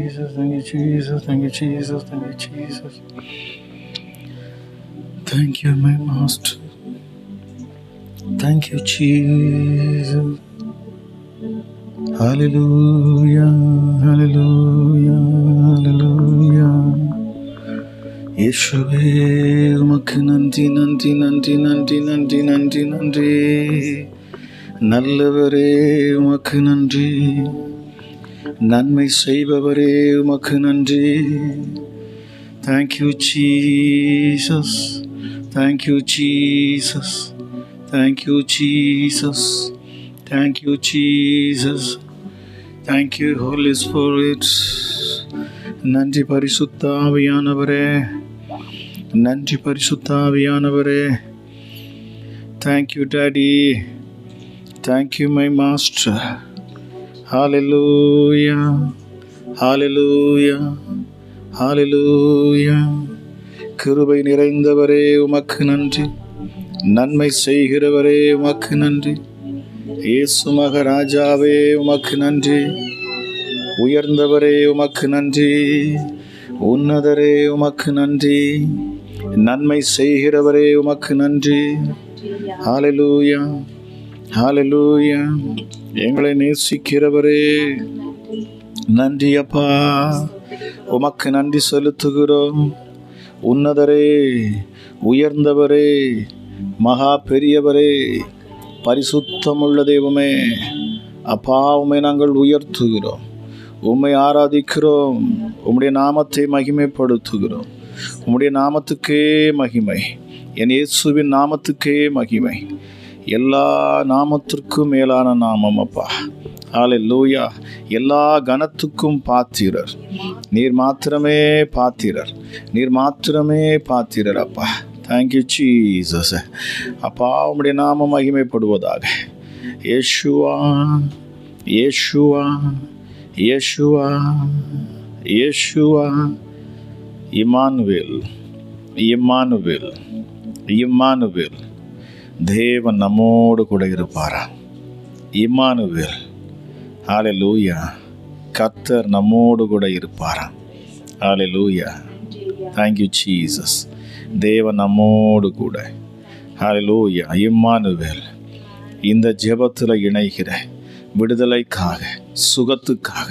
Jesus. Thank you, Jesus. Thank you, Jesus. Thank you, Jesus. Thank you, my Master. Thank you, Jesus. Hallelujah. Hallelujah. Hallelujah. இயேசுவே உமக்கு நன்றி நன்றி நன்றி நன்றி நன்றி நன்றி நன்றி. நல்லவரே உமக்கு நன்றி. நன்மை செய்பவரே உமக்கு நன்றி. Thank you, Jesus. Thank you, Jesus. Thank you, Jesus. Thank you, Jesus. Thank you, Holy Spirit. நன்றி பரிசுத்த ஆவியானவரே. நன்றி பரிசுத்த ஆவியானவரே. Thank you, Daddy. Thank you, my Master. Hallelujah. Hallelujah. Hallelujah. கிருபை நிறைந்தவரே உமக்கு நன்றி. நன்மை செய்கிறவரே உமக்கு நன்றி. இயேசு மகராஜாவே உமக்கு நன்றி. உயர்ந்தவரே உமக்கு நன்றி. உன்னதரே உமக்கு நன்றி. நன்மை செய்கிறவரே உமக்கு நன்றி. ஹல்லேலூயா. ஹல்லேலூயா. எங்களை நேசிக்கிறவரே நன்றி அப்பா. உமக்கு நன்றி செலுத்துகிறோம். உன்னதரே, உயர்ந்தவரே, மகா பெரியவரே, பரிசுத்தமுள்ள தெய்வமே அப்பா, உம்மை நாங்கள் உயர்த்துகிறோம். உம்மை ஆராதிக்கிறோம். உம்முடைய நாமத்தை மகிமைப்படுத்துகிறோம். உம்முடைய நாமத்துக்கே மகிமை. என் இயேசுவின் நாமத்துக்கே மகிமை. எல்லா நாமத்திற்கும் மேலான நாமம் அப்பா. ஹல்லேலூயா. எல்லா கனத்துக்கும் பாத்திரர் நீர் மாத்திரமே. பாத்திரர் நீர் மாத்திரமே பாத்திரர் அப்பா. Thank you Jesus. அப்பா, உம்முடைய நாமம் மகிமைப்படுவதாக. இயேசுவா, இயேசுவா, இயேசுவா, இயேசுவா. இம்மானுவேல், இம்மானுவேல், இம்மானுவேல். தேவன் நம்மோடு கூட இருப்பாரா? இம்மானுவேல். ஹல்லேலூயா. கர்த்தர் நம்மோடு கூட இருப்பாரா? ஹல்லேலூயா. Thank you Jesus. தேவன் நம்மோடு கூட. ஹல்லேலூயா. இம்மானுவேல். இந்த ஜெபத்தில் இணைகிற விடுதலைக்காக, சுகத்துக்காக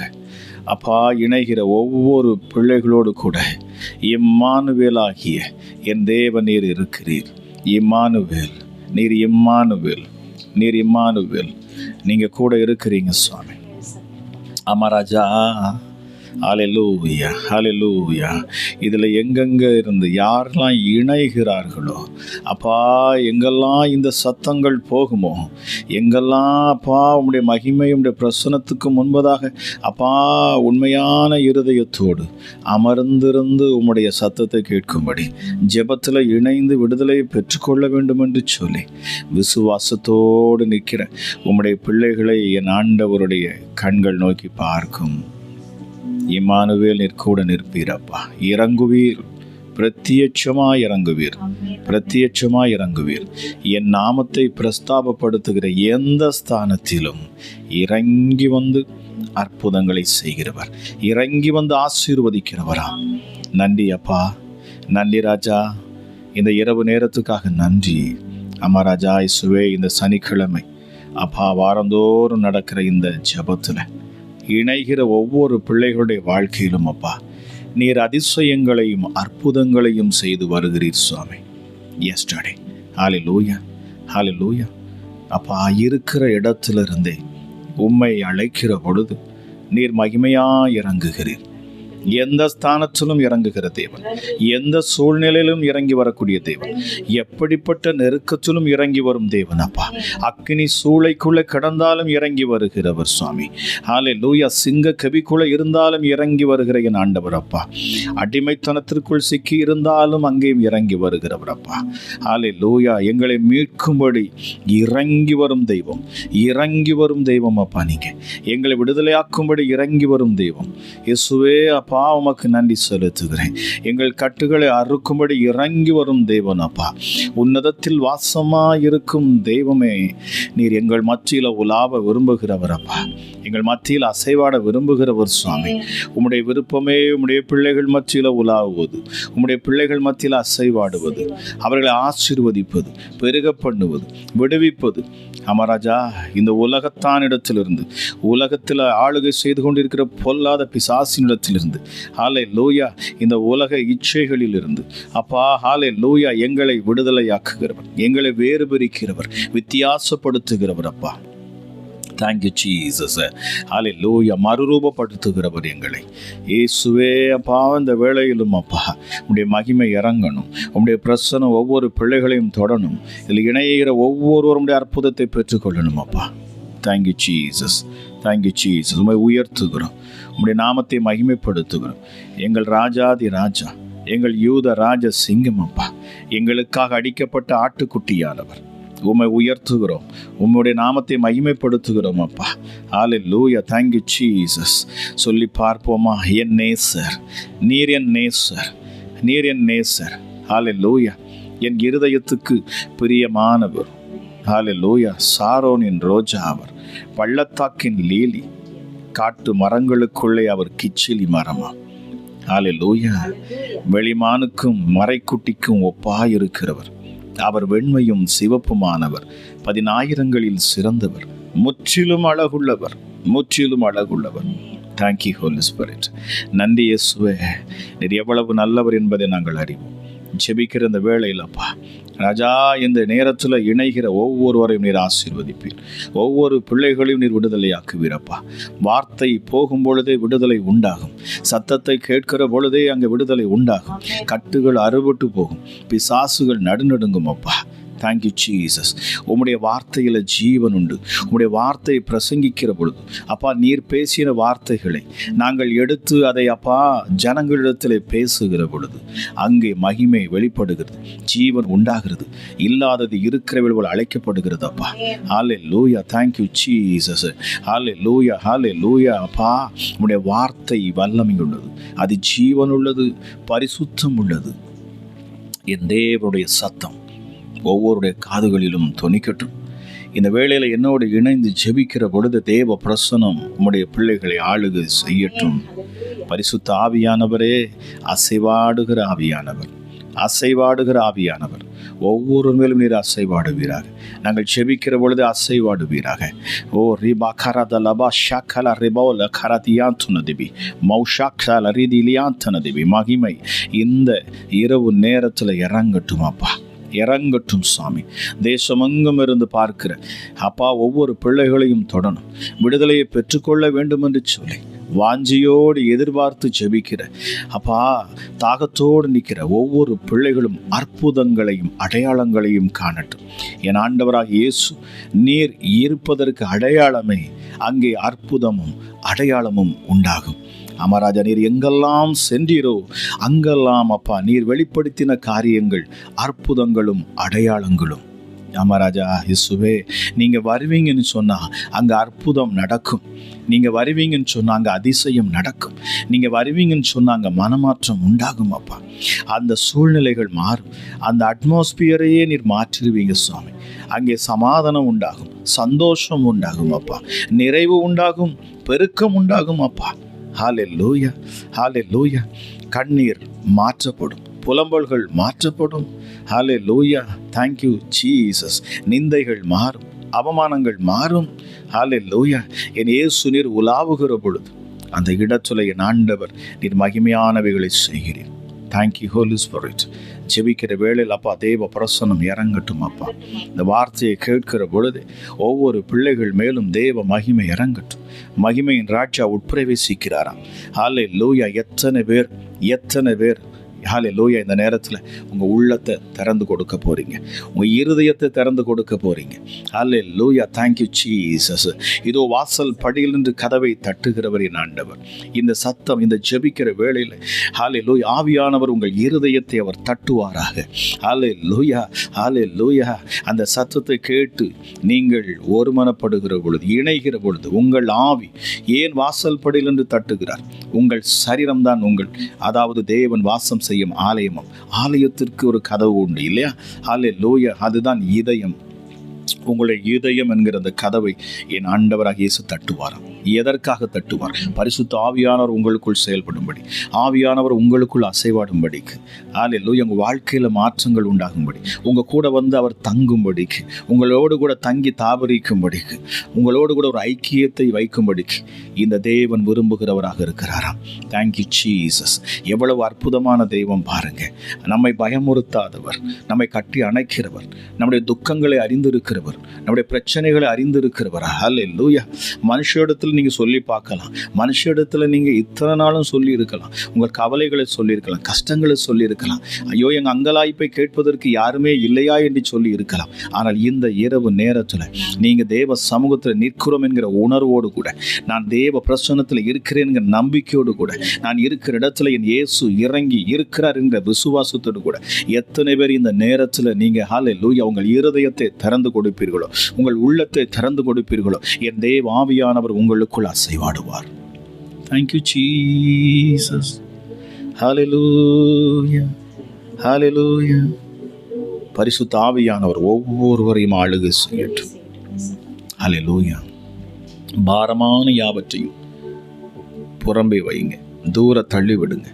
அப்பா இணைகிற ஒவ்வொரு பிள்ளைகளோடு கூட இம்மானுவேலாகிய என் தேவன் நீர் இருக்கிறீர். இம்மானுவேல். நீர் இம்மானுவேல். நீர் இம்மானுவேல். நீங்கள் கூட இருக்கிறீங்க சுவாமி. அமராஜா. ஹல்லேலூயா. ஹல்லேலூயா. இதில் எங்கெங்கே இருந்து யாரெல்லாம் இணைகிறார்களோ அப்பா, எங்கெல்லாம் இந்த சத்தங்கள் போகுமோ, எங்கெல்லாம் அப்பா உம்முடைய மகிமை, உம்முடைய பிரசன்னத்துக்கு முன்பதாக அப்பா உண்மையான இருதயத்தோடு அமர்ந்திருந்து உம்முடைய சத்தத்தை கேட்கும்படி ஜெபத்தில் இணைந்து விடுதலை பெற்றுக்கொள்ள வேண்டும் என்று சொல்லி விசுவாசத்தோடு நிற்கிற உம்முடைய பிள்ளைகளை என் ஆண்டவருடைய கண்கள் நோக்கி பார்க்கும். இம்மானுவேல் நிற்கூட நிற்பீரப்பா. இறங்குவீர். பிரத்யட்சமாய் இறங்குவீர். பிரத்யட்சமாய் இறங்குவீர். என் நாமத்தை பிரஸ்தாபப்படுத்துகிற எந்த ஸ்தானத்திலும் இறங்கி வந்து அற்புதங்களை செய்கிறவர், இறங்கி வந்து ஆசீர்வதிக்கிறவரா. நன்றி அப்பா. நன்றி ராஜா. இந்த இரவு நேரத்துக்காக நன்றி. அம்மா ராஜா இயேசுவே, இந்த சனிக்கிழமை அப்பா வாரந்தோறும் நடக்கிற இந்த ஜெபத்தில் இணைகிற ஒவ்வொரு பிள்ளைகளுடைய வாழ்க்கையிலும் அப்பா நீர் அதிசயங்களையும் அற்புதங்களையும் செய்து வருகிறீர் சுவாமி. எஸ்டர்டே. ஹல்லேலூயா. ஹல்லேலூயா. அப்பா, இருக்கிற இடத்திலிருந்தே உம்மை அழைக்கிற பொழுது நீர் மகிமையாக இறங்குகிறீர். எந்த ஸ்தானத்திலும் இறங்குகிற தேவன், எந்த சூழ்நிலையிலும் இறங்கி வரக்கூடிய தேவன், எப்படிப்பட்ட நெருக்கத்திலும் இறங்கி வரும் தேவன் அப்பா. அக்கினி சூளைக்குள்ளே கடந்தாலும் இறங்கி வருகிறவர் சுவாமி. ஹல்லேலூயா. சிங்க கவிக்குள்ளே இருந்தாலும் இறங்கி வருகிற என் ஆண்டவர் அப்பா. அடிமைத்தனத்திற்குள் சிக்கி இருந்தாலும் அங்கேயும் இறங்கி வருகிறவர் அப்பா. ஹல்லேலூயா. எங்களை மீட்கும்படி இறங்கி வரும் தெய்வம், இறங்கி வரும் தெய்வம் அப்பா. நீங்கள் எங்களை விடுதலையாக்கும்படி இறங்கி வரும் தெய்வம் இயேசுவே அப்பா. அப்பா உமக்கு நன்றி செலுத்துகிறேன். எங்கள் கட்டுகளை அறுக்கும்படி இறங்கி வரும் தேவன் அப்பா, உன்னதத்தில் வாசமாயிருக்கும் தெய்வமே, நீர் எங்கள் மத்தியில் உலாவ விரும்புகிறவர் அப்பா, எங்கள் மத்தியில் அசைவாட விரும்புகிறவர் சுவாமி. உம்முடைய விருப்பமே உம்முடைய பிள்ளைகள் மத்தியில் உலாவுவது, உம்முடைய பிள்ளைகள் மத்தியில் அசைவாடுவது, அவர்களை ஆசீர்வதிப்பது, பெருக பண்ணுவது, விடுவிப்பது. அமராஜா, இந்த உலகத்தானிடத்திலிருந்து, உலகத்தில் ஆளுகை செய்து கொண்டிருக்கிற பொல்லாத பிசாசினிடத்திலிருந்து, ஹல்லேலூயா, இந்த உலக இச்சைகளிலிருந்து அப்பா, ஹல்லேலூயா, எங்களை விடுதலையாக்குகிறவர், எங்களை வேறு பிரிக்கிறவர், வித்தியாசப்படுத்துகிறவர் அப்பா. Thank you Jesus. ஹல்லேலூயா. மறுரூபப்படுத்துகிறவர் எங்களை இயேசுவே அப்பா. இந்த வேளையிலும் அப்பா உம்முடைய மகிமை இறங்கணும், உம்முடைய பிரசன்னம் ஒவ்வொரு பிள்ளைகளையும் தொடணும், இதில் இணைகிற ஒவ்வொருவருடைய அற்புதத்தை பெற்றுக்கொள்ளணும் அப்பா. Thank you Jesus, thank you Jesus. உம்மை உயர்த்துகிறோம், உம்முடைய நாமத்தை மகிமைப்படுத்துகிறோம். எங்கள் ராஜாதி ராஜா, எங்கள் யூத ராஜ சிங்கம் அப்பா, எங்களுக்காக அடிக்கப்பட்ட ஆட்டுக்குட்டியானவர், உம்மை உயர்த்துகிறோம், உம்முடைய நாமத்தை மகிமைப்படுத்துகிறோம் அப்பா. ஹல்லேலூயா. Thank you Jesus. சொல்லி பார்ப்போமா? என் நேசர், நீர் என் நேசர், நீர் என் நேசர். ஹல்லேலூயா. என் இருதயத்துக்கு பிரியமானவர். ஹல்லேலூயா. சாரோனின் ரோஜா அவர், பள்ளத்தாக்கின் லீலி, காட்டு மரங்களுக்குள்ளே அவர் கிச்சிலி மரமா. ஹல்லேலூயா. வெளிமானுக்கும் மறைக்குட்டிக்கும் ஒப்பாயிருக்கிறவர், அவர் வெண்மையும் சிவப்புமானவர், 10,000களில் சிறந்தவர், முற்றிலும் அழகுள்ளவர், முற்றிலும் அழகுள்ளவர். Thank you holy spirit. நன்றி இயேசுவே, நீர் எவ்வளவு நல்லவர் என்பதை நாங்கள் அறிவோம். ஜெபிக்கிற இந்த வேளையிலப்பா ராஜா, இந்த நேரத்தில் இணைகிற ஒவ்வொருவரையும் நீர் ஆசீர்வதிப்பீர், ஒவ்வொரு பிள்ளைகளையும் நீர் விடுதலையாக்குவீரப்பா. வார்த்தை போகும் பொழுதே விடுதலை உண்டாகும், சத்தத்தை கேட்கிற பொழுதே அங்கே விடுதலை உண்டாகும், கட்டுகள் அறுபட்டு போகும், பிசாசுகள் நடுநடுங்கும் அப்பா. Thank you Jesus. உம்முடைய வார்த்தையில் ஜீவன் உண்டு. உம்முடைய வார்த்தையை பிரசங்கிக்கிற பொழுது அப்பா, நீர் பேசின வார்த்தைகளை நாங்கள் எடுத்து அதை அப்பா ஜனங்களிடத்தில் பேசுகிற பொழுது அங்கே மகிமை வெளிப்படுகிறது, ஜீவன் உண்டாகிறது, இல்லாதது இருக்கிறவர்கள் போல் அழைக்கப்படுகிறது அப்பா. ஹல்லேலூயா. Thank you Jesus. ஹல்லேலூயா, ஹல்லேலூயா. அப்பா, உம்முடைய வார்த்தை வல்லமை உள்ளது, அது ஜீவன் உள்ளது, பரிசுத்தம் உள்ளது. என் தேவனுடைய சத்தம் ஒவ்வொருடைய காதுகளிலும் தொனிக்கட்டும். இந்த வேளையில் என்னோடு இணைந்து ஜெபிக்கிற பொழுது தேவ பிரசன்னம் உம்முடைய பிள்ளைகளை ஆளுகை செய்யட்டும். பரிசுத்த ஆவியானவரே, அசைவாடுகிற ஆவியானவர், அசைவாடுகிற ஆவியானவர், ஒவ்வொரு மேலும் நீர் அசைவாடுவீராக. நாங்கள் ஜெபிக்கிற பொழுது அசைவாடுவீராக. ஓ ரிபா கரத லபா ஷாக்கல ரிபோல கரதியாந்துனதிபி மௌஷாக்ஷால ரீதியிலியாந்தனதிபி. மகிமை இந்த இரவு நேரத்தில் இறங்கட்டும் அப்பா, இறங்கட்டும் சாமி. தேசமெங்கும் இருந்து பார்க்கிற அப்பா ஒவ்வொரு பிள்ளைகளையும் தொடணும், விடுதலையை பெற்றுக்கொள்ள வேண்டும் என்று சொல்லி வாஞ்சியோடு எதிர்பார்த்து ஜெபிக்கிற அப்பா, தாகத்தோடு நிற்கிற ஒவ்வொரு பிள்ளைகளும் அற்புதங்களையும் அடையாளங்களையும் காணட்டும். என் ஆண்டவராக இயேசு, நீர் இருப்பதற்கு அடையாளமே அங்கே அற்புதமும் அடையாளமும் உண்டாகும். அமராஜா, நீர் எங்கெல்லாம் சென்றீரோ அங்கெல்லாம் அப்பா நீர் வெளிப்படுத்தின காரியங்கள் அற்புதங்களும் அடையாளங்களும். அமராஜா இயேசுவே, நீங்கள் வருவீங்கன்னு சொன்னால் அங்கே அற்புதம் நடக்கும், நீங்கள் வருவீங்கன்னு சொன்னால் அங்கே அதிசயம் நடக்கும், நீங்கள் வருவீங்கன்னு சொன்னால் அங்கே மனமாற்றம் உண்டாகும் அப்பா. அந்த சூழ்நிலைகள் மாறும், அந்த அட்மாஸ்பியரையே நீர் மாற்றிடுவீங்க சுவாமி. அங்கே சமாதானம் உண்டாகும், சந்தோஷம் உண்டாகும் அப்பா, நிறைவு உண்டாகும், பெருக்கம் உண்டாகும் அப்பா. ஹல்லேலூயா, ஹல்லேலூயா. கண்ணீர் மாற்றப்படும், புலம்பல்கள் மாற்றப்படும். ஹல்லேலூயா. Thank you Jesus. நிந்தைகள் மாறும், அவமானங்கள் மாறும். ஹல்லேலூயா. என் இயேசு நீர் உலாவுகிற பொழுது அந்த இடத்துல என் ஆண்டவர் நீர் மகிமையானவைகளை செய்கிறீர். Thank you holy spirit. ஜெபிக்கிற வேளையில் அப்பா தேவ பிரசன்னம் இறங்கட்டும் அப்பா. இந்த வார்த்தையை கேட்கிற பொழுது ஒவ்வொரு பிள்ளைகள் மேலும் தேவ மகிமை இறங்கட்டும். மகிமையின் ராஜா உட்பிரவேசிக்கிறாராம். ஹல்லேலூயா. எத்தனை பேர் ஹல்லேலூயா. இந்த நேரத்தில் உங்கள் உள்ளத்தை திறந்து கொடுக்க போகிறீங்க, உங்கள் இருதயத்தை திறந்து கொடுக்க போகிறீங்க. ஹல்லேலூயா. Thank you Jesus. இதோ வாசல் படியில் நின்று கதவை தட்டுகிறவர் என் ஆண்டவர். இந்த சத்தம், இந்த ஜெபிக்கிற வேளையில் ஹல்லேலூயா ஆவியானவர் உங்கள் இருதயத்தை அவர் தட்டுவாராக. ஹல்லேலூயா, ஹல்லேலூயா. அந்த சத்தத்தை கேட்டு நீங்கள் ஒருமனப்படுகிற பொழுது, இணைகிற பொழுது, உங்கள் ஆவி ஏன் வாசல் படியில் நின்று தட்டுகிறார்? உங்கள் சரீரம்தான் உங்கள், அதாவது தேவன் வாசம் செய்யும் ஆலயமும். ஆலயத்திற்கு ஒரு கதவு உண்டு இல்லையா? ஹல்லேலூயா. அதுதான் இதயம். உங்களுடைய இதயம் என்கிற அந்த கதவை என் ஆண்டவராக இயேசு தட்டுவாராம். எதற்காக தட்டுவார்? பரிசுத்த ஆவியானவர் உங்களுக்குள் செயல்படும்படி, ஆவியானவர் உங்களுக்குள் அசைவாடும்படிக்கு. ஹல்லேலூயா. உங்கள் வாழ்க்கையில் மாற்றங்கள் உண்டாகும்படி, உங்கள் கூட வந்து அவர் தங்கும்படிக்கு, உங்களோடு கூட தங்கி தாபரிக்கும்படிக்கு, உங்களோடு கூட ஒரு ஐக்கியத்தை வைக்கும்படிக்கு இந்த தேவன் விரும்புகிறவராக இருக்கிறாராம். Thank you Jesus. எவ்வளவு அற்புதமான தெய்வம் பாருங்க. நம்மை பயமுறுத்தாதவர், நம்மை கட்டி அணைக்கிறவர், நம்முடைய துக்கங்களை அறிந்திருக்கிறவர், நம்முடைய பிரச்சனைகளை அறிந்திருக்கிறவர். ஹல்லேலூயா. மனுஷிடத்தில் நீங்கள் சொல்லி பார்க்கலாம், மனுஷிடத்தில் நீங்கள் இத்தனை நாளும் சொல்லி இருக்கலாம், உங்கள் கவலைகளை சொல்லியிருக்கலாம், கஷ்டங்களை சொல்லியிருக்கலாம், ஐயோ எங்கள் அங்கலாய்ப்பை கேட்பதற்கு யாருமே இல்லையா என்று சொல்லி இருக்கலாம். ஆனால் இந்த இரவு நேரத்தில் நீங்கள் தேவ சமூகத்தில் நிற்கிறோம் என்கிற உணர்வோடு கூட, நான் தேவ பிரசன்னத்தில் இருக்கிறேன் என்கிற நம்பிக்கையோடு கூட, நான் இருக்கிற இடத்துல என் இயேசு இறங்கி இருக்கிறார் என்கிற விசுவாசத்தோடு கூட எத்தனை பேர் இந்த நேரத்தில் நீங்கள் ஹல்லேலூயா உங்கள் இருதயத்தை திறந்து கொடுப்பீர்களோ, உங்கள் உள்ளத்தை திறந்து கொடுப்பீர்களோ, என் தேவ ஆவியானவர் உங்களுக்குள் அசைவாடுவார். Thank you Jesus. Hallelujah. Hallelujah. பரிசுத்த ஆவியானவர் ஒவ்வொருவரையும் ஆளுகை செய்யட்டும். ஹல்லேலூயா. பாரமான யாவற்றையும் புறம்பே வைங்க, தூர தள்ளி விடுங்க.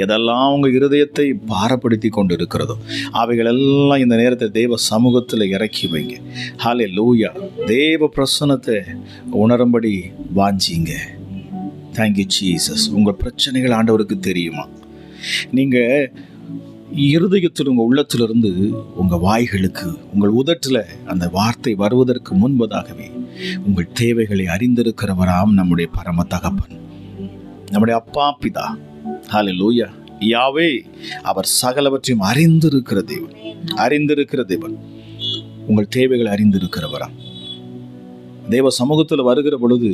எதெல்லாம் உங்கள் இருதயத்தை பாரப்படுத்தி கொண்டு இருக்கிறதோ அவைகளெல்லாம் இந்த நேரத்தை தேவ சமூகத்தில் இறக்கி வைங்க. ஹல்லேலூயா. தேவ பிரசன்னத்தை உணரும்படி வாஞ்சிங்க. Thank you Jesus. உங்கள் பிரச்சனைகள் ஆண்டவருக்கு தெரியுமா? நீங்கள் இருதயத்தில் உங்கள் உள்ளத்திலிருந்து உங்கள் வாய்களுக்கு, உங்கள் உதட்டில் அந்த வார்த்தை வருவதற்கு முன்பதாகவே உங்கள் தேவைகளை அறிந்திருக்கிறவராம் நம்முடைய பரம தகப்பன், நம்முடைய அப்பா பிதா. ஹல்லேலூயா. யாவே அவர் சகலவற்றையும் அறிந்திருக்கிற தேவன், அறிந்திருக்கிற தேவன். உங்கள் தேவைகளை அறிந்திருக்கிறவராம். தேவ சமூகத்தில் வருகிற பொழுது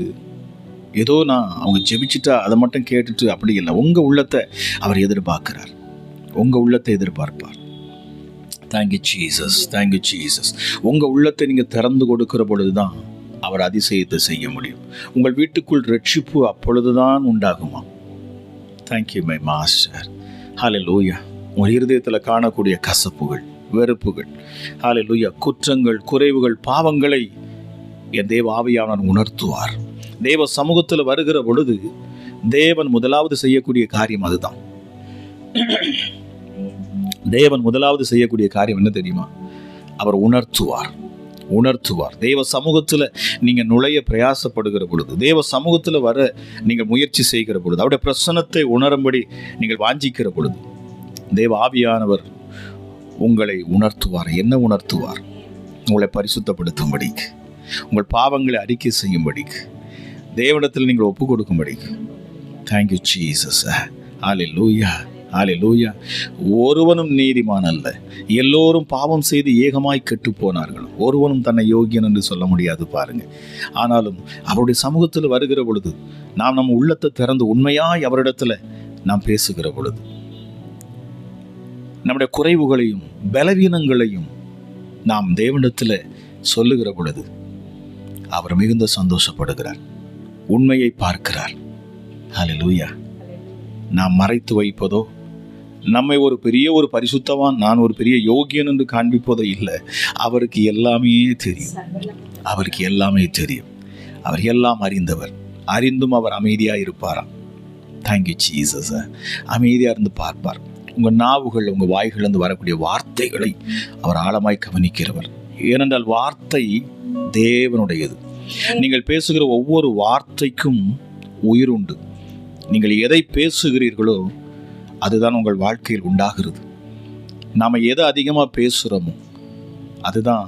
ஏதோ நான் அவங்க ஜெபிச்சுட்டா அதை மட்டும் கேட்டுட்டு அப்படி இல்லை. உங்கள் உள்ளத்தை அவர் எதிர்பார்க்கிறார், உங்கள் உள்ளத்தை எதிர்பார்ப்பார். Thank you Jesus. Thank you Jesus. உங்கள் உள்ளத்தை நீங்கள் திறந்து கொடுக்கிற பொழுது தான் அவர் அதிசயத்தை செய்ய முடியும். உங்கள் வீட்டுக்குள் ரட்சிப்பு அப்பொழுதுதான் உண்டாகுமா? Thank you my master. ஹல்லேலூயா. உங்கள் இருதயத்தில் காணக்கூடிய கசப்புகள், வெறுப்புகள், ஹல்லேலூயா, குற்றங்கள், குறைவுகள், பாவங்களை என் தேவ ஆவியானவர் உணர்த்துவார். தேவ சமூகத்தில் வருகிற பொழுது தேவன் முதலாவது செய்யக்கூடிய காரியம் அதுதான். தேவன் முதலாவது செய்யக்கூடிய காரியம் என்ன தெரியுமா? அவர் உணர்த்துவார், உணர்த்துவார். தேவ சமூகத்தில் நீங்கள் நுழைய பிரயாசப்படுகிற பொழுது, தேவ சமூகத்தில் வர நீங்கள் முயற்சி செய்கிற பொழுது, அவருடைய பிரசன்னத்தை உணரும்படி நீங்கள் வாஞ்சிக்கிற பொழுது தேவ ஆவியானவர் உங்களை உணர்த்துவார். என்ன உணர்த்துவார்? உங்களை பரிசுத்தப்படுத்தும்படிக்கு, உங்கள் பாவங்களை அறிக்கை செய்யும்படிக்கு, தேவனிடத்தில் நீங்கள் ஒப்பு கொடுக்கும்படிக்கு. Thank you Jesus. ஹல்லேலூயா. ஹல்லேலூயா. ஒருவனும் நீதிமான் அல்ல, எல்லோரும் பாவம் செய்து ஏகமாய் கெட்டு போனார்கள், ஒருவனும் தன்னை யோகியன் என்று சொல்ல முடியாது பாருங்க. ஆனாலும் அவருடைய சமூகத்தில் வருகிற பொழுது, நாம் நம்ம உள்ளத்தை திறந்து உண்மையாய் அவரிடத்துல நாம் பேசுகிற பொழுது, நம்முடைய குறைவுகளையும் பலவீனங்களையும் நாம் தேவனிடத்தில் சொல்லுகிற பொழுது அவர் மிகுந்த சந்தோஷப்படுகிறார், உண்மையை பார்க்கிறார். ஹல்லேலூயா. நாம் மறைத்து வைப்பதோ, நம்மை ஒரு பெரிய ஒரு பரிசுத்தவான், நான் ஒரு பெரிய யோகியன் என்று காண்பிப்பதோ இல்லை. அவருக்கு எல்லாமே தெரியும், அவருக்கு எல்லாமே தெரியும். அவர் எல்லாம் அறிந்தவர். அறிந்தும் அவர் அமைதியாக இருப்பாராம். Thank you Jesus. அமைதியாக இருந்து பார்ப்பார். உங்கள் நாவுகள், உங்கள் வாய்களிலிருந்து வரக்கூடிய வார்த்தைகளை அவர் ஆழமாய் கவனிக்கிறவர். ஏனென்றால் வார்த்தை தேவனுடையது. நீங்கள் பேசுகிற ஒவ்வொரு வார்த்தைக்கும் உயிர் உண்டு. நீங்கள் எதை பேசுகிறீர்களோ அதுதான் உங்கள் வாழ்க்கையில் உண்டாகிறது. நாம் எதை அதிகமாக பேசுகிறோமோ அதுதான்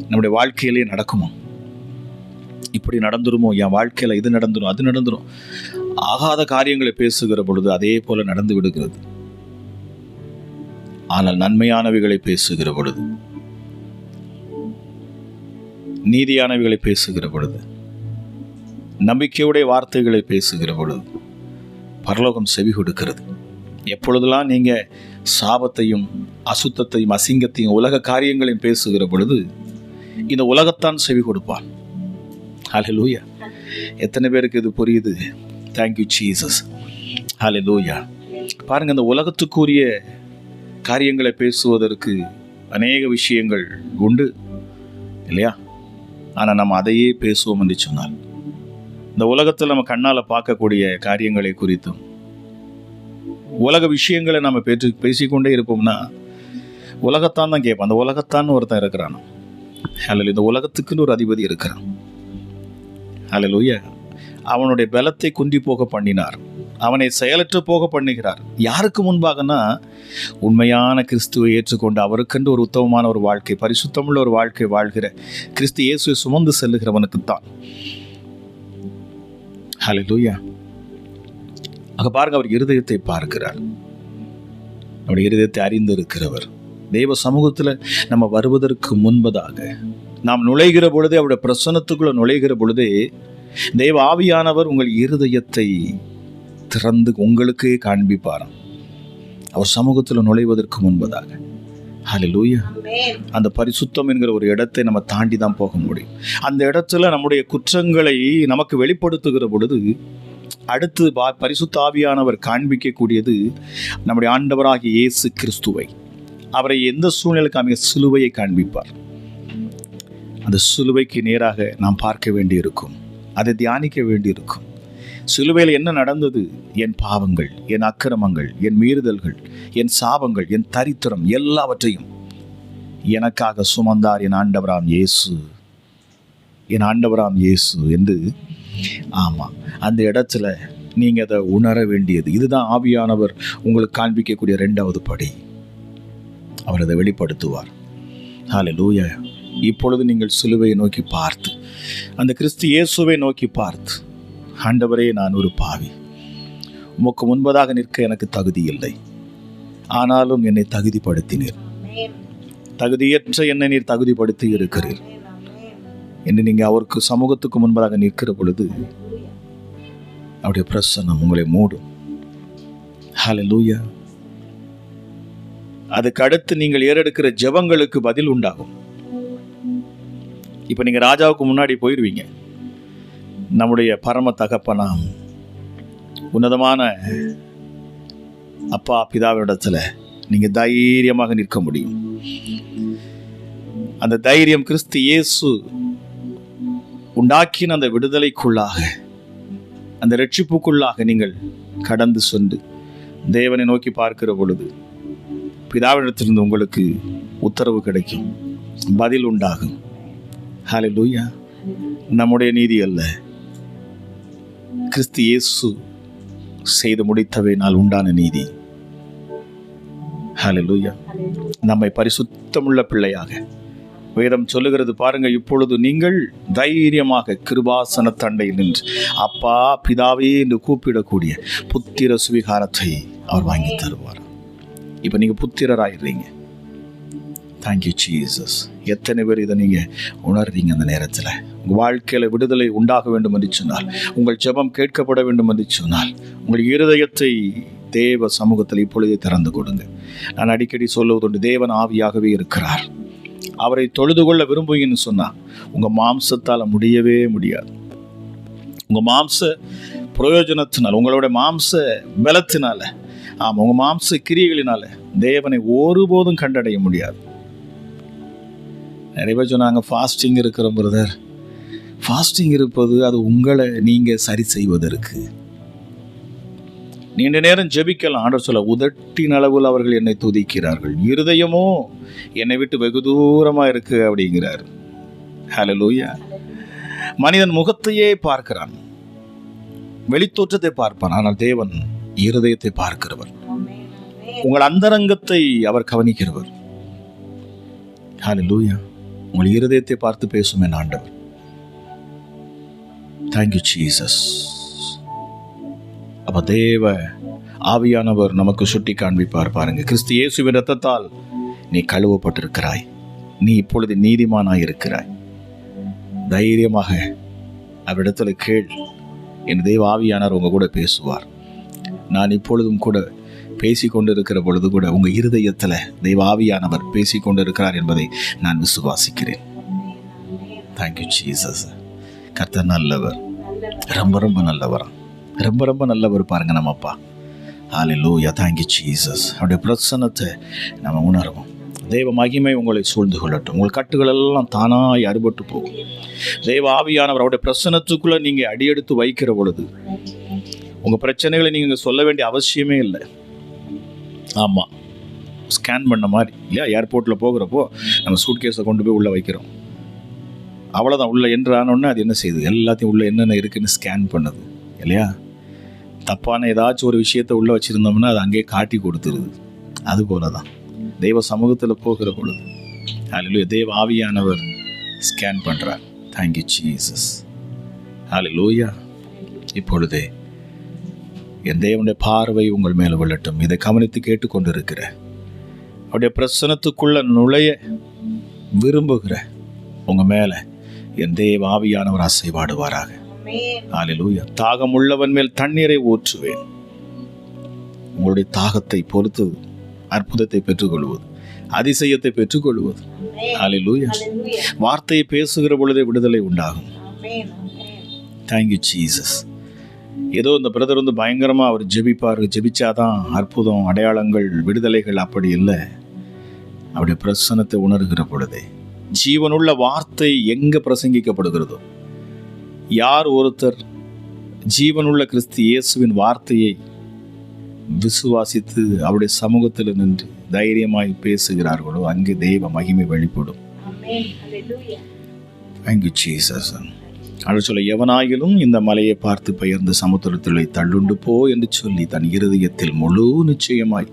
நம்முடைய வாழ்க்கையிலே நடக்குமா? இப்படி நடந்துருமோ, என் வாழ்க்கையில் இது நடந்துடும், அது நடந்துடும், ஆகாத காரியங்களை பேசுகிற பொழுது அதே போல் நடந்து விடுகிறது. ஆனால் நன்மையானவைகளை பேசுகிற பொழுது, நீதியானவைகளை பேசுகிற பொழுது, நம்பிக்கையுடைய வார்த்தைகளை பேசுகிற பொழுது பரலோகம் செவி கொடுக்கிறது. எப்பொழுதெல்லாம் நீங்கள் சாபத்தையும் அசுத்தத்தையும் அசிங்கத்தையும் உலக காரியங்களையும் பேசுகிற பொழுது இந்த உலகத்தான் செவி கொடுப்பான். ஹல்லேலூயா. எத்தனை பேருக்கு இது புரியுது? Thank you Jesus. ஹல்லேலூயா. பாருங்கள், இந்த உலகத்துக்குரிய காரியங்களை பேசுவதற்கு அநேக விஷயங்கள் உண்டு இல்லையா? ஆனால் நம்ம அதையே பேசுவோம் என்று சொன்னால், இந்த உலகத்தில் நம்ம கண்ணால் பார்க்கக்கூடிய காரியங்களை குறித்தும் உலக விஷயங்களை நம்ம பேசிக்கொண்டே இருப்போம்னா உலகத்தான் தான் கேட்போம். அந்த உலகத்தான் ஒருத்தன் இருக்கிறான். அல்ல, இந்த உலகத்துக்குன்னு ஒரு அதிபதி இருக்கிறான். அல்லேலூயா. அவனுடைய பலத்தை குந்தி போக பண்ணினார், அவனை செயலற்று போக பண்ணுகிறார். யாருக்கு முன்பாகனா, உண்மையான கிறிஸ்துவை ஏற்றுக்கொண்டு அவருக்கென்று ஒரு உத்தமமான ஒரு வாழ்க்கை, பரிசுத்தமுள்ள ஒரு வாழ்க்கை வாழ்கிற கிறிஸ்து இயேசுவை சுமந்து செல்லுகிறவனுக்குத்தான். ஹல்லேலூயா. ஆக பாருங்க, அவர் இருதயத்தை பார்க்கிறார். அவருடைய இருதயத்தை அறிந்திருக்கிறவர். தெய்வ சமூகத்தில் நம்ம வருவதற்கு முன்பதாக நாம் நுழைகிற பொழுதே, அவருடைய பிரசன்னத்துக்குள்ள நுழைகிற பொழுதே தெய்வ ஆவியானவர் உங்கள் இருதயத்தை திறந்து உங்களுக்கே காண்பிப்பாராம், அவர் சமூகத்தில் நுழைவதற்கு முன்பதாக. ஹல்லேலூயா. அந்த பரிசுத்தம் என்கிற ஒரு இடத்தை நம்ம தாண்டி தான் போக முடியும். அந்த இடத்துல நம்முடைய குற்றங்களை நமக்கு வெளிப்படுத்துகிற பொழுது அடுத்து பரிசுத்த ஆவியானவர் காண்பிக்கக்கூடியது நம்முடைய ஆண்டவராகிய இயேசு கிறிஸ்துவை. அவரை எந்த சூழ்நிலைக்கு அமைய சிலுவையை காண்பிப்பார். அந்த சிலுவைக்கு நேராக நாம் பார்க்க வேண்டியிருக்கும், அதை தியானிக்க வேண்டியிருக்கும். சிலுவையில் என்ன நடந்தது? என் பாவங்கள், என் அக்கிரமங்கள், என் மீறுதல்கள், என் சாபங்கள், என் தரித்திரம் எல்லாவற்றையும் எனக்காக சுமந்தார் என் ஆண்டவராம் இயேசு, என் ஆண்டவராம் இயேசு என்று. ஆமாம், அந்த இடத்துல நீங்கள் அதை உணர வேண்டியது. இதுதான் ஆவியானவர் உங்களுக்கு காண்பிக்கக்கூடிய 2வது படி. அவர் அதை வெளிப்படுத்துவார். ஹல்லேலூயா. இப்பொழுது நீங்கள் சிலுவையை நோக்கி பார்த்து, அந்த கிறிஸ்து இயேசுவை நோக்கி பார்த்து, ஆண்டவரே, நான் ஒரு பாவி, உமக்கு முன்பதாக நிற்க எனக்கு தகுதி இல்லை, ஆனாலும் என்னை தகுதிப்படுத்தினீர், தகுதியற்ற என்னை நீர் தகுதிப்படுத்தி இருக்கிறீர் என்று நீங்கள் அவருக்கு சமூகத்துக்கு முன்பதாக நிற்கிற பொழுது அவருடைய பிரசன்னம் உங்களை மூடும். ஹல்லேலூயா. அதுக்கு அடுத்து நீங்கள் ஏறெடுக்கிற ஜெபங்களுக்கு பதில் உண்டாகும். இப்போ நீங்கள் ராஜாவுக்கு முன்னாடி போயிடுவீங்க. நம்முடைய பரம தகப்பனாம் உன்னதமான அப்பா பிதாவிடத்துல நீங்கள் தைரியமாக நிற்க முடியும். அந்த தைரியம் கிறிஸ்து இயேசு உண்டாக்கின அந்த விடுதலைக்குள்ளாக, அந்த ரட்சிப்புக்குள்ளாக நீங்கள் கடந்து சென்று தேவனை நோக்கி பார்க்கிற பொழுது பிதாவிடத்திலிருந்து உங்களுக்கு உத்தரவு கிடைக்கும், பதில் உண்டாகும். ஹல்லேலூயா. நம்முடைய நீதி அல்ல, கிறிஸ்து இயேசு செய்து முடித்தவையினால் உண்டான நீதி. ஹல்லேலூயா. நம்மை பரிசுத்தமுள்ள பிள்ளையாக வேதம் சொல்லுகிறது பாருங்க. இப்பொழுது நீங்கள் தைரியமாக கிருபாசன தண்டையில் நின்று அப்பா பிதாவே என்று கூப்பிடக்கூடிய புத்திர சுவிகாரத்தை அவர் வாங்கி தருவார். இப்போ நீங்கள் புத்திரராயிடுறீங்க. Thank you Jesus. எத்தனை பேர் இதை நீங்கள் உணர்றீங்க? அந்த நேரத்தில் உங்கள் வாழ்க்கையில் விடுதலை உண்டாக வேண்டும் என்று சொன்னால், உங்கள் ஜெபம் கேட்கப்பட வேண்டும் என்று சொன்னால், உங்கள் இருதயத்தை தேவ சமூகத்தில் இப்பொழுதே திறந்து கொடுங்க. நான் அடிக்கடி சொல்லுவதுண்டு, தேவன் ஆவியாகவே இருக்கிறார். அவரை தொழுது கொள்ள விரும்புவீங்கன்னு சொன்னால் உங்கள் மாம்சத்தால் முடியவே முடியாது. உங்கள் மாம்ச பிரயோஜனத்தினால், உங்களோட மாம்ச பலத்தினால, ஆமாம், உங்கள் மாம்ச கிரியைகளினால தேவனை ஒருபோதும் கண்டடைய முடியாது. நிறைய பேர் சொன்னாங்க, ஃபாஸ்டிங் இருக்கிற பிரதர். ஃபாஸ்டிங் இருப்பது அது உங்களை நீங்கள் சரி செய்வதற்கு. நீண்ட நேரம் ஜெபிக்கலாம். ஆண்டவர் சொல்ல, உதட்டின் அளவில் அவர்கள் என்னை துதிக்கிறார்கள், இருதயமோ என்னை விட்டு வெகு தூரமாக இருக்கு அப்படிங்கிறார். ஹல்லேலூயா. மனிதன் முகத்தையே பார்க்கிறான், வெளித்தோற்றத்தை பார்ப்பான், ஆனால் தேவன் இருதயத்தை பார்க்கிறவர். உங்கள் அந்தரங்கத்தை அவர் கவனிக்கிறவர். ஹல்லேலூயா. உங்கள் இருதயத்தை பார்த்து பேசும் என் ஆண்டவர். Thank you Jesus. அப்போ தேவ ஆவியானவர் நமக்கு சுட்டி காண்பிப்பார். பாருங்க, கிறிஸ்து இயேசுவின் இரத்தத்தால் நீ கழுவப்பட்டிருக்கிறாய், நீ இப்பொழுது நீதிமானாய் இருக்கிறாய். தைரியமாக அவரிடத்துல கேள். என் தேவ ஆவியானவர் உங்க கூட பேசுவார். நான் இப்பொழுதும் கூட பேசிக்கொண்டிருக்கிற பொழுது கூட உங்க இருதயத்துல தெய்வ ஆவியானவர் பேசிக்கொண்டிருக்கிறார் என்பதை நான் விசுவாசிக்கிறேன். Thank you Jesus. கர்த்தர் நல்லவர், ரொம்ப ரொம்ப நல்லவர், ரொம்ப ரொம்ப நல்லவர். பாருங்க நம்ம அப்பா. ஹல்லேலூயா. Thank you Jesus. அவருடைய பிரசன்னத்தை நம்ம உணர்வோம். தெய்வ மகிமை உங்களை சூழ்ந்து கொள்ளட்டும். உங்கள் கட்டுகள் எல்லாம் தானாய் அறுபட்டு போகும். தெய்வ ஆவியானவர் அவருடைய பிரசன்னத்துக்குள்ளே நீங்கள் அடியெடுத்து வைக்கிற பொழுது உங்கள் பிரச்சனைகளை நீங்கள் சொல்ல வேண்டிய அவசியமே இல்லை. ஆமாம், ஸ்கேன் பண்ண மாதிரி இல்லையா? ஏர்போர்ட்டில் போகிறப்போ நம்ம சூட்கேஸை கொண்டு போய் உள்ளே வைக்கிறோம். அவ்வளோதான். உள்ளே என்று ஆனோடனே அது என்ன செய்யுது? எல்லாத்தையும் உள்ளே என்னென்ன இருக்குதுன்னு ஸ்கேன் பண்ணுது இல்லையா? தப்பான ஏதாச்சும் ஒரு விஷயத்தை உள்ளே வச்சுருந்தோம்னா அது அங்கேயே காட்டி கொடுத்துருது. அதுபோல தான் தெய்வ சமூகத்தில் போகிற பொழுது ஹல்லேலூயா தேவ ஆவியானவர் ஸ்கேன் பண்ணுறார். Thank you Jesus. ஹல்லேலூயா. இப்பொழுதே என் தேவனுடைய பார்வை உங்கள் மேலே விழட்டும். இதை கவனித்து கேட்டுக்கொண்டு இருக்கிற அவருடைய பிரசன்னத்துக்குள்ள நுழைய விரும்புகிற உங்கள் மேலே என் தேவ ஆவியானவர் அசைவாடுவாராக. ஹல்லேலூயா. தாகம் உள்ளவன் மேல் தண்ணீரை ஊற்றுவேன். உங்களுடைய தாகத்தை பொறுத்து அற்புதத்தை பெற்றுக்கொள்வது, அதிசயத்தை பெற்றுக்கொள்வது. ஹல்லேலூயா. வார்த்தையை பேசுகிற பொழுதே விடுதலை உண்டாகும். Thank you Jesus. ஏதோ இந்த பிரதர் வந்து பயங்கரமாக அவர் ஜெபிப்பார், ஜெபிச்சாதான் அற்புதம், அடையாளங்கள், விடுதலைகள், அப்படி இல்லை. அவருடைய பிரசன்னத்தை உணர்கிற பொழுதே ஜீவனுள்ள வார்த்தை எங்கே பிரசங்கிக்கப்படுகிறதோ, யார் ஒருத்தர் ஜீவனுள்ள கிறிஸ்து இயேசுவின் வார்த்தையை விசுவாசித்து அவருடைய சமூகத்தில் நின்று தைரியமாய் பேசுகிறார்களோ அங்கே தெய்வ மகிமை வெளிப்படும். Thank you Jesus. அவர் சொல்ல, எவனாயிலும் இந்த மலையை பார்த்து பெயர்ந்து சமுத்திரத்திலே தள்ளுண்டு போ என்று சொல்லி தன் இருதயத்தில் முழு நிச்சயமாய்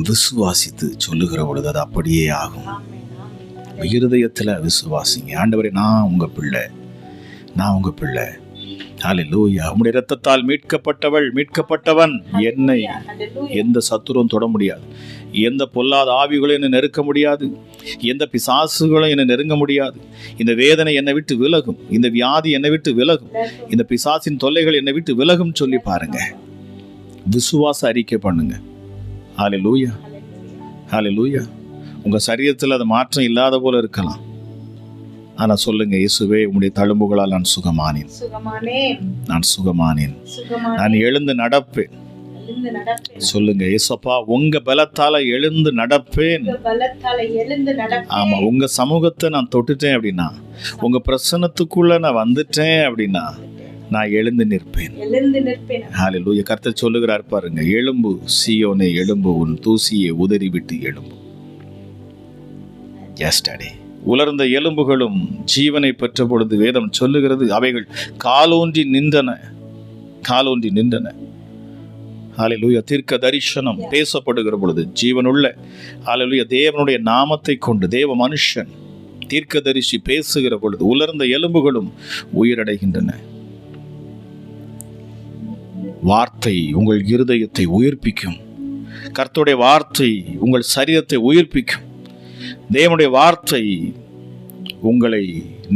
விசுவாசித்து சொல்லுகிற பொழுது அது அப்படியே ஆகும். இருதயத்தில் விசுவாசிங்க. ஆண்டவரே, நான் உங்கள் பிள்ளை, நான் உங்கள் பிள்ளை. ஹல்லேலூயா. உம்முடைய இரத்தத்தால் மீட்கப்பட்டவள், மீட்கப்பட்டவன். என்னை எந்த சத்துருவும் தொட முடியாது, எந்த பொல்லாத ஆவிகளும் என்னை நெருக்க முடியாது, எந்த பிசாசுகளும் என்னை நெருங்க முடியாது. இந்த வேதனை என்னை விட்டு விலகும், இந்த வியாதி என்னை விட்டு விலகும், இந்த பிசாசின் தொல்லைகள் என்னை விட்டு விலகும் சொல்லி பாருங்க. விசுவாச அறிக்கை பண்ணுங்க. ஹல்லேலூயா. ஹல்லேலூயா. உங்கள் சரீரத்தில் அது மாற்றம் இல்லாத போல இருக்கலாம். ஆனால் சொல்லுங்க, இயேசுவே உம்முடைய தழும்புகளால் நான் சுகமானேன், நான் சுகமானேன், நான் எழுந்து நடப்பேன். சொல்லுங்க, இயேசப்பா உங்க பலத்தால எழுந்து நடப்பேன். ஆமா, உங்க சமூகத்தை நான் தொட்டுட்டேன் அப்படின்னா, உங்க பிரசன்னத்துக்குள்ள நான் வந்துட்டேன் அப்படின்னா நான் எழுந்து நிற்பேன். ஹல்லேலூயா. கர்த்தர் சொல்லுகிறார் பாருங்க, எழும்பு சீயோனே எழும்பு, உன் தூசியை உதறி விட்டு எழும்பு. Yes daddy. உலர்ந்த எலும்புகளும் ஜீவனை பெற்ற பொழுது வேதம் சொல்லுகிறது அவைகள் காலோன்றி நின்றன, காலோன்றி நின்றன. ஹல்லேலூயா. தீர்க்க தரிசனம் பேசப்படுகிற பொழுது ஜீவனுள்ள ஹல்லேலூயா தேவனுடைய நாமத்தை கொண்டு தேவ மனுஷன் தீர்க்க தரிசி பேசுகிற பொழுது உலர்ந்த எலும்புகளும் உயிரடைகின்றன. வார்த்தை உங்கள் இருதயத்தை உயிர்ப்பிக்கும். கர்த்தருடைய வார்த்தை உங்கள் சரீரத்தை உயிர்ப்பிக்கும். தேவனுடைய வார்த்தை உங்களை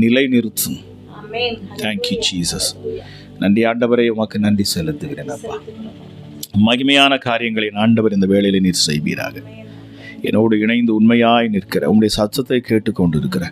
நிலைநிறுத்தும். Thank you Jesus. நன்றி ஆண்டவரே, உமக்கு நன்றி செலுத்துகிறேன் அப்பா. மகிமையான காரியங்களை ஆண்டவர் இந்த வேளையில நீர் செய்வீராக. என்னோடு இணைந்து உண்மையாய் நிற்கிற உங்களுடைய சத்தத்தை கேட்டுக்கொண்டிருக்கிற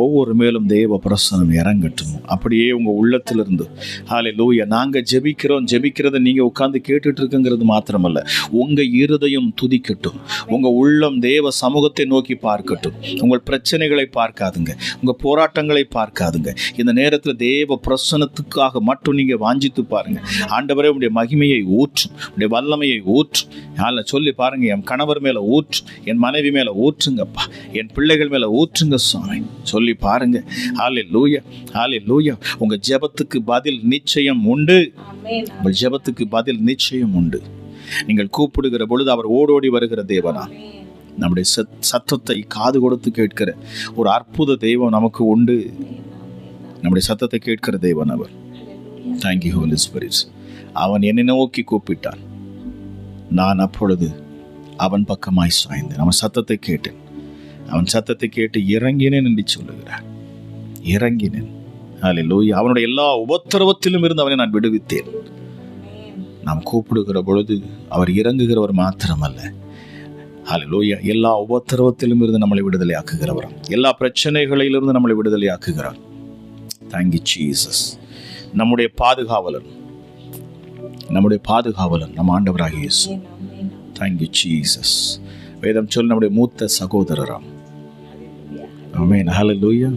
ஒவ்வொரு மேலும் தேவ பிரசனம் இறங்கட்டும். அப்படியே உங்கள் உள்ளத்திலிருந்து ஹல்லேலூயா நாங்கள் ஜெபிக்கிறத நீங்கள் உட்கார்ந்து கேட்டுட்டு இருக்குங்கிறது மாத்திரமல்ல, உங்கள் இருதயம் துதிக்கட்டும், உங்கள் உள்ளம் தேவ சமூகத்தை நோக்கி பார்க்கட்டும். உங்கள் பிரச்சனைகளை பார்க்காதுங்க, உங்கள் போராட்டங்களை பார்க்காதுங்க. இந்த நேரத்தில் தேவ பிரசனத்துக்காக மட்டும் நீங்கள் வாஞ்சித்து பாருங்கள். ஆண்டவரே உங்களுடைய மகிமையை ஊற்றும், உங்களுடைய வல்லமையை ஊற்றும். சொல்லி பாருங்கள், என் கணவர் மேலே ஊற்றும், என் மனைவி மேலே ஊற்றுங்கப்பா, என் பிள்ளைகள் மேலே ஊற்றுங்க சுவாமி சொல்லி பாருங்க. ஹல்லேலூயா. ஹல்லேலூயா. உங்கள் ஜெபத்துக்கு பதில் நிச்சயம் உண்டு. உங்கள் ஜெபத்துக்கு பதில் நிச்சயம் உண்டு. நீங்கள் கூப்பிடுகிற பொழுது அவர் ஓடோடி வருகிற தேவனா, நம்முடைய சத்தத்தை காது கொடுத்து கேட்கிற ஒரு அற்புத தெய்வம் நமக்கு உண்டு. நம்முடைய சத்தத்தை கேட்கிற தேவன் அவர். Thank you holy spirit. அவன் என்னை நோக்கி கூப்பிட்டான். நான் அப்பொழுது அவன் பக்கமாய் சாய்ந்தேன். அவன் சத்தத்தை கேட்டேன். அவன் சத்தத்தை கேட்டு இறங்கினேன் என்று சொல்லுகிறார். இறங்கினேன். ஹல்லேலூயா. அவனுடைய எல்லா உபத்திரவத்திலும் இருந்து அவனை நான் விடுவித்தேன். நாம் கூப்பிடுகிற பொழுது அவர் இறங்குகிறவர் மாத்திரமல்ல, ஹல்லேலூயா, எல்லா உபத்திரவத்திலும் இருந்து நம்மளை விடுதலை ஆக்குகிறவர், எல்லா பிரச்சனைகளிலிருந்து நம்மளை விடுதலை ஆக்குகிறார். Thank you Jesus. நம்முடைய பாதுகாவலன், நம்முடைய பாதுகாவலன் நம் ஆண்டவராகிய இயேசு. Thank you Jesus. வேதம் சொல் நம்முடைய மூத்த சகோதரராம். ஆமென். ஹல்லேலூயா.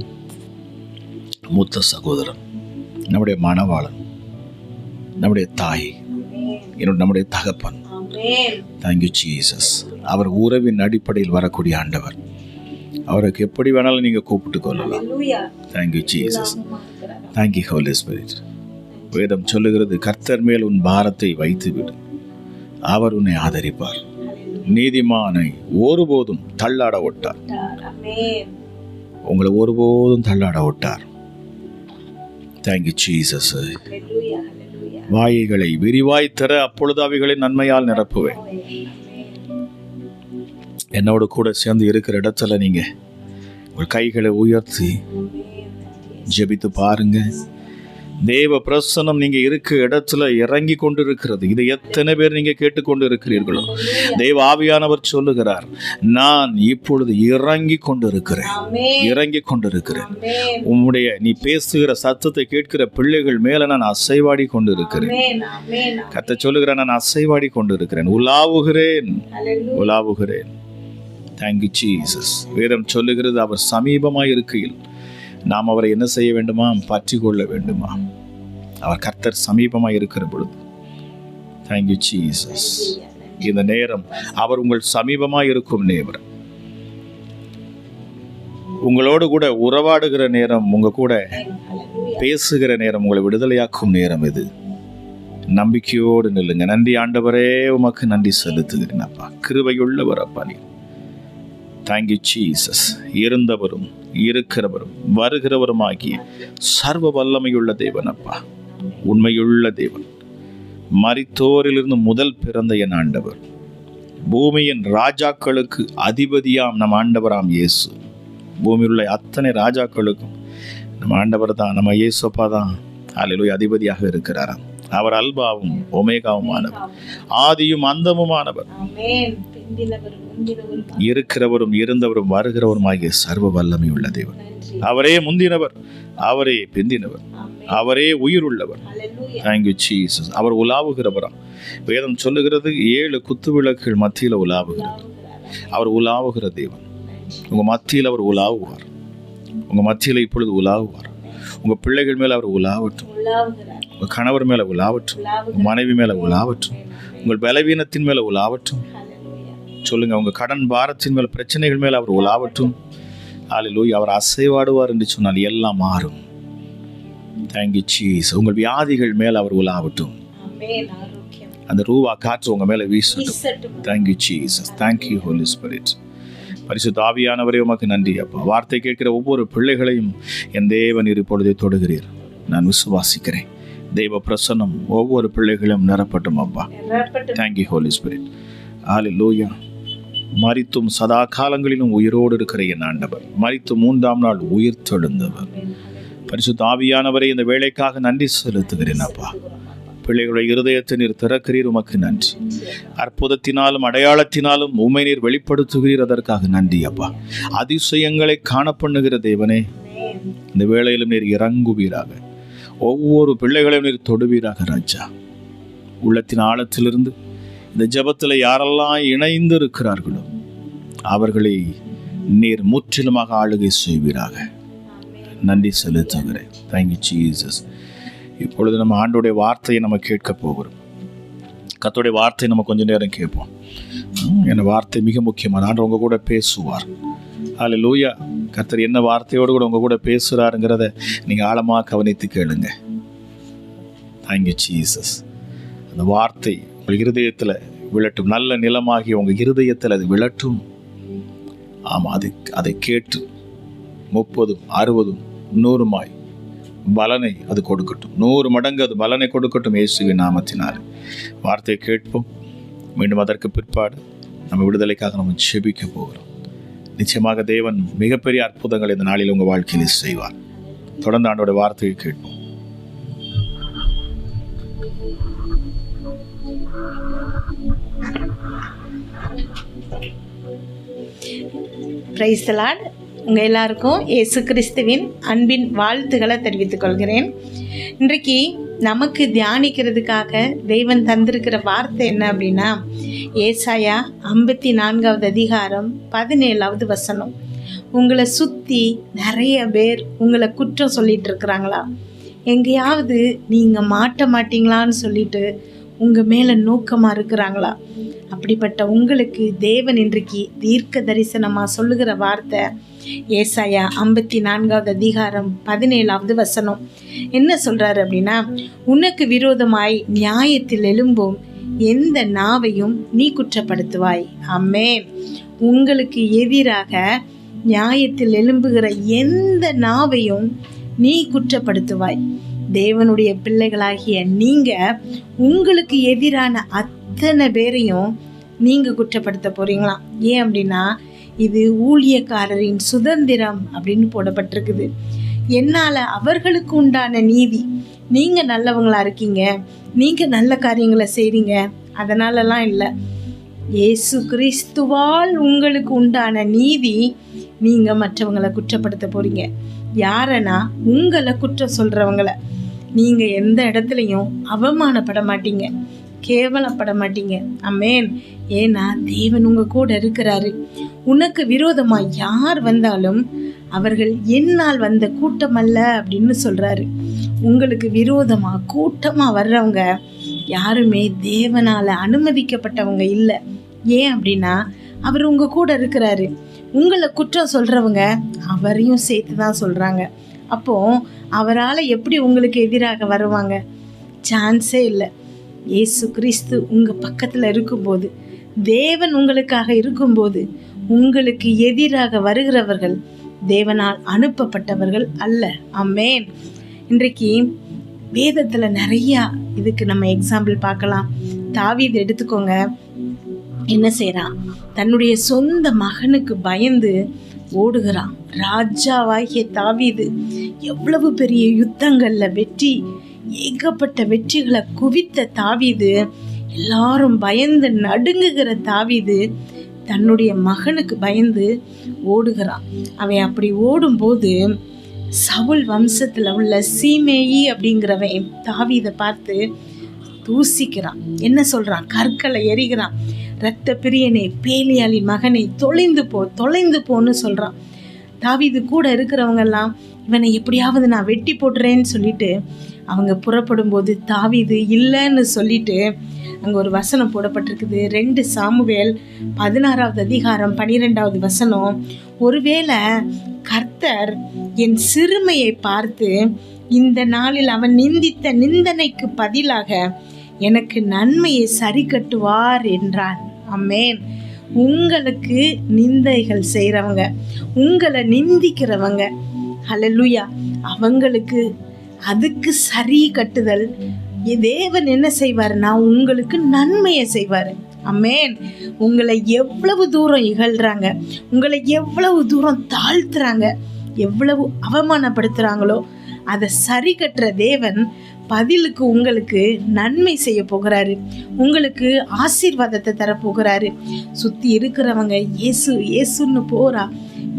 மூத்த சகோதரன், நம்முடைய மணவாளன், நம்முடைய தாய், நம்முடைய தகப்பன். Thank you Jesus. அவர் உறவின் அடிப்படையில் வரக்கூடிய ஆண்டவர். அவருக்கு எப்படி வேணாலும் நீங்க கூப்பிட்டு கொள்ளலாம். Thank you Jesus. Thank you holy spirit. வேதம் சொல்லுகிறது, கர்த்தர் மேல் உன் பாரத்தை வைத்து விடு, அவர் உன்னை ஆதரிப்பார். நீதிமானை ஒருபோதும் தள்ளாட விட்டார். உங்களை ஒருபோதும் தள்ளாட விட்டார். Thank you Jesus. வாய்களை விரிவாய் தர, அப்பொழுது அவைகளை நன்மையால் நிரப்புவேன். என்னோட கூட சேர்ந்து இருக்கிற இடத்துல நீங்க உங்கள் கைகளை உயர்த்தி ஜெபித்து பாருங்க. தேவ பிரசன்னம் நீங்க இருக்க இடத்துல இறங்கி கொண்டு இருக்கிறது. இது எத்தனை பேர் நீங்க கேட்டுக்கொண்டு இருக்கிறீர்களோ, தேவ ஆவியானவர் சொல்லுகிறார், நான் இப்பொழுது இறங்கி கொண்டு இருக்கிறேன், இறங்கி கொண்டு இருக்கிறேன். உம்முடைய நீ பேசுகிற சத்தத்தை கேட்கிற பிள்ளைகள் மேல நான் அசைவாடி கொண்டு இருக்கிறேன். கர்த்தர் சொல்லுகிறார், நான் அசைவாடி கொண்டு இருக்கிறேன், உலாவுகிறேன், உலாவுகிறேன். Thank you Jesus. வேதம் சொல்லுகிறது, அவர் சமீபமாய் இருக்கையில் நாம் அவரை என்ன செய்ய வேண்டுமா? பற்றி கொள்ள வேண்டுமா? அவர் கர்த்தர் சமீபமாய் இருக்கிற பொழுது. Thank you Jesus. இந்த நேரம் அவர் உங்கள் சமீபமாய் இருக்கும் நேரம், உங்களோடு கூட உறவாடுகிற நேரம், உங்க கூட பேசுகிற நேரம், உங்களை விடுதலையாக்கும் நேரம் இது. நம்பிக்கையோடு நில்லுங்க. நன்றி ஆண்டவரே, உமக்கு நன்றி செலுத்துகிறேன் அப்பா. கிருபையுள்ளவர் அப்பா நீ. Thank you Jesus. இருந்தவரும் இருக்கிறவரும் வருகிறவருமாகிய சர்வ வல்லமையுள்ள தேவன் அப்பா, உண்மையுள்ள தேவன், மரித்தோரிலிருந்து முதல் பிறந்த என் ஆண்டவர், பூமியின் ராஜாக்களுக்கு அதிபதியாம் நம் ஆண்டவராம் இயேசு. பூமியில் உள்ள அத்தனை ராஜாக்களுக்கும் நம்ம ஆண்டவர் தான், நம்ம இயேசுப்பா தான் அல்லேலூயா அதிபதியாக இருக்கிறாராம். அவர் அல்பாவும் ஒமேகாவுமானவர், ஆதியும் அந்தமுமானவர், இருக்கிறவரும் இருந்தவரும் வருகிறவரும் ஆகிய சர்வ வல்லமை உள்ள தேவன். அவரே முந்தினவர், அவரே பிந்தினவர், அவரே உயிர் உள்ளவர். Thank you Jesus. அவர் உலாவுகிறவராம். வேதம் சொல்லுகிறது, 7 குத்துவிளக்குகள் மத்தியில் உலாவுகிறவர். அவர் உலாவுகிற தேவன். உங்க மத்தியில் அவர் உலாவுவார். உங்க மத்தியில் இப்பொழுது உலாவுவார். உங்க பிள்ளைகள் மேல அவர் உலாவட்டும், உங்க கணவர் மேல உலாவட்டும், உங்க மனைவி மேல உலாவட்டும், உங்கள் பலவீனத்தின் மேல உலாவட்டும். சொல்லுங்க, உங்க கடன் பாரத்தின் மேல, பிரச்சனைகள் மேல அவர் உலாவட்டும். ஹல்லேலூயா. அவர் அசைவாடுவார் என்று சொன்னால் எல்லாம் மாறும். Thank you Jesus. உங்கள் வியாதிகள் மேல அவர் உலாவட்டும். அந்த ரூவா காற்று உங்க மேல வீசட்டும். Thank you Jesus. Thank you holy spirit. பரிசுத்த ஆவியானவரே, உமக்கு நன்றி அப்பா. வார்த்தை கேட்கிற ஒவ்வொரு பிள்ளைகளையும் என் தேவன் இப்பொழுதே தொடுகிறீர். நான் விசுவாசிக்கிறேன். தெய்வ பிரசன்னம் ஒவ்வொரு பிள்ளைகளும் நிரப்பட்டும் அப்பா. Thank you holy spirit. ஹல்லேலூயா. மரித்தும் சதா காலங்களிலும் உயிரோடு இருக்கிற என் ஆண்டவர், மரித்து 3ஆம் நாள் உயிர் தெழுந்தவர். பரிசுத்த ஆவியானவரை இந்த வேலைக்காக நன்றி செலுத்துகிறேன் அப்பா. பிள்ளைகளுடைய இருதயத்தை நீர் திறக்கிறீர், உமக்கு நன்றி. அற்புதத்தினாலும் அடையாளத்தினாலும் உம்மை நீர் வெளிப்படுத்துகிறீர், அதற்காக நன்றி அப்பா. அதிசயங்களை காணப்பண்ணுகிற தேவனே, இந்த வேளையிலும் நீர் இறங்குவீராக. ஒவ்வொரு பிள்ளைகளையும் நீர் தொடுவீராக ராஜா. உள்ளத்தின் ஆழத்திலிருந்து இந்த ஜெபத்தில் யாரெல்லாம் இணைந்து இருக்கிறார்களோ அவர்களை நீர் முற்றிலுமாக ஆளுகை செய்வீராக. நன்றி செலுத்துகிறேன். Thank you Jesus. இப்பொழுது நம்ம ஆண்டோடைய வார்த்தையை நம்ம கேட்க போகிறோம். கர்த்தருடைய வார்த்தையை நம்ம கொஞ்ச நேரம் கேட்போம். என்ன வார்த்தை மிக முக்கியமான. ஆண்டு உங்க கூட பேசுவார். ஹல்லேலூயா. கர்த்தர் என்ன வார்த்தையோடு கூட உங்க கூட பேசுறாருங்கிறத நீங்க ஆழமாக கவனித்து கேளுங்க. Thank you Jesus. அந்த வார்த்தை உங்கள் இருதயத்தில் விழட்டும். நல்ல நிலமாகி உங்கள் இருதயத்தில் அது விழட்டும். ஆமாம், அதை கேட்டு 30, 60, 100 பலனை அது கொடுக்கட்டும். 100 மடங்கு அது பலனை கொடுக்கட்டும் இயேசுவின் நாமத்தினால். வார்த்தையை கேட்போம். மீண்டும் அதற்கு பிற்பாடு நம்ம விடுதலைக்காக நம்ம ஜெபிக்க போகிறோம். நிச்சயமாக தேவன் மிகப்பெரிய அற்புதங்கள் இந்த நாளில் உங்கள் வாழ்க்கையில் செய்வார். தொடர்ந்து ஆண்டோட வார்த்தையை கேட்போம். Praise the Lord. உங்கள் எல்லாருக்கும் இயேசு கிறிஸ்துவின் அன்பின் வாழ்த்துக்களை தெரிவித்துக் கொள்கிறேன். இன்றைக்கு நமக்கு தியானிக்கிறதுக்காக தேவன் தந்திருக்கிற வார்த்தை என்ன அப்படின்னா, ஏசாயா 54வது அதிகாரம் 17வது வசனம். உங்களை சுற்றி நிறைய பேர் உங்களை குற்றம் சொல்லிட்டு இருக்கிறாங்களா? எங்கேயாவது நீங்கள் மாட்ட மாட்டீங்களான்னு சொல்லிட்டு உங்கள் மேலே நோக்கமாக இருக்கிறாங்களா? அப்படிப்பட்ட உங்களுக்கு தேவன் இன்றைக்கு தீர்க்க தரிசனமாக சொல்லுகிற வார்த்தை ஏசாயா 54வது அதிகாரம் 17வது வசனம். என்ன சொல்கிறாரு அப்படின்னா, உனக்கு விரோதமாய் நியாயத்தில் எழும்பும் எந்த நாவையும் நீ குற்றப்படுத்துவாய். ஆமென். உங்களுக்கு எதிராக நியாயத்தில் எழும்புகிற எந்த நாவையும் நீ குற்றப்படுத்துவாய். தேவனுடைய பிள்ளைகளாகிய நீங்கள் உங்களுக்கு எதிரான அத்தனை பேரையும் நீங்கள் குற்றப்படுத்த போகிறீங்களாம். ஏன் அப்படின்னா, இது ஊழியக்காரரின் சுதந்திரம் அப்படின்னு போடப்பட்டிருக்குது. என்னால் அவர்களுக்கு உண்டான நீதி, நீங்கள் நல்லவங்களா இருக்கீங்க, நீங்கள் நல்ல காரியங்களை செய்கிறீங்க, அதனாலலாம் இல்லை. இயேசு கிறிஸ்துவால் உங்களுக்கு உண்டான நீதி, நீங்கள் மற்றவங்களை குற்றப்படுத்த போகிறீங்க. யாரனா உங்களை குற்றம் சொல்கிறவங்களை. நீங்கள் எந்த இடத்துலையும் அவமானப்பட மாட்டீங்க, கேவலப்பட மாட்டீங்க. ஆமென். ஏன்னா தேவன் உங்கள் கூட இருக்கிறாரு. உனக்கு விரோதமாக யார் வந்தாலும் அவர்கள் என்னால் வந்த கூட்டம் அல்ல அப்படின்னு சொல்கிறாரு. உங்களுக்கு விரோதமாக கூட்டமாக வர்றவங்க யாருமே தேவனால் அனுமதிக்கப்பட்டவங்க இல்லை. ஏன் அப்படின்னா அவர் உங்கள் கூட இருக்கிறாரு. உங்களை குற்றம் சொல்கிறவங்க அவரையும் சேர்த்து தான் சொல்கிறாங்க. அப்போது அவரால் எப்படி உங்களுக்கு எதிராக வருவாங்க? சான்ஸே இல்லை. இயேசு கிறிஸ்து உங்கள் பக்கத்தில் இருக்கும்போது, தேவன் உங்களுக்காக இருக்கும்போது, உங்களுக்கு எதிராக வருகிறவர்கள் தேவனால் அனுப்பப்பட்டவர்கள் அல்ல. ஆமென். இன்றைக்கு வேதத்தில் நிறையா இதுக்கு நம்ம எக்ஸாம்பிள் பார்க்கலாம். தாவீது எடுத்துக்கோங்க. என்ன செய்கிறான்? தன்னுடைய சொந்த மகனுக்கு பயந்து ஓடுகிறான். ராஜாவாகிய தாவீது எவ்வளவு பெரிய யுத்தங்களில் வெற்றி, ஏகப்பட்ட வெற்றிகளை குவித்த தாவீது, எல்லாரும் பயந்து நடுங்குகிற தாவீது தன்னுடைய மகனுக்கு பயந்து ஓடுகிறான். அவன் அப்படி ஓடும்போது சவுல் வம்சத்தில் உள்ள சீமேயி அப்படிங்கிறவன் தாவீதை பார்த்து தூசிக்கிறான். என்ன சொல்கிறான்? கற்களை எறிகிறான். இரத்த பிரியனே, பேலியாளின் மகனை, தொலைந்து போன்னு சொல்கிறான். தாவீது கூட இருக்கிறவங்கெல்லாம் இவனை எப்படியாவது நான் வெட்டி போட்டுறேன்னு சொல்லிட்டு அவங்க புறப்படும் போது தாவீது இல்லைன்னு சொல்லிட்டு அங்கே ஒரு வசனம் போடப்பட்டிருக்குது. 2 சாமுவேல் 16வது அதிகாரம் 12வது வசனம். ஒருவேளை கர்த்தர் என் சிறுமையை பார்த்து இந்த நாளில் அவன் நிந்தித்த நிந்தனைக்கு பதிலாக எனக்கு நன்மையை சரி கட்டுவார் என்றான். ஆமென். உங்களுக்கு நிந்தைகள் செய்கிறவங்க, உங்களை நிந்திக்கிறவங்க, ஹல்லேலூயா, அவங்களுக்கு அதுக்கு சரி கட்டுதல் தேவன் என்ன செய்வாருன்னா உங்களுக்கு நன்மையை செய்வார். ஆமென். உங்களை எவ்வளவு தூரம் இகழ்றாங்க, உங்களை எவ்வளவு தூரம் தாழ்த்துறாங்க, எவ்வளவு அவமானப்படுத்துகிறாங்களோ அதை சரி கட்டுற தேவன் பதிலுக்கு உங்களுக்கு நன்மை செய்ய போகிறாரு. உங்களுக்கு ஆசீர்வாதத்தை தரப்போகிறாரு. சுற்றி இருக்கிறவங்க இயேசுன்னு போறா,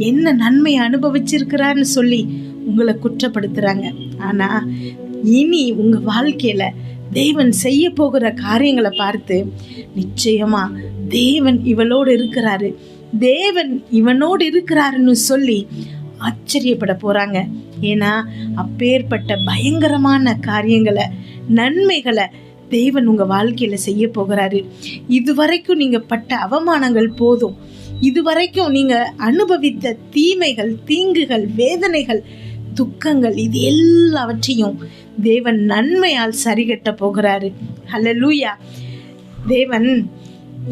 என்ன நன்மையை அனுபவிச்சிருக்கிறான்னு சொல்லி உங்களை குற்றப்படுத்துகிறாங்க. ஆனால் இனி உங்கள் வாழ்க்கையில் தேவன் செய்ய போகிற காரியங்களை பார்த்து நிச்சயமாக தேவன் இவளோடு இருக்கிறாரு, தேவன் இவனோடு இருக்கிறாருன்னு சொல்லி ஆச்சரியப்பட போகிறாங்க. ஏன்னா அப்பேற்பட்ட பயங்கரமான காரியங்களை, நன்மைகளை தேவன் உங்கள் வாழ்க்கையில் செய்ய போகிறாரு. இதுவரைக்கும் நீங்கள் பட்ட அவமானங்கள் போதும். இதுவரைக்கும் நீங்கள் அனுபவித்த தீமைகள், தீங்குகள், வேதனைகள், துக்கங்கள், இது எல்லாவற்றையும் தேவன் நன்மையால் சரிகட்ட போகிறாரு. ஹல்லேலூயா. தேவன்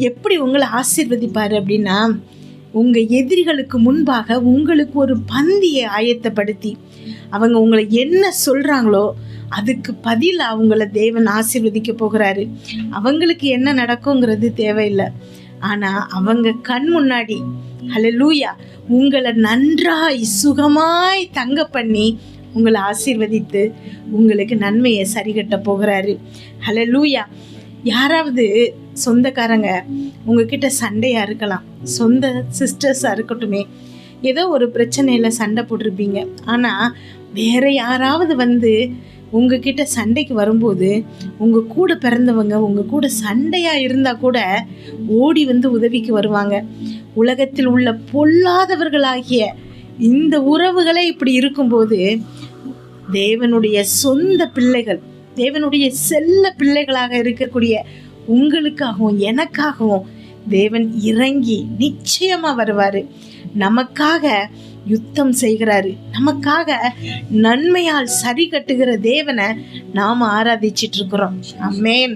எப்படி உங்களை ஆசீர்வதிப்பார் அப்படின்னா, உங்கள் எதிரிகளுக்கு முன்பாக உங்களுக்கு ஒரு பந்தியை ஆயத்தப்படுத்தி அவங்க உங்களை என்ன சொல்கிறாங்களோ அதுக்கு பதில் அவங்கள தேவன் ஆசீர்வதிக்க போகிறாரு. அவங்களுக்கு என்ன நடக்குங்கிறது தேவையில்லை. ஆனால் அவங்க கண் முன்னாடி ஹல்லேலூயா உங்களை நன்றாய் சுகமாய் தங்க பண்ணி உங்களை ஆசீர்வதித்து உங்களுக்கு நன்மையை சரிகட்ட போகிறாரு. ஹல்லேலூயா. யாராவது சொந்தக்காரங்க உங்ககிட்ட சண்டையாக இருக்கலாம், சொந்த சிஸ்டர்ஸாக இருக்கட்டுமே, ஏதோ ஒரு பிரச்சனையில் சண்டை போட்டிருப்பீங்க. ஆனால் வேற யாராவது வந்து உங்ககிட்ட சண்டைக்கு வரும்போது உங்கள் கூட பிறந்தவங்க உங்கள் கூட சண்டையாக இருந்தால் கூட ஓடி வந்து உதவிக்கு வருவாங்க. உலகத்தில் உள்ள பொல்லாதவர்களாகிய இந்த உறவுகளே இப்படி இருக்கும்போது தேவனுடைய சொந்த பிள்ளைகள், தேவனுடைய செல்ல பிள்ளைகளாக இருக்கக்கூடிய உங்களுக்காகவும் எனக்காகவும் தேவன் இறங்கி நிச்சயமாக வருவார். நமக்காக யுத்தம் செய்கிறாரு, நமக்காக நன்மையால் சரி கட்டுகிற தேவனை நாம் ஆராதிச்சிட்டு இருக்கிறோம். ஆமென்.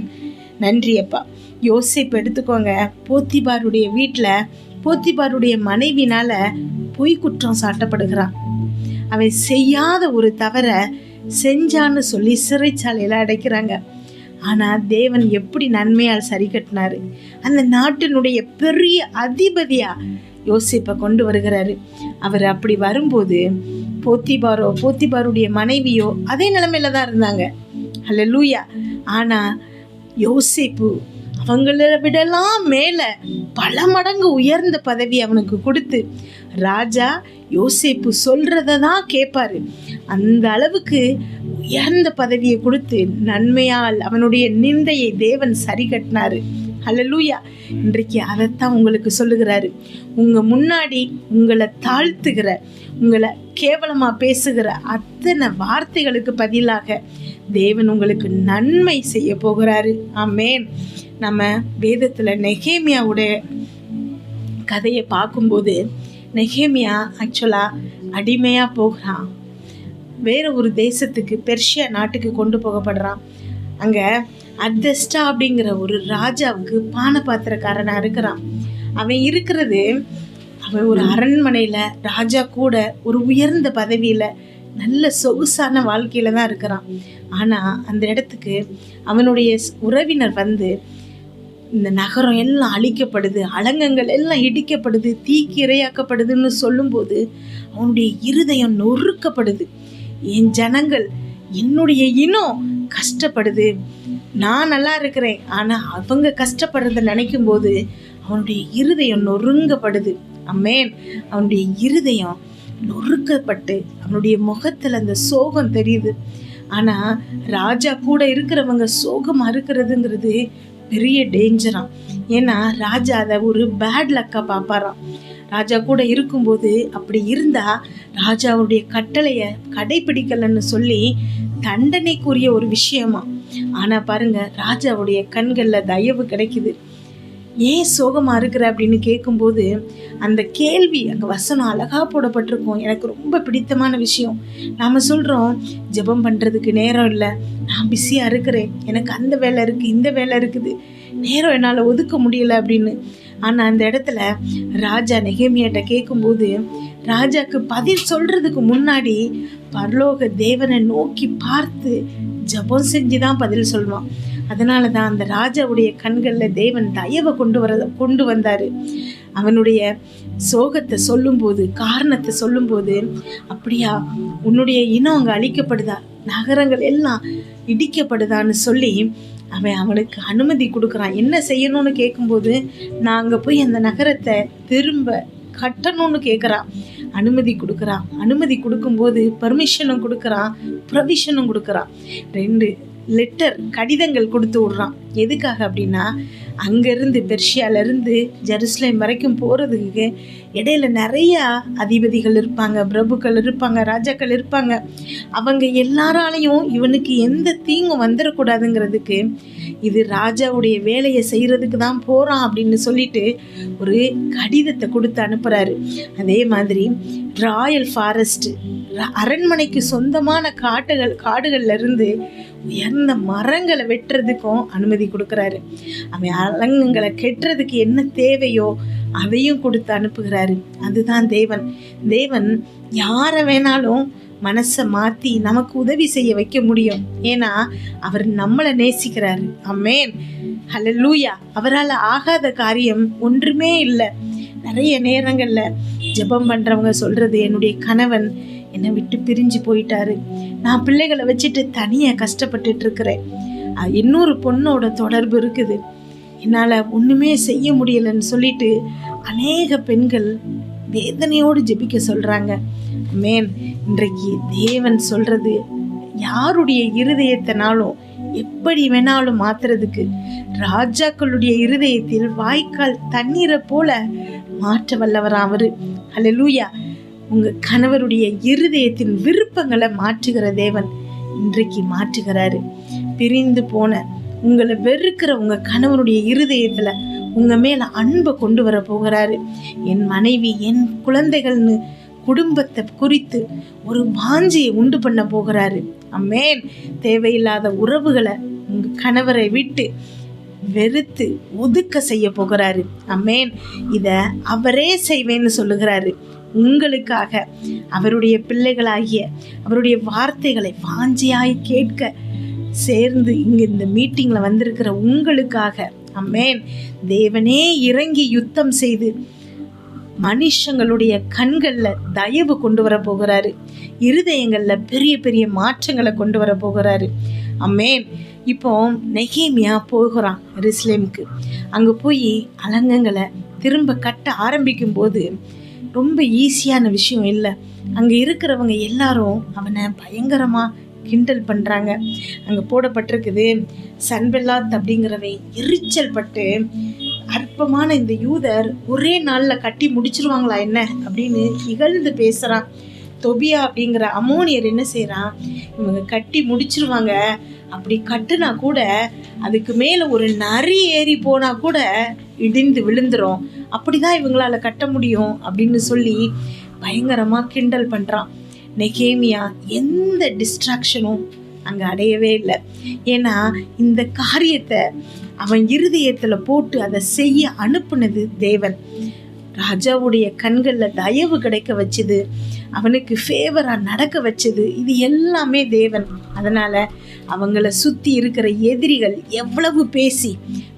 நன்றி அப்பா. யோசேப்பு எடுத்துக்கோங்க. போத்திபாருடைய வீட்டில் போத்திபாருடைய மனைவினால பொய் குற்றம் சாட்டப்படுகிறான். அவன் செய்யாத ஒரு தவற செஞ்சான்னு சொல்லி சிறைச்சாலையில் அடைக்கிறாங்க. ஆனால் தேவன் எப்படி நன்மையால் சரி கட்டினாரு. அந்த நாட்டினுடைய பெரிய அதிபதியா யோசேப்பை கொண்டு வருகிறாரு. அவர் அப்படி வரும்போது போத்திபாருடைய மனைவியோ அதே நிலைமையில தான் இருந்தாங்க. ஹல்லேலூயா. ஆனால் யோசேப்பு அவங்கள விடலாம் மேலே பல மடங்கு உயர்ந்த பதவி அவனுக்கு கொடுத்து ராஜா யோசேப்பு சொல்கிறத தான் கேட்பாரு. அந்த அளவுக்கு உயர்ந்த பதவியை கொடுத்து நன்மையால் அவனுடைய நிந்தையை தேவன் சரி கட்டினாரு. ஹல்லேலூயா. இன்றைக்கு அதைத்தான் உங்களுக்கு சொல்லுகிறாரு. உங்கள் முன்னாடி உங்களை தாழ்த்துகிற, உங்களை கேவலமாக பேசுகிற அத்தனை வார்த்தைகளுக்கு பதிலாக தேவன் உங்களுக்கு நன்மை செய்ய போகிறாரு. ஆமென். நம்ம வேதத்தில் நெகேமியாவுடைய கதையை பார்க்கும்போது நெகேமியா ஆக்சுவலாக அடிமையாக போகிறான். வேற ஒரு தேசத்துக்கு, பெர்ஷியா நாட்டுக்கு கொண்டு போகப்படுறான். அங்கே அர்தஷ்டா அப்படிங்கிற ஒரு ராஜாவுக்கு பான பாத்திரக்காரனாக இருக்கிறான். அவன் இருக்கிறது அவன் ஒரு அரண்மனையில் ராஜா கூட ஒரு உயர்ந்த பதவியில் நல்ல சொகுசான வாழ்க்கையில் தான் இருக்கிறான். ஆனால் அந்த இடத்துக்கு அவனுடைய உறவினர் வந்து இந்த நகரம் எல்லாம் அழிக்கப்படுது, அலங்கங்கள் எல்லாம் இடிக்கப்படுது, தீக்கு இரையாக்கப்படுதுன்னு சொல்லும்போது அவனுடைய இருதயம் நொறுக்கப்படுது. என் ஜனங்கள், என்னுடைய இனம் கஷ்டப்படுது, நான் நல்லா இருக்கிறேன், ஆனால் அவங்க கஷ்டப்படுறத நினைக்கும் போது அவனுடைய இருதயம் நொறுங்கப்படுது. ஆமென். அவனுடைய இருதயம் நொறுக்கப்பட்டு அவனுடைய முகத்தில் அந்த சோகம் தெரியுது. ஆனால் ராஜா கூட இருக்கிறவங்க சோகமாக இருக்கிறதுங்கிறது பெரிய டேஞ்சராம். ஏன்னா ராஜா அதை ஒரு பேட் லக்காக பார்ப்பாராம். ராஜா கூட இருக்கும்போது அப்படி இருந்தால் ராஜாவுடைய கட்டளையை கடைப்பிடிக்கலன்னு சொல்லி தண்டனைக்குரிய ஒரு விஷயமா. ஆனால் பாருங்க, ராஜாவுடைய கண்களில் தயவு கிடைக்குது. ஏன் சோகமாக இருக்கிற அப்படின்னு கேட்கும்போது அந்த கேள்வி அங்கே வசனம் அழகாக போடப்பட்டிருக்கும். எனக்கு ரொம்ப பிடித்தமான விஷயம். நாம் சொல்கிறோம் ஜெபம் பண்ணுறதுக்கு நேரம் இல்லை, நான் பிஸியாக இருக்கிறேன், எனக்கு அந்த வேலை இருக்குது, இந்த வேலை இருக்குது, நேரம் என்னால் ஒதுக்க முடியலை அப்படின்னு. ஆனால் அந்த இடத்துல ராஜா நெகேமியாட்ட கேட்கும்போது ராஜாக்கு பதில் சொல்கிறதுக்கு முன்னாடி பரலோக தேவனை நோக்கி பார்த்து ஜெபம் செஞ்சு தான் பதில் சொல்வான். அதனால தான் அந்த ராஜாவுடைய கண்களில் தேவன் தயவை கொண்டு வந்தார். அவனுடைய சோகத்தை சொல்லும்போது, காரணத்தை சொல்லும்போது, அப்படியா உன்னுடைய இனம் அங்கே அழிக்கப்படுதா, நகரங்கள் எல்லாம் இடிக்கப்படுதான்னு சொல்லி அவனுக்கு அனுமதி கொடுக்குறான். என்ன செய்யணும்னு கேட்கும்போது நான் அங்கே போய் அந்த நகரத்தை திரும்ப கட்டணும்னு கேட்குறான். அனுமதி கொடுக்குறான். அனுமதி கொடுக்கும்போது பர்மிஷனும் கொடுக்குறான், ப்ரொவிஷனும் கொடுக்குறான். 2 லெட்டர் கடிதங்கள் கொடுத்து விட்றான். எதுக்காக அப்படின்னா அங்கேருந்து பெர்ஷியாவிலேருந்து ஜெருசலேம் வரைக்கும் போகிறதுக்கு இடையில நிறையா அதிபதிகள் இருப்பாங்க, பிரபுக்கள் இருப்பாங்க, ராஜாக்கள் இருப்பாங்க. அவங்க எல்லாராலையும் இவனுக்கு எந்த தீங்கும் வந்துடக்கூடாதுங்கிறதுக்கு இது ராஜாவுடைய வேலையை செய்கிறதுக்கு தான் போகிறான் அப்படின்னு சொல்லிட்டு ஒரு கடிதத்தை கொடுத்து அனுப்புகிறாரு. அதே மாதிரி ராயல் ஃபாரஸ்ட், அரண்மனைக்கு சொந்தமான காடுகள்லேருந்து உயர்ந்த மரங்களை வெட்டுறதுக்கும் அனுமதி கொடுக்குறாரு. அவன் அலங்கங்களை கெட்டுறதுக்கு என்ன தேவையோ அதையும் கொடுத்து அனுப்புகிறாரு. அதுதான் தேவன். தேவன் யாரை வேணாலும் மனசை மாற்றி நமக்கு உதவி செய்ய வைக்க முடியும். ஏன்னா அவர் நம்மளை நேசிக்கிறாரு. ஆமென், ஹல்லேலூயா. அவரால் ஆகாத காரியம் ஒன்றுமே இல்லை. நிறைய நேரங்களில் ஜெபம் பண்ணுறவங்க சொல்கிறது, என்னுடைய கணவன் என்னை விட்டு பிரிஞ்சு போயிட்டாரு, நான் பிள்ளைகளை வச்சுட்டு தனியாக கஷ்டப்பட்டுட்டு இருக்கிறேன், இன்னொரு பொண்ணோட தொடர்பு இருக்குது, என்னால் ஒன்றுமே செய்ய முடியலைன்னு சொல்லிட்டு அநேக பெண்கள் வேதனையோடு ஜெபிக்க சொல்கிறாங்க. ஆமென். இன்றைக்கு தேவன் சொல்கிறது, யாருடைய இருதயத்தினாலும் எப்படி வேணாலும் மாத்துறதுக்கு, ராஜாக்களுடைய இருதயத்தில் வாய்க்கால் தண்ணீரை போல மாற்ற வல்லவர் அவரு. ஹல்லேலூயா. உங்க கணவருடைய இருதயத்தின் விருப்பங்களை மாற்றுகிற தேவன் இன்றைக்கு மாற்றுகிறாரு. பிரிந்து போன உங்களை வெறுக்கிற உங்க கணவனுடைய இருதயத்துல உங்க மேல அன்பை கொண்டு வர போகிறாரு. என் மனைவி, என் குழந்தைகள்னு குடும்பத்தை குறித்து ஒரு வாஞ்சியை உண்டு பண்ண போகிறாரு. ஆமென். தேவையில்லாத உறவுகளை உங்க கணவரை விட்டு வெறுத்து ஒதுக்க செய்ய போகிறாரு. ஆமென். இத அவரே செய்வேன்னு சொல்லுகிறாரு. உங்களுக்காக அவருடைய பிள்ளைகளாகிய அவருடைய வார்த்தைகளை வாஞ்சியாய் கேட்க சேர்ந்து இங்க இந்த மீட்டிங்ல வந்திருக்கிற உங்களுக்காக, ஆமென், தேவனே இறங்கி யுத்தம் செய்து மனுஷங்களுடைய கண்கள்ல தயவு கொண்டு வர போகிறாரு. இருதயங்கள்ல பெரிய பெரிய மாற்றங்களை கொண்டு வர போகிறாரு. ஆமென். இப்போ நெகேமியா போகிறான் எருசலேமுக்கு. அங்க போய் அலங்கங்களை திரும்ப கட்ட ஆரம்பிக்கும் போது ரொம்ப ஈஸியான விஷயம் இல்லை. அங்க இருக்கிறவங்க எல்லாரும் அவனை பயங்கரமா கிண்டல் பண்றாங்க. அங்க போடப்பட்டிருக்குது, சன்பெல்லாத் அப்படிங்கிறவன் எரிச்சல் பட்டு, அற்பமான இந்த யூதர் ஒரே நாள்ல கட்டி முடிச்சிருவாங்களா என்ன அப்படின்னு இகழ்ந்து பேசுறான். தொபியா அப்படிங்கிற அமோனியர் என்ன செய்யறான், இவங்க கட்டி முடிச்சிருவாங்க, அப்படி கட்டுனா கூட அதுக்கு மேல ஒரு நரி ஏறி போனா கூட இடிந்து விழுந்துரும், அப்படிதான் இவங்களால கட்ட முடியும் அப்படின்னு சொல்லி பயங்கரமா கிண்டல் பண்றான். நெகேமியா எந்த டிஸ்ட்ராக்ஷனும் அங்க அடையவே இல்லை. ஏன்னா இந்த காரியத்தை அவன் இருதயத்துல போட்டு அதை செய்ய அனுப்புனது தேவன். ராஜாவுடைய கண்கள்ல தயவு கிடைக்க வச்சது, அவனுக்கு ஃபேவரா நடக்க வச்சது, இது எல்லாமே தேவன். அதனால அவங்கள சுத்தி இருக்கிற எதிரிகள் எவ்வளவு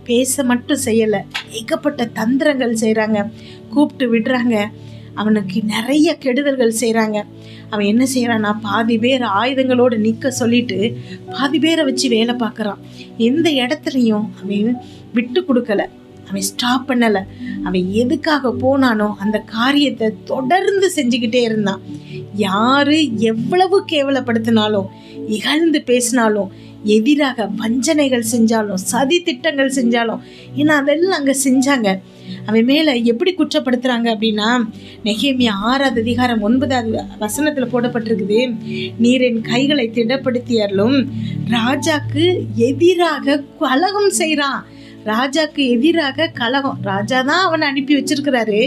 பேச மட்டும் செய்யல, ஏகப்பட்ட தந்திரங்கள் செய்றாங்க, கூப்பிட்டு விடுறாங்க, அவனுக்கு நிறைய கெடுதல்கள் செய்றாங்க. அவன் என்ன செய்யறான்னா, பாதி பேர் ஆயுதங்களோடு நிற்க சொல்லிட்டு பாதி பேரை வச்சு வேலை பார்க்குறான். எந்த இடத்துலையும் அவன் விட்டு கொடுக்கல, அவன் ஸ்டாப் பண்ணலை. அவன் எதுக்காக போனானோ அந்த காரியத்தை தொடர்ந்து செஞ்சுக்கிட்டே இருந்தான். யாரு எவ்வளவு கேவலப்படுத்தினாலும், இகழ்ந்து பேசினாலும், எதிராக வஞ்சனைகள் செஞ்சாலும், சதி திட்டங்கள் செஞ்சாலும், ஏன்னா அதெல்லாம் அங்கே செஞ்சாங்க. அவன் மேலே எப்படி குற்றப்படுத்துகிறாங்க அப்படின்னா, நெகேமியா 6வது அதிகாரம் 9வது வசனத்தில் போடப்பட்டிருக்குது, நீர் என் கைகளை திடப்படுத்தியாலும் ராஜாக்கு எதிராக கலகம் செய்கிறான். ராஜாக்கு எதிராக கலகம், ராஜா தான் அவனை அனுப்பி வச்சிருக்கிறாரு,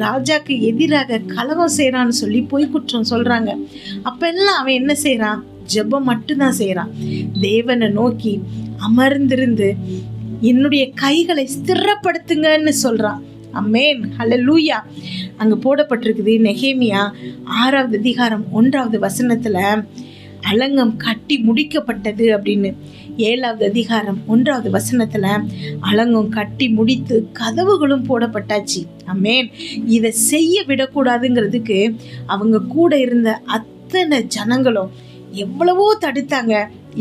ராஜாக்கு எதிராக கலகம் செய்கிறான்னு சொல்லி போய் குற்றம் சொல்கிறாங்க. அப்பெல்லாம் அவன் என்ன செய்கிறான், ஜெபம் மட்டும்தான் செய்கிறான். தேவனை நோக்கி அமர்ந்திருந்து என்னுடைய கைகளை ஸ்திரப்படுத்துங்கன்னு சொல்கிறான். ஆமென், ஹல்லேலூயா. அங்கே போடப்பட்டிருக்குது, நெகேமியா 6வது அதிகாரம் 1வது வசனத்தில் அலங்கம் கட்டி முடிக்கப்பட்டது அப்படின்னு. 7வது அதிகாரம் 1வது வசனத்தில் அலங்கம் கட்டி முடித்து கதவுகளும் போடப்பட்டாச்சு. ஆமென். இதை செய்ய விடக்கூடாதுங்கிறதுக்கு அவங்க கூட இருந்த அத்தனை ஜனங்களும் எவ்வளவோ தடுத்தாங்க,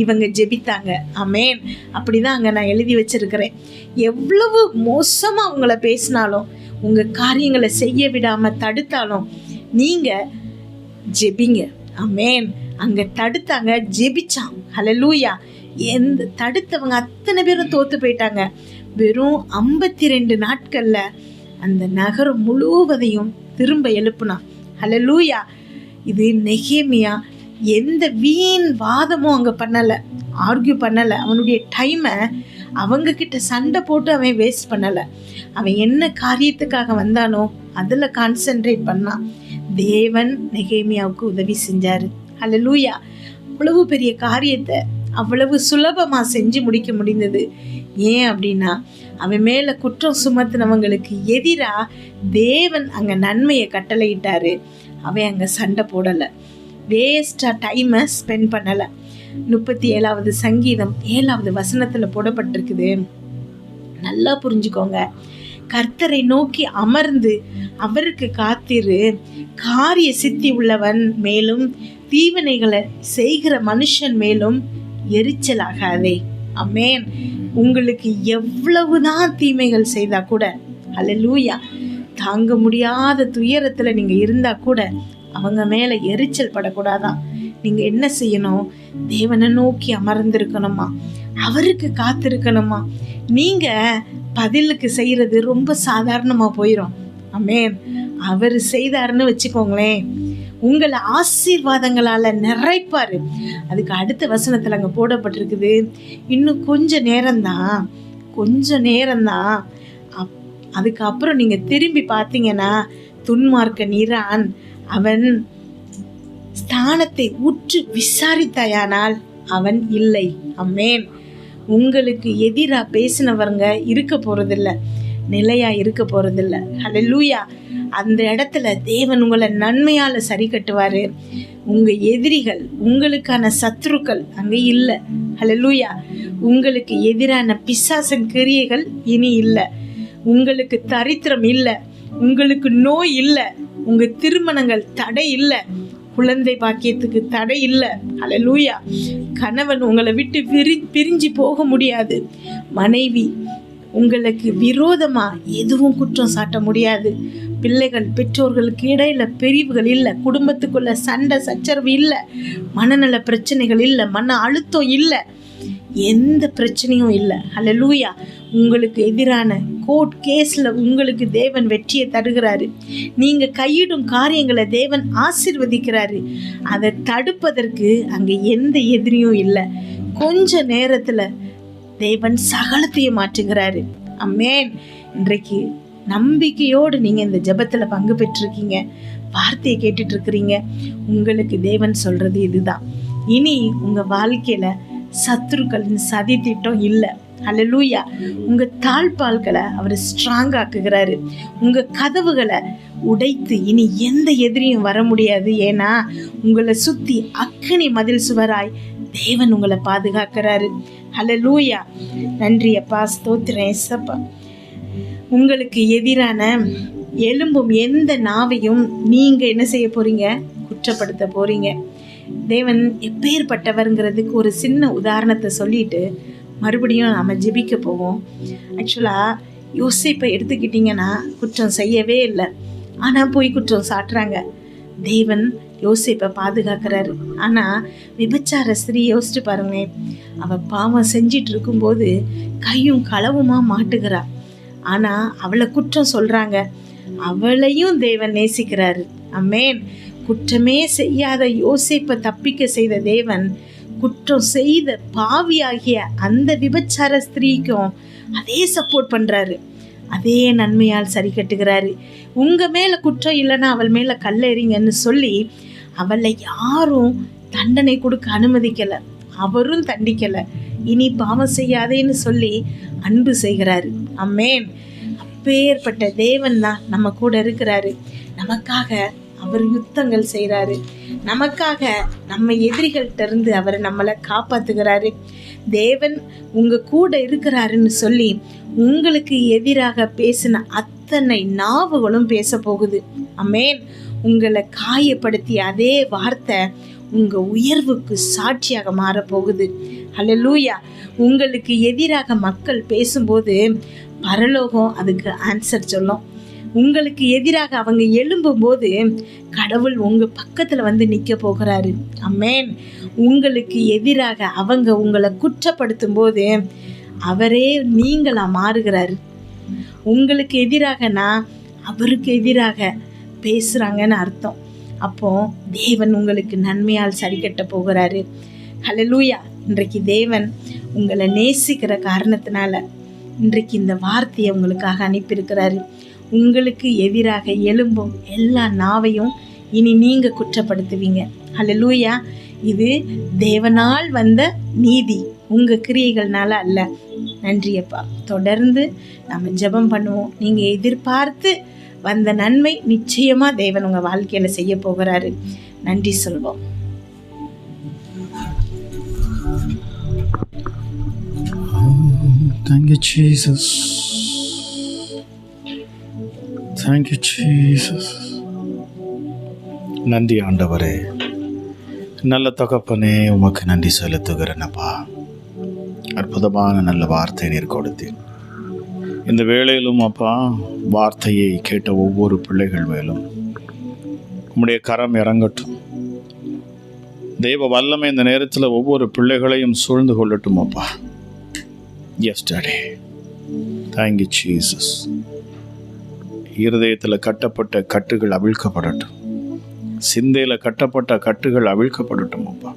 இவங்க ஜெபித்தாங்க. ஆமென். அப்படிதான் அங்கே நான் எழுதி வச்சிருக்கிறேன். எவ்வளவு மோசமாக அவங்கள பேசினாலும், உங்கள் காரியங்களை செய்ய விடாமல் தடுத்தாலும் நீங்கள் ஜெபிங்க. ஆமென். அங்கே தடுத்தாங்க, ஜெபிச்சான். ஹல்லேலூயா. தடுத்தவங்க அத்தனை பேரும் தோத்து போயிட்டாங்க. வெறும் 52 நாட்களில் அந்த நகரம் முழுவதையும் திரும்ப எழுப்புனான். ஹல்லேலூயா. இது நெகேமியா எந்த வீண் வாதமும் அங்கே பண்ணலை, ஆர்கியூ பண்ணலை. அவனுடைய டைமை அவங்க கிட்ட சண்டை போட்டு அவன் வேஸ்ட் பண்ணலை. அவன் என்ன காரியத்துக்காக வந்தானோ அதில் கான்சென்ட்ரேட் பண்ணான். தேவன் நெகேமியாவுக்கு உதவி செஞ்சார். ஹல்லேலூயா. அவ்வளவு பெரிய காரியத்தை அவ்வளவு சுலபமாக செஞ்சு முடிக்க முடிந்தது. ஏன் அப்படின்னா, அவன் மேலே குற்றம் சுமத்தினவங்களுக்கு எதிராக தேவன் அங்கே நன்மையை கட்டளையிட்டாரு. அவன் அங்கே சண்டை போடலை. வேஸ்ட்டாக டைமை ஸ்பெண்ட் பண்ணலை. 37வது சங்கீதம் 7வது வசனத்தில் போடப்பட்டிருக்குது. நல்லா புரிஞ்சுக்கோங்க. கர்த்தரை நோக்கி அமர்ந்து அவருக்கு காத்திரு, காரிய சித்தி உள்ளவன் மேலும் தீவனைகளை செய்கிற மனுஷன் மேலும் எரிச்சலாகாதே. ஆமென். உங்களுக்கு எவ்வளவுதான் தீமைகள் செய்தா கூட, அல்லேலூயா, தாங்க முடியாத துயரத்தில் நீங்கள் இருந்தால் கூட அவங்க மேலே எரிச்சல் படக்கூடாதான். நீங்கள் என்ன செய்யணும்? தேவனை நோக்கி அமர்ந்திருக்கணுமா, அவருக்கு காத்திருக்கணுமா. நீங்கள் பதிலுக்கு செய்கிறது ரொம்ப சாதாரணமாக போயிடும். ஆமென். அவர் செய்தாருன்னு வச்சுக்கோங்களேன், உங்களை ஆசீர்வாதங்களால் நிறைப்பார். அதுக்கு அடுத்த வசனத்தில் அங்கே போடப்பட்டிருக்குது, இன்னும் கொஞ்சம் நேரம்தான், அதுக்கப்புறம் நீங்கள் திரும்பி பார்த்தீங்கன்னா துன்மார்க்க நீரான் அவன் ஸ்தானத்தை உற்று விசாரித்தாயானால் அவன் இல்லை. ஆமென். உங்களுக்கு எதிராக பேசினவங்க இருக்க போகிறதில்ல, நிலையாக இருக்க போகிறதில்ல. ஹல்லேலூயா. அந்த இடத்துல தேவன் உங்களை நன்மையால் சரி கட்டுவார். உங்கள் எதிரிகள், உங்களுக்கான சத்துருக்கள் அங்கே இல்லை. ஹல்லேலூயா. உங்களுக்கு எதிரான பிசாசன் கிரியைகள் இனி இல்லை. உங்களுக்கு தரித்திரம் இல்லை, உங்களுக்கு நோய் இல்லை, உங்கள் திருமணங்கள் தடை இல்லை, குழந்தை பாக்கியத்துக்கு தடை இல்லை. ஹல்லேலூயா. கணவன் உங்களை விட்டு பிரிஞ்சு போக முடியாது. மனைவி உங்களுக்கு விரோதமாக எதுவும் குற்றம் சாட்ட முடியாது. பிள்ளைகள், பெற்றோர்களுக்கு இடையில பிரிவுகள் இல்லை, குடும்பத்துக்குள்ள சண்டை சச்சரவு இல்லை, மனநல பிரச்சனைகள் இல்லை, மன அழுத்தம் இல்லை, எந்த பிரச்சனையும் இல்லை. ஹல்லேலூயா. உங்களுக்கு எதிரான கோர்ட் கேஸில் உங்களுக்கு தேவன் வெற்றியை தருகிறாரு. நீங்கள் கையிடும் காரியங்களை தேவன் ஆசீர்வதிக்கிறாரு. அதை தடுப்பதற்கு அங்கே எந்த எதிரியும் இல்லை. கொஞ்ச நேரத்தில் தேவன் சகலத்தையும் மாற்றுகிறாரு. ஆமென். இன்றைக்கு நம்பிக்கையோடு நீங்கள் இந்த ஜெபத்தில் பங்கு பெற்றிருக்கீங்க, வார்த்தையை கேட்டுட்டு இருக்கிறீங்க. உங்களுக்கு தேவன் சொல்கிறது இதுதான், இனி உங்கள் வாழ்க்கையில் சத்துருக்களின் சதி திட்டம் இல்லை. ஹல்லேலூயா. உங்கள் தாழ்பால்களை அவர் ஸ்ட்ராங் ஆக்குகிறாரு. உங்கள் கதவுகளை உடைத்து இனி எந்த எதிரியும் வர முடியாது. ஏன்னா உங்களை சுற்றி அக்கினி மதில் சுவராய் தேவன் உங்களை பாதுகாக்கிறாரு. ஹல்லேலூயா. நன்றி அப்பா, ஸ்தோத்திரம் ஏசப்பா. உங்களுக்கு எதிரான எழும்பும் எந்த நாவையும் நீங்கள் என்ன செய்ய போகிறீங்க? குற்றப்படுத்த போகிறீங்க. தேவன் எப்பேற்பட்டவருங்கிறதுக்கு ஒரு சின்ன உதாரணத்தை சொல்லிட்டு மறுபடியும் நம்ம ஜெபிக்க போவோம். ஆக்சுவலாக யோசேப்பை எடுத்துக்கிட்டிங்கன்னா குற்றம் செய்யவே இல்லை, ஆனால் போய் குற்றம் சாட்டுறாங்க. தேவன் யோசேப்பை பாதுகாக்கிறாரு. ஆனால் விபச்சார ஸ்திரீ யோசிச்சு பாருங்களேன், அவள் பாவம் செஞ்சிட்டு இருக்கும்போது கையும் களவுமா மாட்டுகிறா. ஆனால் அவளை குற்றம் சொல்கிறாங்க, அவளையும் தேவன் நேசிக்கிறாரு. ஆமென். குற்றமே செய்யாத யோசேப்பை தப்பிக்க செய்த தேவன் குற்றம் செய்த பாவியாகிய அந்த விபச்சார ஸ்திரீக்கும் அதே சப்போர்ட் பண்ணுறாரு, அதே நன்மையால் சரி கட்டுகிறாரு. உங்கள் மேலே குற்றம் இல்லைன்னா அவள் மேலே கல்லெறிங்கன்னு சொல்லி அவளை யாரும் தண்டனை கொடுக்க அனுமதிக்கலை, அவரும் தண்டிக்கலை. இனி பாவம் செய்யாதேன்னு சொல்லி அன்பு செய்கிறாரு. ஆமென். அப்பேற்பட்ட தேவன் தான் நம்ம கூட இருக்கிறாரு. நமக்காக அவர் யுத்தங்கள் செய்கிறாரு. நமக்காக நம்ம எதிரிகள்கிட்ட இருந்து அவர் நம்மளை காப்பாற்றுகிறாரு. தேவன் உங்கள் கூட இருக்கிறாருன்னு சொல்லி உங்களுக்கு எதிராக பேசின அத்தனை நாவுகளும் பேச போகுது. ஆமென். உங்களை காயப்படுத்திய அதே வார்த்தை உங்கள் உயர்வுக்கு சாட்சியாக மாறப்போகுது. ஹல்லேலூயா. உங்களுக்கு எதிராக மக்கள் பேசும்போது பரலோகம் அதுக்கு ஆன்சர் சொல்லும். உங்களுக்கு எதிராக அவங்க எழும்பும்போது கடவுள் உங்கள் பக்கத்தில் வந்து நிற்க போகிறாரு. ஆமென். உங்களுக்கு எதிராக அவங்க உங்களை குற்றப்படுத்தும் போது அவரே நீங்களாக மாறுகிறாரு. உங்களுக்கு எதிராகனா அவருக்கு எதிராக பேசுகிறாங்கன்னு அர்த்தம். அப்போ தேவன் உங்களுக்கு நன்மையால் சரி கட்ட போகிறாரு. ஹல்லேலூயா. இன்றைக்கு தேவன் உங்களை நேசிக்கிற காரணத்தினால இன்றைக்கு இந்த வார்த்தையை உங்களுக்காக அனுப்பியிருக்கிறாரு. உங்களுக்கு எதிராக எழும்பும் எல்லா நாவையும் இனி நீங்கள் குற்றப்படுத்துவீங்க. ஹல்லேலூயா. இது தேவனால் வந்த நீதி, உங்கள் கிரியைகள்னால அல்ல. நன்றியப்பா. தொடர்ந்து நம்ம ஜெபம் பண்ணுவோம். நீங்கள் எதிர்பார்த்து வந்த நன்மை நிச்சயமாக தேவன் உங்கள் வாழ்க்கையில் செய்ய போகிறாரு. நன்றி சொல்வோம். Thank you, Jesus. Thank you, Jesus. நன்றி ஆண்டவரே, நல்ல தகப்பனே, உமக்கு நன்றி செலுத்துகிறேனப்பா. அற்புதமான நல்ல வார்த்தை நீர் கொடுத்தேன். இந்த வேளையிலும் அப்பா, வார்த்தையை கேட்ட ஒவ்வொரு பிள்ளைகள் மேலும் உம்முடைய கரம் இறங்கட்டும். தெய்வ வல்லமை இந்த நேரத்தில் ஒவ்வொரு பிள்ளைகளையும் சூழ்ந்து கொள்ளட்டும் அப்பா. Yesterday thank you Jesus. இருதயத்தில் கட்டப்பட்ட கட்டுகள் அவிழ்க்கப்படட்டும். சிந்தையில் கட்டப்பட்ட கட்டுகள் அவிழ்க்கப்படட்டும் அப்பா.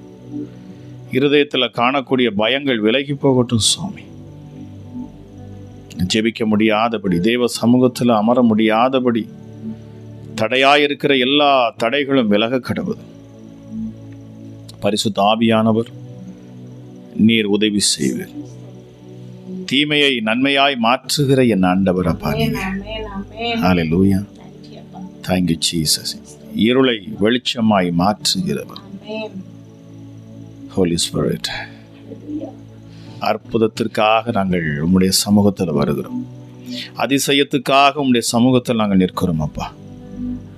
இருதயத்தில் காணக்கூடிய பயங்கள் விலகி போகட்டும் சுவாமி. ஜெபிக்க முடியாதபடி, தேவ சமூகத்தில் அமர முடியாதபடி தடையாயிருக்கிற எல்லா தடைகளும் விலக கடவுது. பரிசுத்த ஆவியானவர் நீர் உதவி செய்வீர். தீமையை நன்மையாய் மாற்றுகிற என் ஆண்டவர் அப்பா. ஹல்லேலூயா. Thank you Jesus. இருளை வெளிச்சமாய் மாற்றுகிறவர். Holy Spirit. அற்புதத்திற்காக நாங்கள் உம்முடைய சமூகத்தில் வருகிறோம். அதிசயத்துக்காக உம்முடைய சமூகத்தில் நாங்கள் நிற்கிறோம் அப்பா.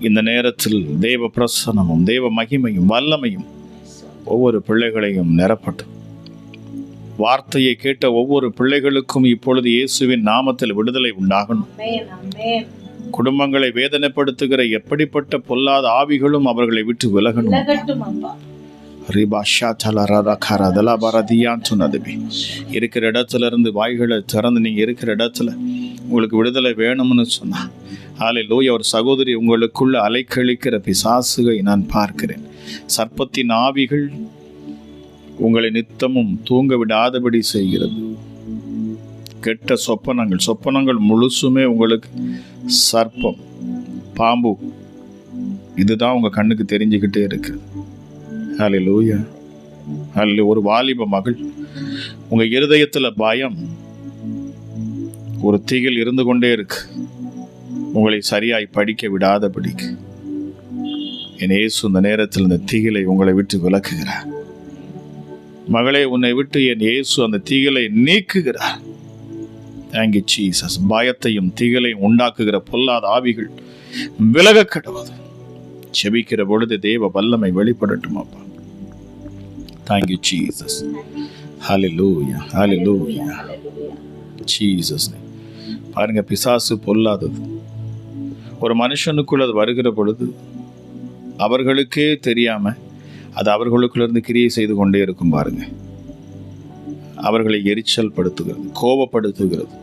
இந்த நேரத்தில் தேவ பிரசன்னமும் தேவ மகிமையும் வல்லமையும் ஒவ்வொரு பிள்ளைகளையும் நிரப்பட்டும். வார்த்தையை கேட்ட ஒவ்வொரு பிள்ளைகளுக்கும் இப்பொழுது இயேசுவின் நாமத்தில் விடுதலை உண்டாகணும். குடும்பங்களை வேதனைப்படுத்துகிற எப்படிப்பட்ட பொல்லாத ஆவிகளும் அவர்களை விட்டு விலகணும். இருக்கிற இடத்துல இருந்து வாய்களை திறந்து நீங்க இருக்கிற இடத்துல உங்களுக்கு விடுதலை வேணும்னு சொன்னா, ஹல்லேலூயா. ஒரு சகோதரி, உங்களுக்குள்ள அலைக்கழிக்கிற பிசாசுகளை நான் பார்க்கிறேன். சர்ப்பத்தின் ஆவிகள் உங்களை நித்தமும் தூங்க விடாதபடி செய்கிறது. கெட்ட சொப்பனங்கள் முழுசுமே உங்களுக்கு சர்ப்பம், பாம்பு, இதுதான் உங்க கண்ணுக்கு தெரிஞ்சுக்கிட்டே இருக்கு. ஹல்லேலூயா. ஹல்லேலூயா. ஒரு வாலிப மகள், உங்க இருதயத்துல பயம், ஒரு திகில் இருந்து கொண்டே இருக்கு, உங்களை சரியாய் படிக்க விடாதபடிக்கு. என் இயேசு இந்த நேரத்தில் இந்த திகிலை உங்களை விட்டு விலக்குகிறார். மகளே, உன்னை விட்டு என் இயேசு அந்த திகிலை நீக்குகிறார். Thank you Jesus. பயத்தையும் திகிலையும் உண்டாக்குகிற பொல்லாத ஆவிகள் விலக கடவுது. செபிக்கிற பொழுது தேவ வல்லமை வெளிப்படட்டும் அப்பா. Thank you Jesus. ஹல்லேலூயா. ஹல்லேலூயா. ஜீசஸ். பாருங்க, பிசாசு பொல்லாதது. ஒரு மனுஷனுக்குள்ள அது வருகிற பொழுது அவர்களுக்கே தெரியாம அது அவர்களுக்குள்ளிருந்து கிரியை செய்து கொண்டே இருக்கும். பாருங்க, அவர்களை எரிச்சல் படுத்துகிறது, கோபப்படுத்துகிறது.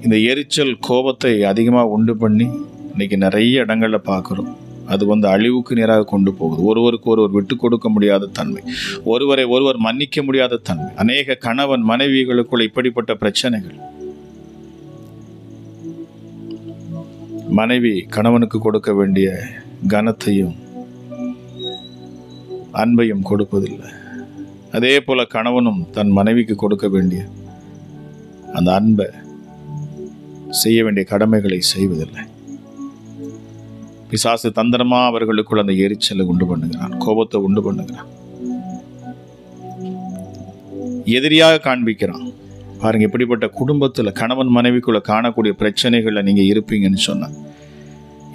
இந்த எரிச்சல் கோபத்தை அதிகமாக உண்டு பண்ணி இன்னைக்கு நிறைய இடங்கள்ல பார்க்குறோம். அது அழிவுக்கு நேராக கொண்டு போகுது. ஒருவருக்கு ஒருவர் விட்டு கொடுக்க முடியாத தன்மை, ஒருவரை ஒருவர் மன்னிக்க முடியாத தன்மை. அநேக கணவன் மனைவிகளுக்குள்ள இப்படிப்பட்ட பிரச்சனைகள். மனைவி கணவனுக்கு கொடுக்க வேண்டிய கனத்தையும் அன்பையும் கொடுப்பதில்லை. அதே போல கணவனும் தன் மனைவிக்கு கொடுக்க வேண்டிய அந்த அன்பை, செய்ய வேண்டிய கடமைகளை செய்வதில்லை. பிசாசு தந்திரமா அவர்களுக்குள் அந்த எரிச்சலை உண்டு பண்ணுகிறான், கோபத்தை உண்டு பண்ணுகிறான், எதிரியாக காண்பிக்கிறான். பாருங்க, இப்படிப்பட்ட குடும்பத்துல கணவன் மனைவிக்குள்ள காணக்கூடிய பிரச்சனைகள்ல நீங்க இருப்பீங்கன்னு சொன்ன,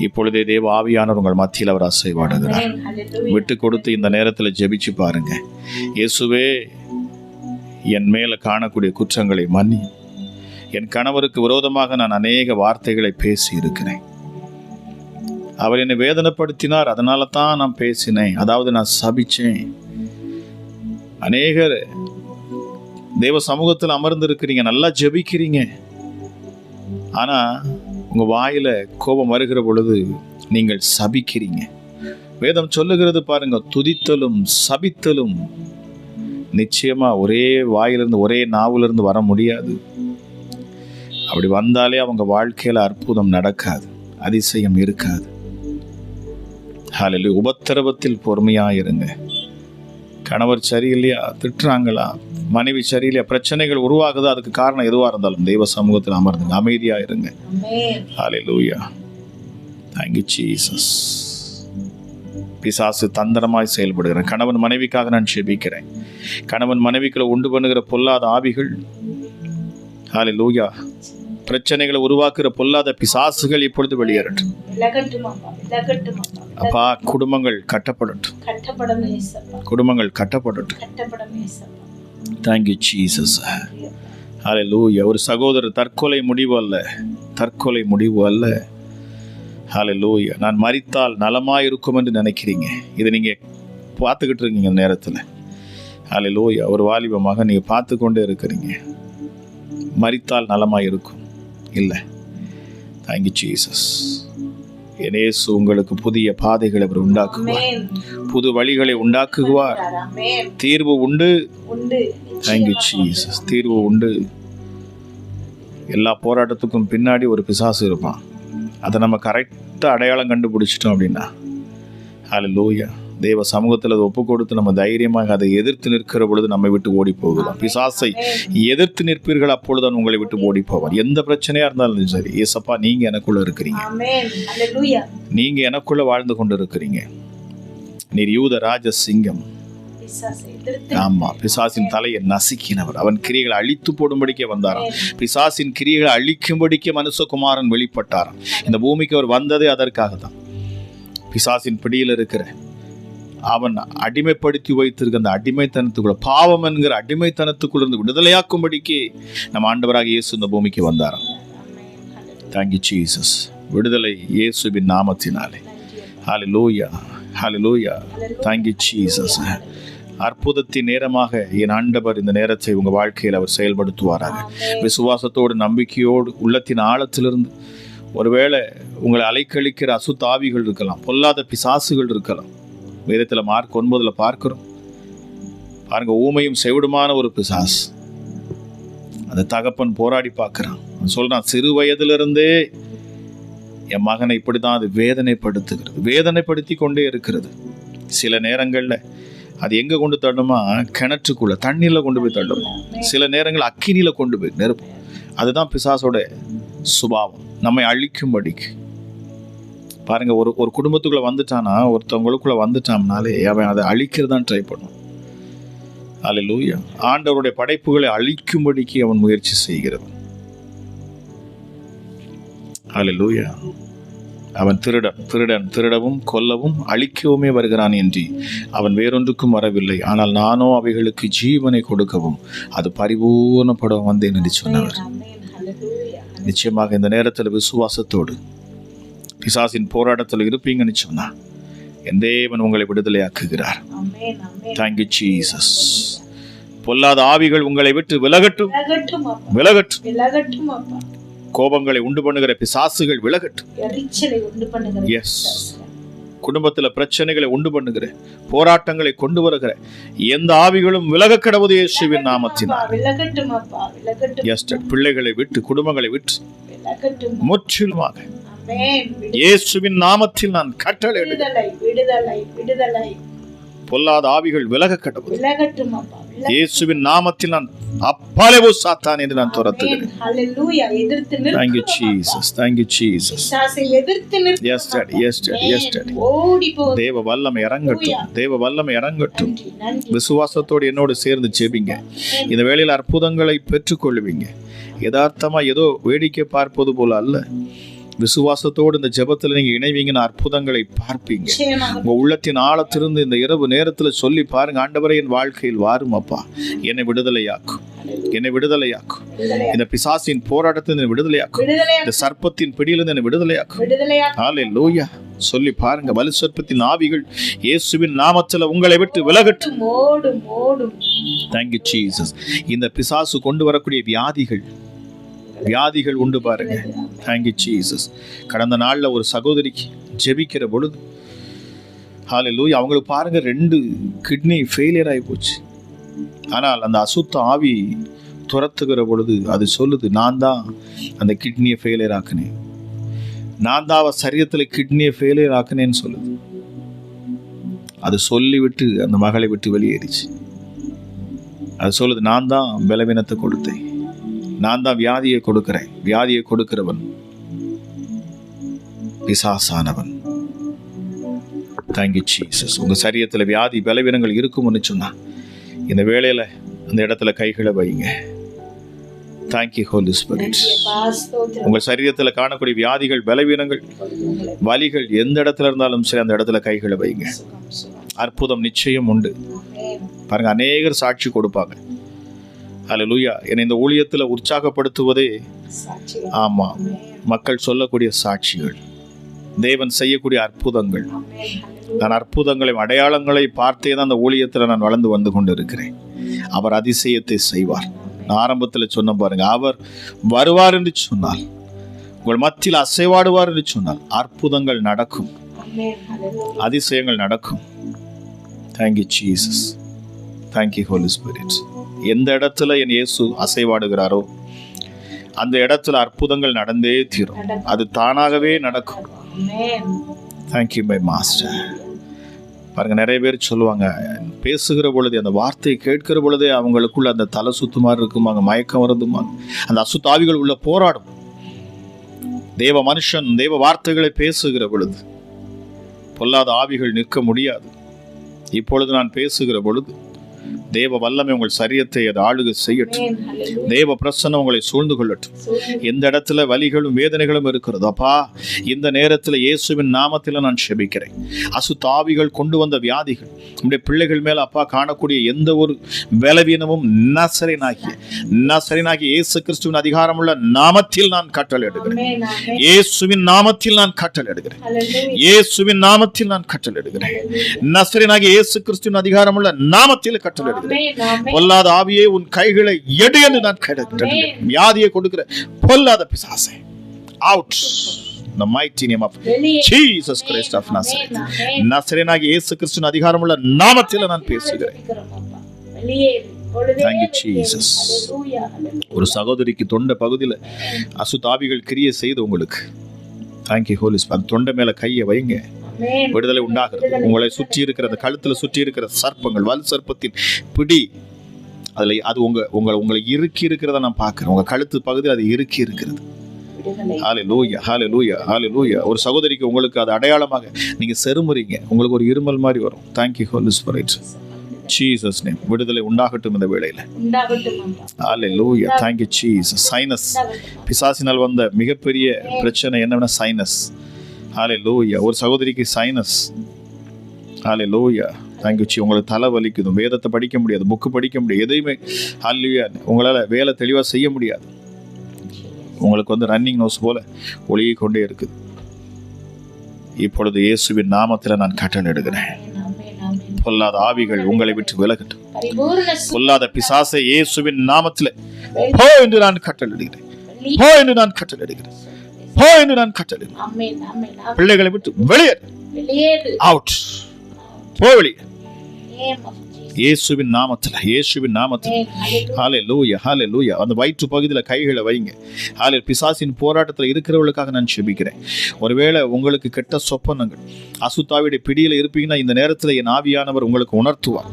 இப்பொழுதே தேவ ஆவியானவர் உங்கள் மத்தியில் அவர் அசைவாடுகிறார். விட்டு கொடுத்து இந்த நேரத்தில் ஜெபிச்சு பாருங்க. இயேசுவே, என் மேல காணக்கூடிய குற்றங்களை மன்னி. என் கணவருக்கு விரோதமாக நான் அநேக வார்த்தைகளை பேசி இருக்கிறேன். அவர் என்னை வேதனைப்படுத்தினார், அதனால தான் நான் பேசினேன், அதாவது நான் சபிச்சேன். அநேகர் தேவ சமூகத்தில் அமர்ந்து இருக்கிறீங்க, நல்லா ஜெபிக்கிறீங்க, ஆனா உங்க வாயில கோபம் வருகிற பொழுது நீங்கள் சபிக்கிறீங்க. வேதம் சொல்லுகிறது பாருங்க, துதித்தலும் சபித்தலும் நிச்சயமா ஒரே வாயிலிருந்து ஒரே நாவிலிருந்து வர முடியாது. அப்படி வந்தாலே அவங்க வாழ்க்கையில அற்புதம் நடக்காது, அதிசயம் இருக்காது. ஹல்லேலூயா. உபத்திரவத்தில் பொறுமையாயிருங்க. கணவர் சரியில்லையா, திட்டுறாங்களா, மனைவி சரியில்லையா, பிரச்சனைகள் உருவாகுது, அதுக்கு காரணம் எதுவாக இருந்தாலும் தெய்வ சமூகத்தில் அமர்ந்துங்க, அமைதியா இருங்க. ஹல்லேலூயா. Thank you Jesus. பிசாசு தந்திரமாய் செயல்படுகிறேன். கணவன் மனைவிக்காக நான் செபிக்கிறேன். கணவன் மனைவிக்குள்ள உண்டு பண்ணுகிற பொல்லாத ஆவிகள், ஹல்லேலூயா, பிரச்சனைகளை உருவாக்குற பொல்லாத பிசாசுகள் இப்பொழுது வெளியேறட்டும். அப்பா, குடும்பங்கள் கட்டப்படட்டும். குடும்பங்கள் கட்டப்படட்டும். Thank you Jesus. ஹல்லேலூயா. ஒரு சகோதரர், தற்கொலை முடிவு அல்ல, தற்கொலை முடிவு அல்ல. ஹல்லேலூயா. நான் மரித்தால் நலமாக இருக்கும் என்று நினைக்கிறீங்க. இதை நீங்கள் பார்த்துக்கிட்டு இருக்கீங்க நேரத்தில். ஹல்லேலூயா. ஒரு வாலிப மகன் நீங்கள் பார்த்து கொண்டே இருக்கிறீங்க. மரித்தால் நலமாக இருக்கும் இல்லை. Thank you Jesus. இயேசு உங்களுக்கு புதிய பாதைகளை அவர் உண்டாக்குவார், புது வழிகளை உண்டாக்குவார். தீர்வு உண்டு. Thank you Jesus. தீர்வு உண்டு. எல்லா போராட்டத்துக்கும் பின்னாடி ஒரு பிசாசு இருப்பான். அதை நம்ம கரெக்டாக அடையாளம் கண்டுபிடிச்சிட்டோம் அப்படின்னா, ஹல்லேலூயா, தேவ சமூகத்தில் அதை ஒப்பு கொடுத்து நம்ம தைரியமாக அதை எதிர்த்து நிற்கிற பொழுது நம்மை விட்டு ஓடி போகலாம். பிசாசை எதிர்த்து நிற்பீர்கள், அப்பொழுதுதான் உங்களை விட்டு ஓடி போவார். எந்த பிரச்சனையா இருந்தாலும் சரி, ஏசப்பா நீங்க எனக்குள்ள இருக்கிறீங்க, நீங்க எனக்குள்ள வாழ்ந்து கொண்டு இருக்கிறீங்க. நீர் யூத ராஜ சிங்கம். ஆமா, பிசாசின் தலையை நசுக்கினவர். அவன் கிரியைகளை அழித்து போடும்படிக்கே வந்தாராம். பிசாசின் கிரியைகளை அழிக்கும்படிக்கே மனுஷகுமாரன் வெளிப்பட்டாராம். இந்த பூமிக்கு அவர் வந்ததே அதற்காக தான். பிசாசின் பிடியில் இருக்கிற அவன் அடிமைப்படுத்தி வைத்திருக்க அந்த அடிமைத்தனத்துக்குள்ள, பாவம் என்கிற அடிமைத்தனத்துக்குள்ள இருந்து விடுதலையாக்கும்படிக்கு நம்ம ஆண்டவராக இயேசு இந்த பூமிக்கு வந்தாராம். Thank you Jesus. விடுதலை இயேசுவின் நாமத்தினாலே. ஹல்லேலூயா, ஹல்லேலூயா. Thank you Jesus. அற்புதத்தின் நேரமாக என் ஆண்டவர் இந்த நேரத்தை உங்கள் வாழ்க்கையில் அவர் செயல்படுத்துவாராக. விசுவாசத்தோடு, நம்பிக்கையோடு, உள்ளத்தின் ஆழத்திலிருந்து. ஒருவேளை உங்களை அலைக்கழிக்கிற அசுத்தாவிகள் இருக்கலாம், பொல்லாத பிசாசுகள் இருக்கலாம். வேதத்தில் மார்க் 9 பார்க்கிறோம் பாருங்க, ஊமையும் செவிடுமான ஒரு பிசாஸ். அந்த தகப்பன் போராடி பார்க்கிறான், சொல்றான், சிறு வயதிலிருந்தே என் மகனை இப்படிதான் அது வேதனைப்படுத்துகிறது, வேதனைப்படுத்தி கொண்டே இருக்கிறது. சில நேரங்கள்ல அது எங்க கொண்டு தள்ளுமா, கிணற்றுக்குள்ள தண்ணியில கொண்டு போய் தள்ளும். சில நேரங்கள் அக்கினியில கொண்டு போய் நெருப்பு. அதுதான் பிசாசோட சுபாவம், நம்மை அழிக்கும்படிக்கு. பாருங்க, ஒரு குடும்பத்துக்குள்ள வந்துட்டானா, ஒருத்தவங்களுக்குள்ள வந்துட்டான்னாலே அவன் அதை அழிக்கிறதான் ட்ரை பண்ணும். ஹல்லேலூயா. ஆண்டவருடைய படைப்புகளை அழிக்கும்படிக்கு அவன் முயற்சி செய்கிறவன். ஹல்லேலூயா. அவன் திருடவும் கொல்லவும் அழிக்கவுமே வருகிறான் என்று அவன் வேறொன்றுக்கும் வரவில்லை. ஆனால் நானோ அவைகளுக்கு ஜீவனை கொடுக்கவும் அது பரிபூர்ணப்பட வந்தேன் என்று சொன்னவர். நிச்சயமாக இந்த நேரத்தில் விசுவாசத்தோடு பிசாசின் போராட்டத்தில் இருப்பீங்கன்னு சொன்னா என் தேவன் உங்களை விடுதலையாக்குகிறார். Thank you Jesus. பொல்லாத ஆவிகள் உங்களை விட்டு விலகட்டும், விலகட்டும். கோபங்களை உண்டு பண்ணுகிற பிசாசுகள் விலகட்டும். எஸ், குடும்பத்தில் பிரச்சனைகளை உண்டு பண்ணுகிற, போராட்டங்களை கொண்டு வருகிற எந்த ஆவிகளும் விலக கடவுது இயேசுவின் நாமத்தினால். எஸ், பிள்ளைகளை விட்டு, குடும்பங்களை விட்டு முற்றிலுமாக இயேசுவின் நாமத்தில் நான் கட்டளையிடுகிறேன். பொல்லாத ஆவிகள் விலக கடவுது இயேசுவின் நாமத்தில். நான் அப்பாலே போ சாத்தான் என்று நான் துரத்துகிறேன். Thank you Jesus. Thank you Jesus. Yes Daddy. Yes Daddy. Yes Daddy. தேவ வல்லமை இறங்கட்டும், தேவ வல்லமை இறங்கட்டும். விசுவாசத்தோடு என்னோடு சேர்ந்து ஜெபிங்க. இந்த வேளையில் அற்புதங்களை பெற்றுக்கொள்வீங்க. யதார்த்தமா ஏதோ வேடிக்கை பார்ப்பது போல அல்ல, விசுவாசத்தோடு இந்த ஜெபத்தில் நீங்க இணைவீங்கன்னா அற்புதங்களை பார்ப்பீங்க. உங்க உள்ளத்தின் ஆழத்திலிருந்து இந்த இரவு நேரத்துல சொல்லி பாருங்க, ஆண்டவரே என் வாழ்க்கையில் வாரும் அப்பா, என்னை விடுதலையாக்கும், என்னை விடுதலையாக்கும். இந்த பிசாசின் போராட்டத்தில் என்னை விடுதலையாக்கும், இந்த சர்ப்பத்தின் பிடியிலிருந்து என்னை விடுதலையாக்கும். ஹல்லேலூயா சொல்லி பாருங்க. வலு சர்ப்பத்தின் ஆவிகள் இயேசுவின் நாமத்துல உங்களை விட்டு விலகட்டும். Thank you Jesus. இந்த பிசாசு கொண்டு வரக்கூடிய வியாதிகள் உண்டு பாருங்க. Thank you Jesus. கடந்த நாள்ல ஒரு சகோதரிக்கு ஜெபிக்கிற பொழுது, ஹல்லேலூயா, அவங்களுக்கு பாருங்க 2 கிட்னி ஃபெயிலியர் ஆகி போச்சு. ஆனால் அந்த அசுத்த ஆவி துரத்துகிற பொழுது அது சொல்லுது, நான் தான் அந்த கிட்னியை ஃபெயிலியர் ஆக்குனேன், நான் தான் அவ சரீரத்தில் கிட்னியை ஃபெயிலியர் ஆக்குனேன்னு சொல்லுது. அது சொல்லிவிட்டு அந்த மகளை விட்டு வெளியேறிச்சு. அது சொல்லுது, நான் தான் பலவீனத்தை கொடுத்தேன், நான் தான் வியாதியை கொடுக்கிறேன். வியாதியை கொடுக்கிறவன் பிசாசானவன். Thank you Jesus. உங்கள் சரீரத்தில் வியாதி பலவீனங்கள் இருக்கும்னு சொன்னா இந்த வேளையில் அந்த இடத்துல கைகளை வைங்க. Thank you holy spirit. உங்கள் சரீரத்தில் காணக்கூடிய வியாதிகள் பலவீனங்கள் வலிகள் எந்த இடத்துல இருந்தாலும் சரி அந்த இடத்துல கைகளை வைங்க. அற்புதம் நிச்சயம் உண்டு. பாருங்க, அநேகர் சாட்சி கொடுப்பாங்க. அல்லேலூயா. என்னை இந்த ஊழியத்தில் உற்சாகப்படுத்துவதே ஆமாம் மக்கள் சொல்லக்கூடிய சாட்சிகள், தேவன் செய்யக்கூடிய அற்புதங்கள். நான் அற்புதங்களையும் அடையாளங்களை பார்த்தே தான் அந்த ஊழியத்தில் நான் வளர்ந்து வந்து கொண்டு இருக்கிறேன். அவர் அதிசயத்தை செய்வார். நான் ஆரம்பத்தில் சொன்ன பாருங்க, அவர் வருவார் என்று சொன்னால், உங்கள் மத்தியில் அசைவாடுவார் என்று சொன்னால் அற்புதங்கள் நடக்கும், அதிசயங்கள் நடக்கும். Thank you Jesus. Thank you holy spirit. எந்த இடத்துல என் இயேசு அசைவாடுகிறாரோ அந்த இடத்துல அற்புதங்கள் நடந்தே தீரும். அது தானாகவே நடக்கும். Thank you my master. பாருங்க, நிறைய பேர் சொல்லுவாங்க, பேசுகிற பொழுது அந்த வார்த்தையை கேட்கிற பொழுதே அவங்களுக்குள்ள அந்த தலை சுத்து மாதிரி இருக்குமாங்க, மயக்கம் வருதுமாங்க. அந்த அசுத்தாவிகள் உள்ள போராடும். தேவ மனுஷன் தேவ வார்த்தைகளை பேசுகிற பொழுது பொல்லாத ஆவிகள் நிற்க முடியாது. இப்பொழுது நான் பேசுகிற பொழுது தேவ வல்லமை உங்கள் சரீரத்தை அது ஆளுகை செய்யட்டும். தேவ பிரசன்னம் உங்களை சூழ்ந்து கொள்ளட்டும். எந்த இடத்துல வலிகளும் வேதனைகளும் இருக்கிறது அப்பா, இந்த நேரத்தில் இயேசுவின் நாமத்தில் நான் செபிக்கிறேன். அசுத்தாவிகள் கொண்டு வந்த வியாதிகள் நம்முடைய பிள்ளைகள் மேல அப்பா காணக்கூடிய எந்த ஒரு பலவீனமும் நசரேனாகிய இயேசு கிறிஸ்துவின் அதிகாரமுள்ள நாமத்தில் நான் கட்டளையிடுகிறேன். இயேசுவின் நாமத்தில் நான் கட்டளையிடுகிறேன். இயேசுவின் நாமத்தில் நான் கட்டளையிடுகிறேன். நசரேனாகிய இயேசு கிறிஸ்துவின் அதிகாரமுள்ள நாமத்தில் கட்டளையிடுகிறேன். பொல்லாத ஆவியே உன் கைகளை எடு என்று நான் கட்டளையிடுகிறேன். வியாதியை கொடுக்கிற பொல்லாத பிசாசே, out in the mighty name of Jesus Christ of Nazareth. நசரேனாகிய இயேசு கிறிஸ்துவின் அதிகாரமுள்ள நாமத்தில் நான் பேசுகிறேன். Thank you Jesus. ஒரு சகோதரிக்கு தொண்டை பகுதியில் அசுத்தாவிகள் கிரியை செய்து உங்களுக்கு தேங்க்யூ ஹோலி ஸ்பிரிட். தொண்டை மேல கையை வைங்க, விடுதலை உண்டாகிறது. உங்களை சுற்றி இருக்கிற அந்த கழுத்துல சுற்றி இருக்கிற சர்ப்பங்கள், வல் சர்ப்பத்தின் பிடி, அதுல அது உங்களை இறுக்கி இருக்கிறத நான் பார்க்கிறேன். உங்க கழுத்து பகுதியில் அது இறுக்கி இருக்கிறது. ஹல்லேலூயா, ஹல்லேலூயா, ஹல்லேலூயா. ஒரு சகோதரிக்கு உங்களுக்கு அது அடையாளமாக நீங்க செருமுறீங்க, உங்களுக்கு ஒரு இருமல் மாதிரி வரும். Thank you holy spirit. Jesus name. விடுதலை உண்டாகட்டும் இந்த வேளையில. ஹல்லேலூயா. Thank you Jesus. சைனஸ் பிசாசினால் வந்த மிகப்பெரிய பிரச்சனை என்னன்னா சைனஸ். ஹல்லேலூயா. ஒரு சகோதரிக்கு சைனஸ். ஹல்லேலூயா. தேங்க்யூ ஜீ. உங்களுக்கு தலை வலிக்குது, வேதத்தை படிக்க முடியாது, புக்கு படிக்க முடியாது, எதையுமே ஹல்லேலூயா உங்களால் வேலை தெளிவாக செய்ய முடியாது. உங்களுக்கு ரன்னிங் நோஸ் போல ஒளியை கொண்டே இருக்குது. இப்பொழுது இயேசுவின் நாமத்தில் நான் கட்டளையிடுகிறேன். பொல்லாத ஆவிகள் உங்களை விட்டு விலகட்டும். பொல்லாத பிசாசை இயேசுவின் நாமத்தில் போ என்று நான் கட்டளையிடுகிறேன். போ என்று நான் கட்டளையிடுகிறேன். போ என்று நான் கட்டளையிடுகிறேன். பிள்ளைகளை விட்டு வெளியேறு. அவுட். போ வெளியே. இயேசுவின் நாமத்தில், இயேசுவின் நாமத்தில். ஹல்லேலூயா, ஹல்லேலூயா. அந்த வயிற்று பகுதியில் கைகளை வைங்க. ஹல்லேலூயா. பிசாசின் போராட்டத்தில் இருக்கிறவர்களுக்காக நான் செபிக்கிறேன். ஒருவேளை உங்களுக்கு கெட்ட சொப்பனங்கள், அசுத்தாவிடைய பிடியில் இருப்பீங்கன்னா இந்த நேரத்தில் என் ஆவியானவர் உங்களுக்கு உணர்த்துவார்.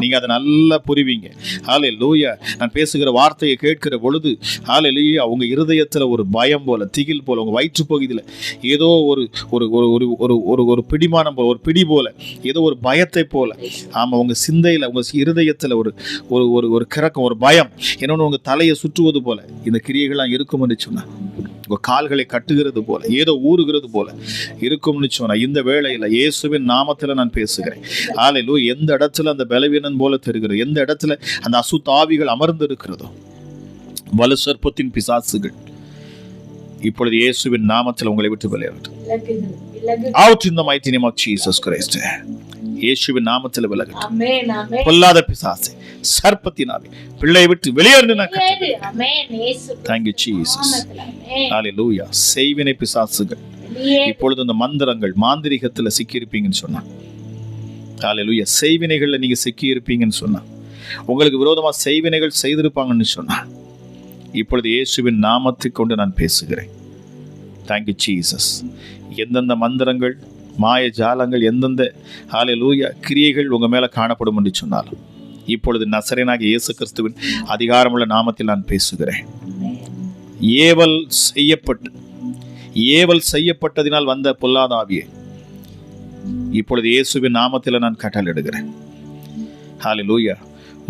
நீங்க அதை நல்லா புரிவீங்க. ஹல்லேலூயா. நான் பேசுகிற வார்த்தையை கேட்கிற பொழுது ஹல்லேலூயா உங்க இருதயத்தில் ஒரு பயம் போல, திகில் போல, உங்க வயிற்று பகுதியில் ஏதோ ஒரு ஒரு பிடிமானம் போல, ஒரு பிடி போல, ஏதோ ஒரு பயத்தை போல, ஆமா உங்க சிந்தையில் உங்க இருதயத்தில் ஒரு கிறக்கம், ஒரு பயம், என்னொன்று உங்க தலையை சுற்றுவது போல இந்த கிரியைகள்லாம் இருக்கும் என்று சொன்னா, உங்க கால்களை கட்டுகிறது போல, ஏதோ ஊறுகிறது போல இருக்கும்னு சொன்னா, இந்த வேளையில இயேசுவின் நாமத்தில் நான் பேசுகிறேன். ஹல்லேலூயா. எந்த இடத்துல அந்த பலவீனம் போல தெரிகிறது, எந்த இடத்துல அந்த அசுத்தாவிகள் அமர்ந்து இருக்கிறதோ, வலு சர்ப்பத்தின் பிசாசுகள் இப்பொழுது இயேசுவின் நாமத்தில் உங்களை விட்டு விலகட்டும். Out in the mighty name of Jesus Christ. இயேசுவின் நாமத்தில் விலகட்டும். பொல்லாத பிசாசே, சர்ப்பத்தினாலே பிள்ளையை விட்டு வெளியேறு நான் கட்டளையிடுகிறேன். Thank you Jesus. Hallelujah. செய்வினை பிசாசுகள் இப்பொழுது இந்த மந்திரங்கள் மாந்திரிகத்தில் சிக்கியிருப்பீங்கன்னு சொன்னா, ஹல்லேலூயா, செய்வினைகள்ல நீங்க சிக்கி இருப்பீங்கன்னு சொன்னா, உங்களுக்கு விரோதமா செய்வினைகள் செய்திருப்பாங்கன்னு சொன்னா, இப்பொழுது இயேசுவின் நாமத்தை கொண்டு நான் பேசுகிறேன். Thank you Jesus. எந்தெந்த மந்திரங்கள், மாய ஜாலங்கள், எந்தெந்த ஹல்லேலூயா கிரியைகள் உங்க மேல காணப்படும் என்று சொன்னாலும் இப்பொழுது நசரேனாகிய இயேசு கிறிஸ்துவின் அதிகாரமுள்ள நாமத்தில் நான் பேசுகிறேன். ஏவல் செய்யப்பட்டதினால் வந்த பொல்லாத ஆவியை இப்பொழுது இயேசுவின் நாமத்தில் நான் கட்டளையிடுகிறேன். ஹல்லேலூயா.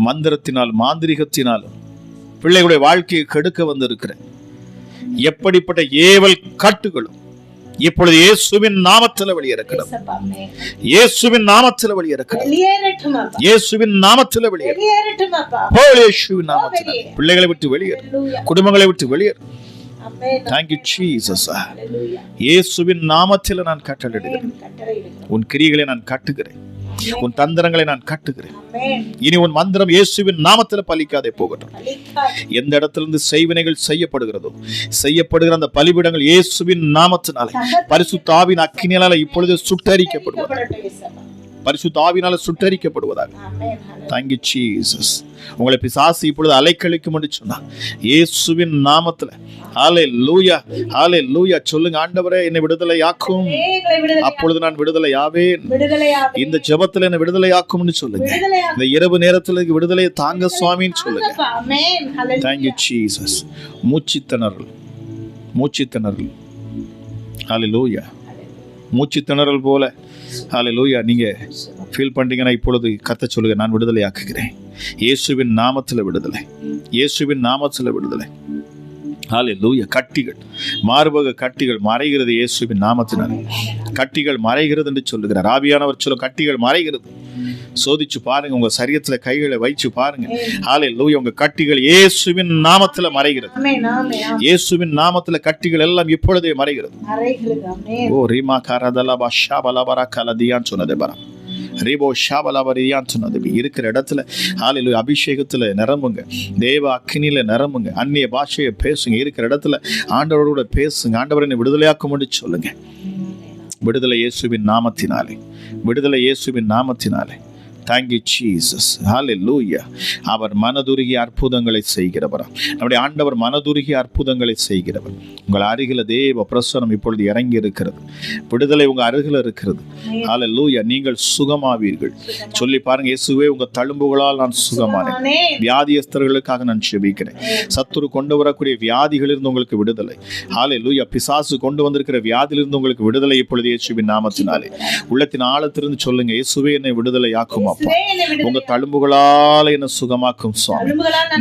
மந்திரத்தினால் மாந்திரிகத்தினாலும் பிள்ளைகளுடைய வாழ்க்கையை கெடுக்க வந்திருக்கிற எப்படிப்பட்ட ஏவல் கட்டுகளும் இப்பொழுது இயேசுவின் நாமத்தில் வெளியேறுகிறது. இயேசுவின் நாமத்தில் வெளியேறுகிறது. இயேசுவின் நாமத்தில் வெளியேறுகிறது. இயேசுவின் நாமத்தில் பிள்ளைகளை விட்டு வெளியேறு, குடும்பங்களை விட்டு வெளியேறு. Thank you Jesus. இயேசுவின் நாமத்தில் நான் கட்டளையிடுகிறேன். உன் கிரியைகளை நான் கட்டுகிறேன், உன் தந்திரங்களை நான் கட்டுகிறேன். இனி உன் மந்திரம் இயேசுவின் நாமத்தில் பலிக்காதே போகட்டும். எந்த இடத்திலிருந்து செய்வினைகள் செய்யப்படுகிறதோ செய்யப்படுகிற அந்த பலிபீடங்கள் இயேசுவின் நாமத்தினாலே பரிசுத்த ஆவியின் அக்கினியால இப்பொழுது சுட்டரிக்கப்படுவதாக, பரிசுத்த ஆவியினால சுட்டரிக்கப்படுவதாக. Thank you Jesus. உங்களை பிசாசு இப்பொழுது அலைக்கழிக்கும் என்று சொன்னார் இயேசுவின் நாமத்துல. ஹல்லேலூயா, ஹல்லேலூயா. சொல்லுங்க, ஆண்டவரே என்னை விடுதலையாக்கும், அப்பொழுது நான் விடுதலையாவேன். இந்த ஜெபத்துல என்னை விடுதலையாக்கும்னு சொல்லுங்க. இந்த இரவு நேரத்துல விடுதலையை தாங்க சுவாமின்னு சொல்லுங்க. Thank you Jesus. மூச்சுத்திணறல், மூச்சுத்திணறல். ஹல்லேலூயா. மூச்சுத்திணறல் போல ஹல்லேலூயா நீங்க ஃபீல் பண்றீங்கன்னா இப்பொழுது கர்த்தர் சொல்லுங்க, நான் விடுதலை ஆக்குகிறேன். இயேசுவின் நாமத்தில் விடுதலை, இயேசுவின் நாமத்தில் விடுதலை. ஹல்லேலூயா. கட்டிகள், மார்பக கட்டிகள் மறைகிறது இயேசுவின் நாமத்தினால். கட்டிகள் மறைகிறது என்று சொல்லுகிறார் ஆவியானவர். சொல்ல கட்டிகள் மறைகிறது. சோதிச்சு பாருங்க, உங்க சரீரத்துல கைகளை வைச்சு பாருங்க. ஹல்லேலூயா. உங்க கட்டிகள் இயேசுவின் நாமத்துல மறைகிறது. இயேசுவின் நாமத்துல கட்டிகள் எல்லாம் இப்பொழுதே மறைகிறது. ஓ ரீமா கரதலபா ஷாபலபரா கலதியான் சொன்னதே பரா ரீபோ ஷாபலபரியான் சொன்னது. இருக்கிற இடத்துல ஹல்லேலூயா அபிஷேகத்துல நிரம்புங்க, தேவ அக்கினியில நிரம்புங்க, அந்நிய பாஷையை பேசுங்க. இருக்கிற இடத்துல ஆண்டவரோட பேசுங்க. ஆண்டவரை என்னை விடுதலையாக்கும் என்று சொல்லுங்க. விடுதலை இயேசுவின் நாமத்தினாலே, விடுதலை இயேசுவின் நாமத்தினாலே. Thank you Jesus. Hallelujah. அவர் மனதுருகிய அற்புதங்களை செய்கிறவர். நம்முடைய ஆண்டவர் மனதுருகிய அற்புதங்களை செய்கிறவர். உங்கள் அருகில தேவ பிரசன்னம் இப்பொழுது இறங்கி இருக்கிறது. விடுதலை உங்க அருகில இருக்கிறது. Hallelujah. நீங்கள் சுகமாவீர்கள். சொல்லி பாருங்க, இயேசுவே உங்க தழும்புகளால் நான் சுகமானேன். வியாதியஸ்தர்களுக்காக நான் ஜெபிக்கிறேன். சத்துரு கொண்டு வரக்கூடிய வியாதிகளிலிருந்து உங்களுக்கு விடுதலை. Hallelujah. பிசாசு கொண்டு வந்திருக்கிற வியாதியிலிருந்து உங்களுக்கு விடுதலை இப்பொழுது இயேசுவின் நாமத்தினாலே. உள்ளத்தின் ஆழத்திலிருந்து சொல்லுங்க, இயேசுவே என்னை விடுதலையாக்கும். உங்க தழும்புகளால் என்ன சுகமாக்கும் சுவாமி.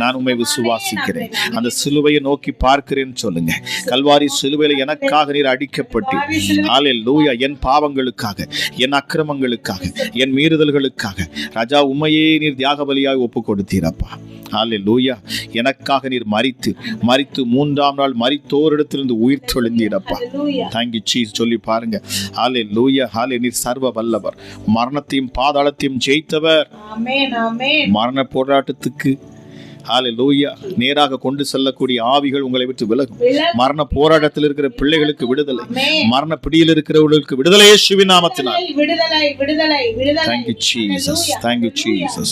நான் உம்மை விசுவாசிக்கிறேன். அந்த சிலுவையை நோக்கி பார்க்கிறேன்னு சொல்லுங்க. கல்வாரி சிலுவையில எனக்காக நீர் அடிக்கப்பட்டீர். ஹல்லேலூயா. என் பாவங்களுக்காக, என் அக்கிரமங்களுக்காக, என் மீறுதல்களுக்காக ராஜா உம்மையே நீர் தியாக பலியாய் ஒப்பு கொடுத்தீரப்பா. ஹல்லேலூயா. எனக்காக நீர் மரித்து மூன்றாம் நாள் மரித்தோரிடத்திலிருந்து உயிர் தெழுந்தீரப்பா. Thank you Jesus. சொல்லி பாருங்க. ஹல்லேலூயா. ஹல்லேலூயா. நீர் சர்வ வல்லவர், மரணத்தையும் பாதாளத்தையும் ஜெயித்தவர். மரண போராட்டத்துக்கு ஹல்லேலூயா நேராக கொண்டு செல்லக்கூடிய ஆவிகள் உங்களை விட்டு விலகும். மரண போராட்டத்தில் இருக்கிற பிள்ளைகளுக்கு விடுதலை, மரண பிடியில் இருக்கிறவர்களுக்கு விடுதலை இயேசுவின் நாமத்தினால். Thank you Jesus. Thank you Jesus.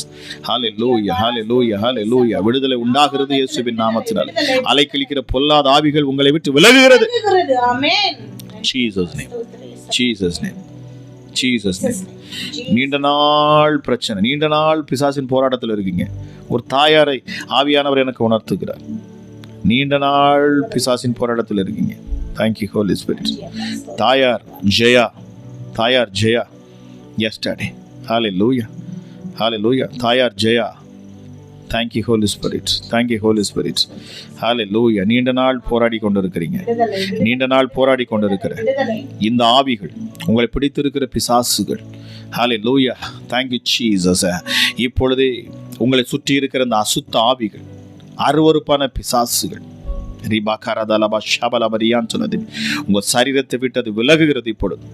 Hallelujah. Hallelujah. Hallelujah. விடுதலை உண்டாகிறது இயேசுவின் நாமத்தினால். அலைக்கழிக்கிற பொல்லாத ஆவிகள் உங்களை விட்டு விலகுகிறது. Jesus name. Jesus name. Jesus name. நீண்ட நாள் பிரச்சனை, நீண்ட நாள் பிசாசின் போராட்டத்தில் இருக்கீங்க. ஒரு தாயாரை ஆவியானவர் எனக்கு உணர்த்துகிறார். நீண்ட நாள் பிசாசின் போராட்டத்தில் இருக்கீங்க. Thank you Holy Spirit. தாயார் ஜெயா, தாயார் ஜெயா yesterday. Hallelujah. Hallelujah. தாயார் Jaya. Thank you Holy Spirit. Thank you Holy Spirit. Hallelujah. நீண்ட நாள் போராடி கொண்டிருக்கிறீங்க. நீண்ட நாள் போராடி கொண்டிருக்கிற இந்த ஆவிகள், உங்களை பிடித்திருக்கிற பிசாசுகள். Hallelujah. Thank you Jesus. இப்பொழுதே உங்களை சுற்றி இருக்கிற அந்த அசுத்த ஆவிகள், அருவருப்பான பிசாசுகள் உங்க சரீரத்தை விட்டது விலகுகிறது இப்பொழுது.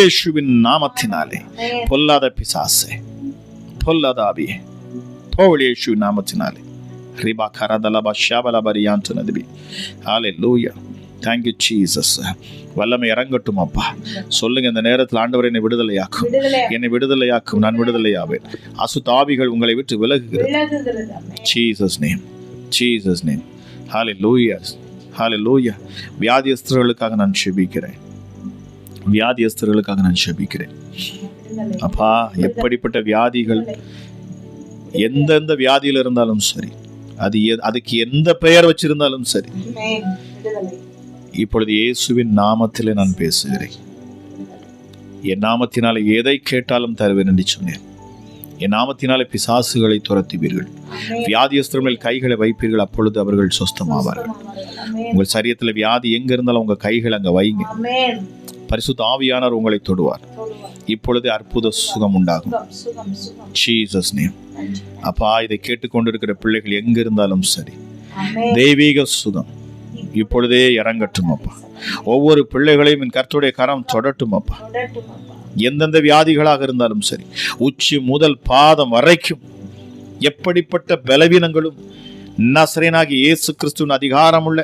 இயேசுவின் நாமத்தினாலே பொல்லாத பிசாசே, பொல்லாத ஆவியே, இயேசுவின் நாமத்தினாலே. Hallelujah. Thank you Jesus. வல்லமை இறங்கட்டும் அப்பா. சொல்லுங்க, இந்த நேரத்தில் ஆண்டவர் என்னை விடுதலையாக்கும், என்னை விடுதலையாக்கும், நான் விடுதலையாவேன். அசுத்த ஆவிகள் உங்களை விட்டு விலகுகிறது. Jesus name. Jesus name. Hallelujah. Hallelujah. வியாதியஸ்தர்களுக்காக நான் ஜெபிக்கிறேன். வியாதியஸ்தர்களுக்காக நான் ஜெபிக்கிறேன் அப்பா. எப்படிப்பட்ட வியாதிகள், எந்தெந்த வியாதியில் இருந்தாலும் சரி, அதுக்கு எந்த பெயர் வச்சிருந்தாலும் சரி, இப்பொழுது இயேசுவின் நாமத்தில் நான் பேசுகிறேன். என் நாமத்தினாலே எதை கேட்டாலும் தருவேன் என்று சொன்னேன். என் நாமத்தினாலே பிசாசுகளை துரத்துவீர்கள், வியாதியஸ்தர் மேல் கைகளை வைப்பீர்கள், அப்பொழுது அவர்கள் சொஸ்தமாவார்கள். உங்கள் சரீரத்தில் வியாதி எங்க இருந்தாலும் உங்க கைகளை அங்க வைங்க. பரிசுத்த ஆவியானவர் உங்களை தொடுவார். இப்பொழுது அற்புத சுகம் உண்டாகும். Jesus name. அப்பா, இதை கேட்டுக்கொண்டிருக்கிற பிள்ளைகள் எங்க இருந்தாலும் சரி, தெய்வீக சுகம் இப்பொழுதே இறங்கட்டும் அப்பா. ஒவ்வொரு பிள்ளைகளையும் என் கர்த்தருடைய கரம் தொடட்டும் அப்பா. எந்தெந்த வியாதிகளாக இருந்தாலும் சரி, உச்சி முதல் பாதம் வரைக்கும் எப்படிப்பட்ட பலவீனங்களும் நசரேயனாகிய இயேசு கிறிஸ்துவின் அதிகாரமுள்ள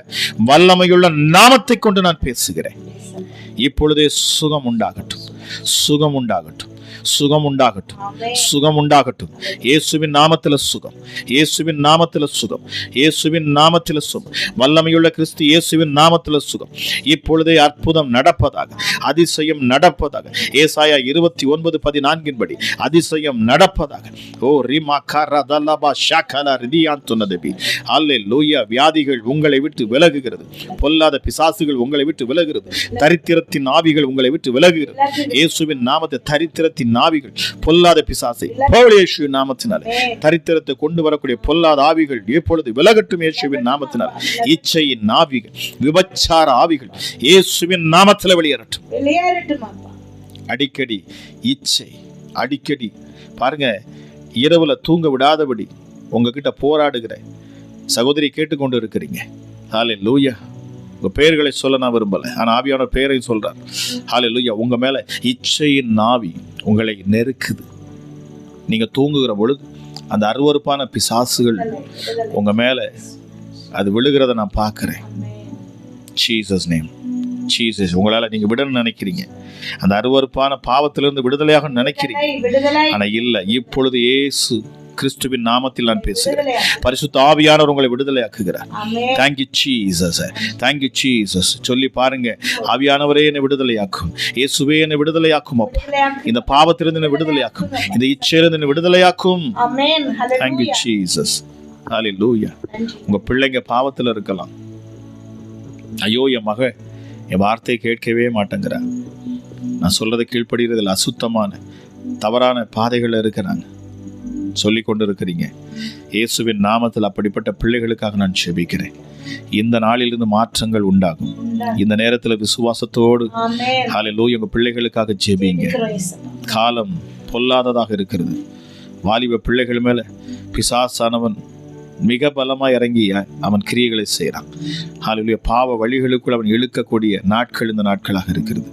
வல்லமையுள்ள நாமத்தை கொண்டு நான் பேசுகிறேன். இப்பொழுதே சுகம் உண்டாகட்டும், சுகம் உண்டாகட்டும், சுகம் உண்டாகட்டும், சுகம் உண்டாகட்டும். இயேசுவின் நாமத்தில சுகம், இயேசுவின் நாமத்தில சுகம், இயேசுவின் நாமத்தில சுகம். வல்லமையுள்ள கிறிஸ்து இயேசுவின் நாமத்தில சுகம். இப்பொழுதே அற்புதம் நடப்பதாக, அதிசயம் நடப்பதாக. ஏசாயா 29:14 படி அதிசயம் நடப்பதாக. ஓ ரிமா கரதலபா ஷகல ரிதியாந்துனதபி. அல்லேலூயா. வியாதிகள் உங்களை விட்டு விலகுகிறது, பொல்லாத பிசாசுகள் உங்களை விட்டு விலகுகிறது, தரித்திரத்தின் ஆவிகள் உங்களை விட்டு விலகுகிறது. இயேசுவின் நாமத்தை தரித்திரத்தின் ஆவிகள், பொல்லாத பிசாசை இயேசுவின் நாமத்தினாலே, தரித்திரத்தை கொண்டு வரக்கூடிய பொல்லாத ஆவிகள் இப்பொழுது விலகட்டும் இயேசுவின் நாமத்தினால். இச்சையின் ஆவிகள், விபச்சார ஆவிகள் இயேசுவின் நாமத்தில் வெளியேறட்டும். அடிக்கடி இச்சை, அடிக்கடி பாருங்க, இரவுல தூங்க விடாதபடி உங்ககிட்ட போராடுகிற சகோதரி கேட்டுக்கொண்டு இருக்கிறீங்க. ஹல்லேலூயா. உங்க பெயர்களை சொல்ல நான் விரும்பல, ஆனா ஆவியானவர் பெயரை சொல்றார். ஹல்லேலூயா. உங்க மேல இச்சையின் ஆவி உங்களை நெருக்குது. நீங்க தூங்குகிற பொழுது அந்த அருவருப்பான பிசாசுகள் உங்க மேல அது விழுகிறத நான் பார்க்கிறேன். Jesus name. ஜீசஸ். உங்களால நீங்க விடணும்னு நினைக்கிறீங்க, அந்த அருவருப்பான பாவத்திலிருந்து விடுதலையாக நினைக்கிறீங்க, ஆனா இல்ல. இப்பொழுது இயேசு கிறிஸ்துவின் நாமத்தில் நான் பேசுகிறேன். பரிசுத்த ஆவியானவர் உங்களை விடுதலையாக்குகிறார். Thank you Jesus, thank you Jesus. சொல்லி பாருங்க, ஆவியானவரே என்னை விடுதலையாக்கும், இயேசுவே என்னை விடுதலையாக்கும் அப்பா. இந்த பாவத்திலிருந்து என்னை விடுதலையாக்கும், இந்த இச்சையிலிருந்து என்னை விடுதலையாக்கும். Thank you Jesus. ஹல்லேலூயா. உங்க பிள்ளைங்க பாவத்தில் இருக்கலாம். ஐயோ, என் மக என் வார்த்தையை கேட்கவே மாட்டேங்கிறா, நான் சொல்றதை கீழ்ப்படுகிறதில் அசுத்தமான தவறான பாதைகள் இருக்கிறாங்க சொல்லி கொண்டு இருக்கிறீங்க. இயேசுவின் நாமத்தில் அப்படிப்பட்ட பிள்ளைகளுக்காக நான் ஜெபிக்கிறேன். இந்த நாளிலிருந்து மாற்றங்கள் உண்டாகும். இந்த நேரத்தில் விசுவாசத்தோடு ஹல்லேலூயா உங்க பிள்ளைகளுக்காக ஜெபிங்க. காலம் பொல்லாததாக இருக்கிறது. வாலிப பிள்ளைகள் மேல பிசாசானவன் மிக பலமாக இறங்கி அவன் கிரியைகளை செய்கிறான். ஹல்லேலூயா. பாவ வழிகளுக்குள் அவன் இழுக்கக்கூடிய நாட்கள் இந்த நாட்களாக இருக்கிறது.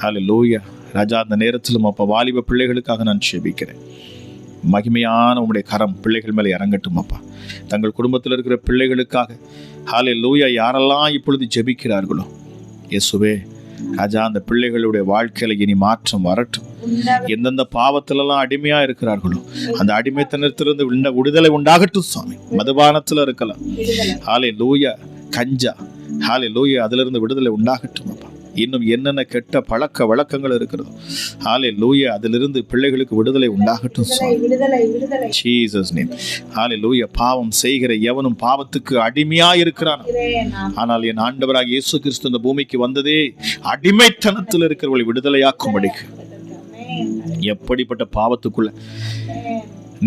ஹல்லேலூயா. ராஜா, அந்த நேரத்திலும் அப்பா வாலிப பிள்ளைகளுக்காக நான் ஜெபிக்கிறேன். மகிமையான உங்களுடைய கரம் பிள்ளைகள் மேலே இறங்கட்டும் அப்பா. தங்கள் குடும்பத்தில் இருக்கிற பிள்ளைகளுக்காக ஹல்லேலூயா யாரெல்லாம் இப்பொழுது ஜெபிக்கிறார்களோ இயேசுவே ராஜா, அந்த பிள்ளைகளுடைய வாழ்க்கையில இனி மாற்றம் வரட்டும். எந்தெந்த பாவத்திலெல்லாம் அடிமையா இருக்கிறார்களோ அந்த அடிமைத்தனத்திலிருந்து விடுதலை உண்டாகட்டும் சுவாமி. மதுபானத்துல இருக்கலாம், ஹல்லேலூயா, கஞ்சா, ஹல்லேலூயா, அதுல இருந்து விடுதலை உண்டாகட்டும் அப்பா. இன்னும் என்னென்ன கெட்ட பழக்க வழக்கங்கள் இருக்கிறதோ ஹல்லேலூயா அதிலிருந்து பிள்ளைகளுக்கு விடுதலை உண்டாகட்டும். Jesus name. ஹல்லேலூயா. பாவம் செய்கிற எவனும் பாவத்துக்கு அடிமையா இருக்கிறான். ஆனால் என் ஆண்டவராக இயேசு கிறிஸ்து இந்த பூமிக்கு வந்ததே அடிமைத்தனத்தில் இருக்கிறவர்களை விடுதலையாக்கும்படி. எப்படிப்பட்ட பாவத்துக்குள்ள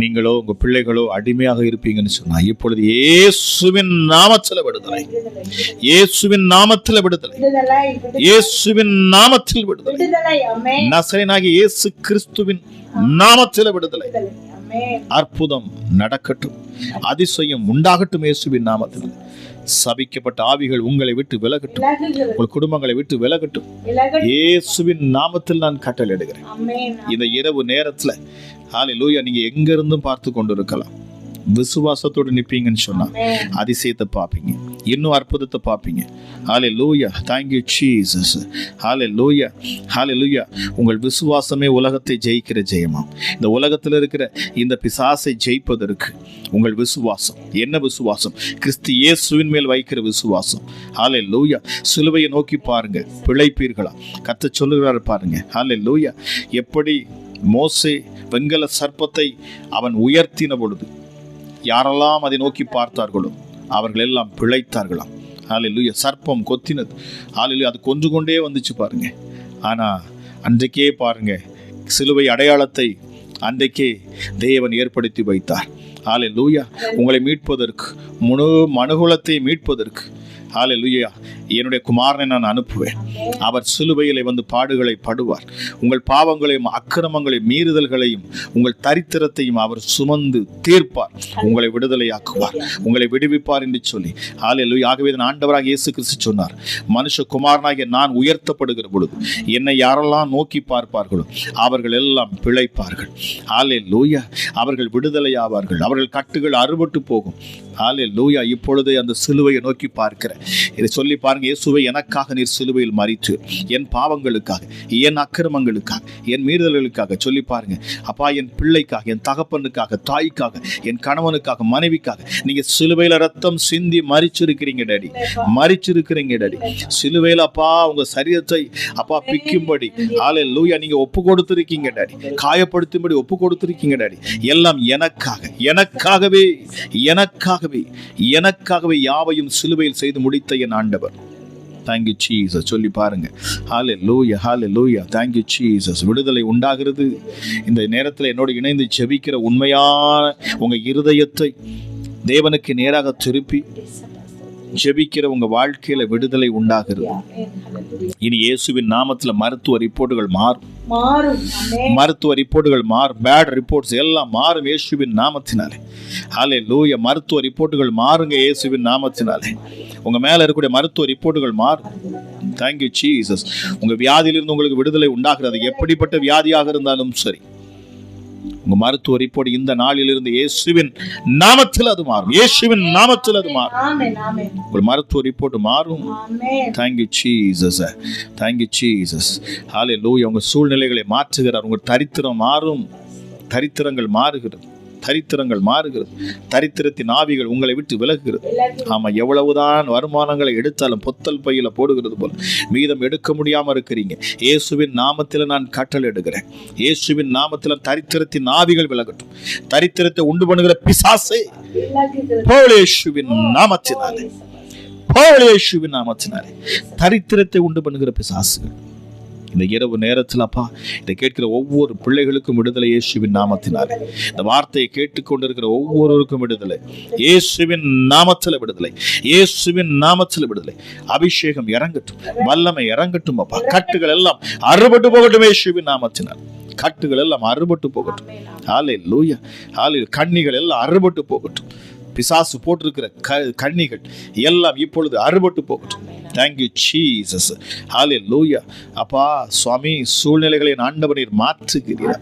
நீங்களோ உங்க பிள்ளைகளோ அடிமையாக இருப்பீங்கன்னு சொன்னா இப்பொழுது இயேசுவின் நாமத்தில் விடுதலை, இயேசுவின் நாமத்தில் விடுதலை, இயேசுவின் நாமத்தில் விடுதலை, நசரேயனாகிய இயேசு கிறிஸ்துவின் நாமத்தில் விடுதலை. அற்புதம் நடக்கட்டும், அதிசயம் உண்டாகட்டும் இயேசுவின் நாமத்தில். சபிக்கப்பட்ட ஆவிகள் உங்களை விட்டு விலகட்டும், உங்கள் குடும்பங்களை விட்டு விலகட்டும் இயேசுவின் நாமத்தில் நான் கட்டளையிடுகிறேன். இந்த இரவு நேரத்துல ஹல்லேலூயா நீங்க எங்க இருந்தும் பார்த்து கொண்டு இருக்கலாம். விசுவாசத்தோடு நிற்பீங்கன்னு சொன்னா அதிசயத்தை பார்ப்பீங்க, இன்னும் அற்புதத்தை பார்ப்பீங்க. ஹல்லேலூயா. Thank you Jesus. ஹல்லேலூயா, ஹல்லேலூயா. உங்கள் விசுவாசமே உலகத்தை ஜெயிக்கிற ஜெயமாம். இந்த உலகத்தில் இருக்கிற இந்த பிசாசை ஜெயிப்பதற்கு உங்கள் விசுவாசம் என்ன? விசுவாசம் கிறிஸ்து இயேசுவின் மேல் வைக்கிற விசுவாசம். ஹல்லேலூயா. சிலுவையை நோக்கி பாருங்க, பிழைப்பீர்களா? கர்த்தர் சொல்லுகிறார் பாருங்க. ஹல்லேலூயா. எப்படி மோசே வெண்கல சர்ப்பத்தை அவன் உயர்த்தின பொழுது யாரெல்லாம் அதை நோக்கி பார்த்தார்களோ அவர்கள் எல்லாம் பிழைத்தார்களாம். ஹல்லேலூயா. சர்ப்பம் கொத்தினது, ஹல்லேலூயா, அது கொன்று கொண்டே வந்துச்சு பாருங்க. ஆனா அன்றைக்கே பாருங்க, சிலுவை அடையாளத்தை அன்றைக்கே தேவன் ஏற்படுத்தி வைத்தார். ஹல்லேலூயா. உங்களை மீட்பதற்கு, முழு மனுகுலத்தை மீட்பதற்கு, ஹல்லேலூயா, என்னுடைய குமாரனை நான் அனுப்புவேன். அவர் சிலுவையிலே வந்து பாடுகளை படுவார். உங்கள் பாவங்களையும் அக்கிரமங்களையும் மீறுதல்களையும் உங்கள் தரித்திரத்தையும் அவர் சுமந்து தீர்ப்பார். உங்களை விடுதலையாக்குவார், உங்களை விடுவிப்பார் என்று சொல்லி, ஹல்லேலூயா. ஆகவே ஆண்டவராக இயேசு கிறிஸ்து சொன்னார், மனுஷகுமாரனாகிய நான் உயர்த்தப்படுகிற பொழுது என்னை யாரெல்லாம் நோக்கி பார்ப்பார்களோ அவர்கள் எல்லாம் பிழைப்பார்கள். ஹல்லேலூயா. அவர்கள் விடுதலையாவார்கள், அவர்கள் கட்டுகள் அறுபட்டு போகும். ஹல்லேலூயா. இப்பொழுது அந்த சிலுவையை நோக்கி பார்க்கிறேன். இதை சொல்லி பாருங்க, இயேசுவை எனக்காக நீர் சிலுவையில் மரித்து என் பாவங்களுக்காக, என் அக்கிரமங்களுக்காக, என் மீறுதல்களுக்காக சொல்லி பாருங்க. அப்பா, என் பிள்ளைக்காக, என் தகப்பனுக்காக, தாய்க்காக, என் கணவனுக்காக, மனைவிக்காக நீங்க சிலுவையில ரத்தம் சிந்தி மரிச்சிருக்கிறீங்க டாடி, மரிச்சிருக்கிறீங்க டாடி. சிலுவையில் அப்பா உங்க சரீரத்தை அப்பா பிக்கும்படி, ஹல்லேலூயா, நீங்க ஒப்பு கொடுத்திருக்கீங்க டாடி, காயப்படுத்தும்படி ஒப்பு கொடுத்திருக்கீங்க டாடி. எல்லாம் எனக்காக, எனக்காகவே, எனக்காகவே, எனக்காகவே யாவையும் சிலுவையில் செய்து முடித்த என் ஆண்டவர். Thank you Jesus. சொல்லி பாருங்க. ஹல்லேலூயா, ஹல்லேலூயா. Thank you Jesus. விடுதலை உண்டாகிறது. இந்த நேரத்தில் என்னோடு இணைந்து ஜெபிக்கிற உண்மையான உங்க இருதயத்தை தேவனுக்கு நேராக திருப்பி ஜெபிக்கிற உங்க வாழ்க்கையில விடுதலை உண்டாகிறது. இனி இயேசுவின் நாமத்துல மருத்துவ ரிப்போர்ட்டுகள் மாறும், மருத்துவ ரிப்போர்ட்டுகள் மாறும். பேட் ரிப்போர்ட்ஸ் எல்லாம் மாறும் இயேசுவின் நாமத்தினாலே. ஹல்லேலூயா. மருத்துவ ரிப்போர்ட்டுகள் மாறுங்க இயேசுவின் நாமத்தினாலே. உங்க மேல இருக்கக்கூடிய மருத்துவ ரிப்போர்ட்டுகள் மாறும். Thank you Jesus. உங்க வியாதியிலிருந்து உங்களுக்கு விடுதலை உண்டாகிறது. எப்படிப்பட்ட வியாதியாக இருந்தாலும் சரி, உங்க மருத்துவ ரிப்போர்ட் இந்த நாளிலிருந்து இயேசுவின் நாமத்தில் அது மாறும், இயேசுவின் நாமத்தில் அது மாறும். உங்கள் மருத்துவ ரிப்போர்ட் மாறும். Thank you Jesus, thank you Jesus. ஹல்லேலூயா. உங்க சூழ்நிலைகளை மாற்றுகிறார். உங்கள் தரித்திரம் மாறும், தரித்திரங்கள் மாறுகிறது, தரித்திரங்கள் மாறுகிறது. தரித்திரத்தின் ஆவிகள் உங்களை விட்டு விலகுகிறது. ஆமா, எவ்வளவுதான் வருமானங்களை எடுத்தாலும் பொத்தல் பையில போடுகிறது போல மீதம் எடுக்க முடியாம இருக்கிறீங்க. இயேசுவின் நாமத்தில் நான் கட்டளை எடுக்கிறேன். இயேசுவின் நாமத்தில் தரித்திரத்தின் ஆவிகள் விலகட்டும். தரித்திரத்தை உண்டு பண்ணுகிற பிசாசே இயேசுவின் நாமத்தினாலே, இயேசுவின் நாமத்தினாலே தரித்திரத்தை உண்டு பண்ணுகிற பிசாசுகள் இந்த இரவு நேரத்தில் அப்பா இதை கேட்கிற ஒவ்வொரு பிள்ளைகளுக்கும் விடுதலை இயேசுவின் நாமத்தினாலே. இந்த வார்த்தையை கேட்டுக்கொண்டிருக்கிற ஒவ்வொருவருக்கும் விடுதலை இயேசுவின் நாமத்தில், விடுதலை இயேசுவின் நாமத்தில் விடுதலை. அபிஷேகம் இறங்கட்டும், வல்லமை இறங்கட்டும் அப்பா. கட்டுகள் எல்லாம் அறுபட்டு போகட்டும் இயேசுவின் நாமத்தினால். கட்டுகள் எல்லாம் அறுபட்டு போகட்டும். ஹல்லேலூயா, ஹல்லேலூயா. கண்ணிகள் எல்லாம் அறுபட்டு போகட்டும். பிசாசு போட்டிருக்கிற கண்ணிகள் எல்லாம் இப்பொழுது அறுபட்டு போகட்டும். Thank you Jesus. ஹல்லேலூயா. அப்பா சுவாமி, சூழ்நிலைகளை ஆண்டவர் நீர் மாற்றுகிறீர்.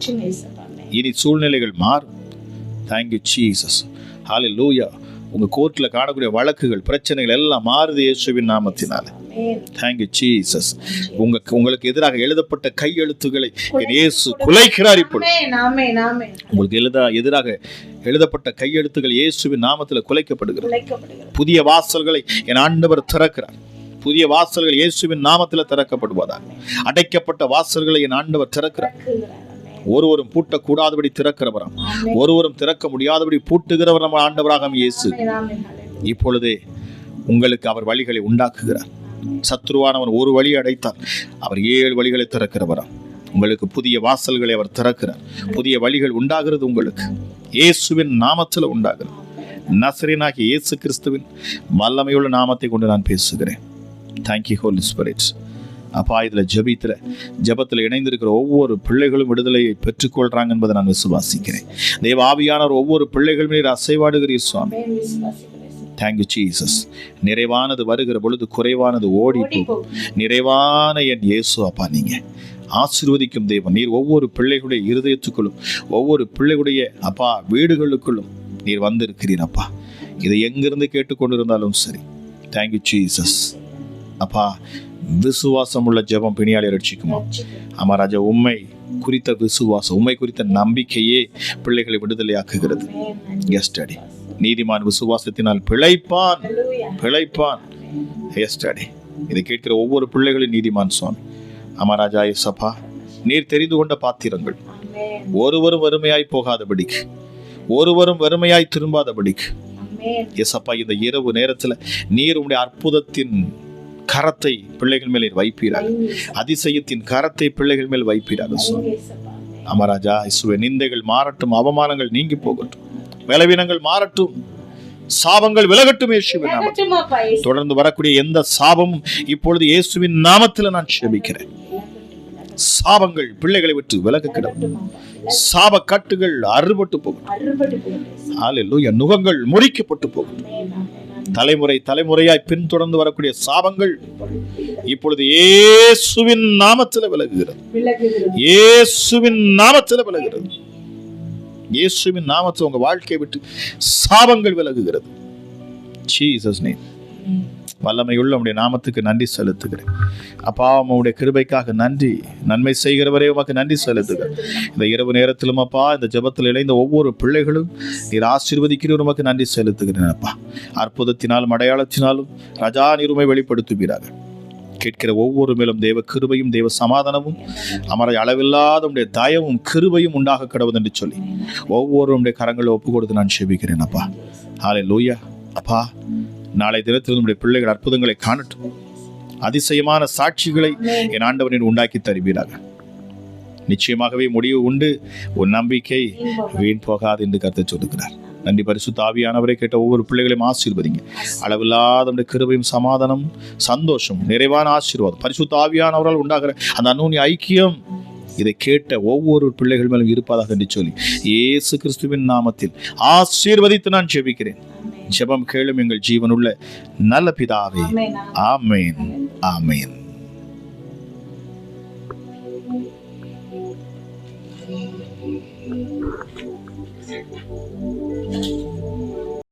இனி சூழ்நிலைகள் மாறும். Thank you Jesus. ஹல்லேலூயா. உங்க கோர்ட்ல காணக்கூடிய வழக்குகள், பிரச்சனைகள் எல்லாம் மாறுது இயேசுவின் நாமத்தினால. Thank you Jesus. உங்களுக்கு எதிராக எழுதப்பட்ட கையெழுத்துக்களை இயேசு குலைக்கிறார். இப்பொழுது உங்களுக்கு எதிராக எழுதப்பட்ட கையெழுத்துக்கள் இயேசுவின் நாமத்தில் குலைக்கப்படுகிறது. புதிய வாசல்களை என் ஆண்டவர் திறக்கிறார். புதிய வாசல்கள் இயேசுவின் நாமத்தில் திறக்கப்படுவதாக. அடைக்கப்பட்ட வாசல்களை என் ஆண்டவர் திறக்கிறார். ஒருவரும் பூட்டக்கூடாதபடி திறக்கிறவராம், ஒருவரும் திறக்க முடியாதபடி பூட்டுகிறவர் நம்ம ஆண்டவராக இயேசு. இப்பொழுதே உங்களுக்கு அவர் வழிகளை உண்டாக்குகிறார். சத்ருவானவன் ஒரு வழி அடைத்தார், அவர் 7 வழிகளை திறக்கிறவராம். உங்களுக்கு புதிய வாசல்களை அவர் திறக்கிறார். புதிய வழிகள் உண்டாகிறது. உங்களுக்கு இயேசுவின் நாமத்தில் உண்டாகிறது. நசரேயனாகிய இயேசு கிறிஸ்துவின் வல்லமையுள்ள நாமத்தை கொண்டு நான் பேசுகிறேன். Thank you holy spirit. அப்பா, இதில் ஜெபத்தில் இணைந்திருக்கிற ஒவ்வொரு பிள்ளைகளும் விடுதலையை பெற்றுக்கொள்றாங்க என்பதை நான் விசுவாசிக்கிறேன். தேவ ஆவியானவர் ஒவ்வொரு பிள்ளைகளும் நீர் அசைவாடுகிறீர் சுவாமி. Thank you Jesus. நிறைவானது வருகிற பொழுது குறைவானது ஓடி போகும். நிறைவான என் இயேசு அப்பா, நீங்க ஆசீர்வதிக்கும் தேவன். நீர் ஒவ்வொரு பிள்ளைகளுடைய இருதயத்துக்குள்ளும், ஒவ்வொரு பிள்ளைகளுடைய அப்பா வீடுகளுக்குள்ளும் நீர் வந்திருக்கிறீர் அப்பா. இதை எங்கிருந்து கேட்டுக்கொண்டிருந்தாலும் சரி. Thank you Jesus. அப்பா, விசுவாசம் உள்ள ஜெபம் பிணியாளை ரட்சிக்குமா? ஆமா ராஜா, உண்மை குறித்த விசுவாசம், உண்மை குறித்த நம்பிக்கையே பிள்ளைகளை விடுதலையாக்குகிறது. Yes daddy. நீதிமான் விசுவாசத்தினால் பிழைப்பான், பிழைப்பான். Yes daddy. இதை கேட்கிற ஒவ்வொரு பிள்ளைகளும் நீதிமான் சுவாமி. ஆமா ராஜா, எஸ்அப்பா, நீர் தெரிந்து கொண்ட பாத்திரங்கள் ஒருவரும் வறுமையாய் போகாதபடிக்கு, ஒருவரும் வறுமையாய் திரும்பாதபடிக்கு எஸ்அப்பா, இந்த இரவு நேரத்தில் நீர் உடைய அற்புதத்தின் கரத்தை பிள்ளைகள் மேலே வைப்பீராக. அதிசயத்தின் கரத்தை பிள்ளைகள் மேல் வைப்பீராக சுவாமி. அமராஜா இயேசுவே, நிந்தைகள் மாறட்டும், அவமானங்கள் நீங்கி போகட்டும், பலவீனங்கள் மாறட்டும், சாபங்கள் விலகட்டும் இயேசுவின் நாமத்தில். தொடர்ந்து வரக்கூடிய எந்த சாபமும் இப்பொழுது இயேசுவின் நாமத்தில் நான் செபிக்கிறேன். சாபங்கள் பிள்ளைகளை விட்டு விலக கிடக்கும், சாப கட்டுகள் அறுபட்டு போகட்டும், ஹல்லேலூயா, நுகங்கள் முறிக்கப்பட்டு போகட்டும். தலைமுறை தலைமுறையாய் பின்தொடர்ந்து வரக்கூடிய சாபங்கள் இப்பொழுது இயேசுவின் நாமத்தில் விலகுகிறது, இயேசுவின் நாமத்தில் விலகுகிறது. இயேசுவின் நாமத்தில் உங்க வாழ்க்கையை விட்டு சாபங்கள் விலகுகிறது. Jesus name. வல்லமையுள்ள உம்முடைய நாமத்துக்கு நன்றி செலுத்துகிறேன் அப்பா. உம்முடைய கிருபைக்காக நன்றி. நன்மை செய்கிறவரே உமக்கு நன்றி செலுத்துகிறேன். இந்த இரவு நேரத்திலும் அப்பா, இந்த ஜெபத்தில் இணைந்த ஒவ்வொரு பிள்ளைகளும் நீர் ஆசீர்வதிக்கிறீர், உமக்கு நன்றி செலுத்துகிறேன் அப்பா. அற்புதத்தினாலும் அடையாளத்தினாலும் ராஜா நீர் உம்மை வெளிப்படுத்துவீராக. கேட்கிற ஒவ்வொரு மேலும் தேவ கிருபையும் தேவ சமாதானமும் அமரை அளவில்லாத உடைய தயவும் கிருபையும் உண்டாக கடவுது என்று சொல்லி ஒவ்வொருடைய கரங்களை ஒப்பு கொடுத்து நான் செபிக்கிறேன் அப்பா. ஹல்லேலூயா. அப்பா, நாளை தினத்தில் நம்முடைய பிள்ளைகள் அற்புதங்களை காணட்டும், அதிசயமான சாட்சிகளை என் ஆண்டவனின் உண்டாக்கி தருவீராக. நிச்சயமாகவே முடிவு உண்டு, உன் நம்பிக்கை வீண் போகாது என்று கர்த்தர் சொல்லுகிறார். நன்றி பரிசுத்த ஆவியானவரை. கேட்ட ஒவ்வொரு பிள்ளைகளையும் ஆசீர்வதிங்க. அளவில்லாத கிருபையும் சமாதானம் சந்தோஷம் நிறைவான ஆசீர்வாதம் பரிசுத்த ஆவியானவரால் உண்டாகிற அந்த அந்யோன்ய ஐக்கியம் இதை கேட்ட ஒவ்வொரு பிள்ளைகள் மேலும் இருப்பதாக என்று சொல்லி இயேசு கிறிஸ்துவின் நாமத்தில் ஆசீர்வதித்து நான் ஜெபிக்கிறேன். ஜெபம் கேளும் எங்கள் ஜீவனுள்ள நல்ல பிதாவே. ஆமேன், ஆமேன்.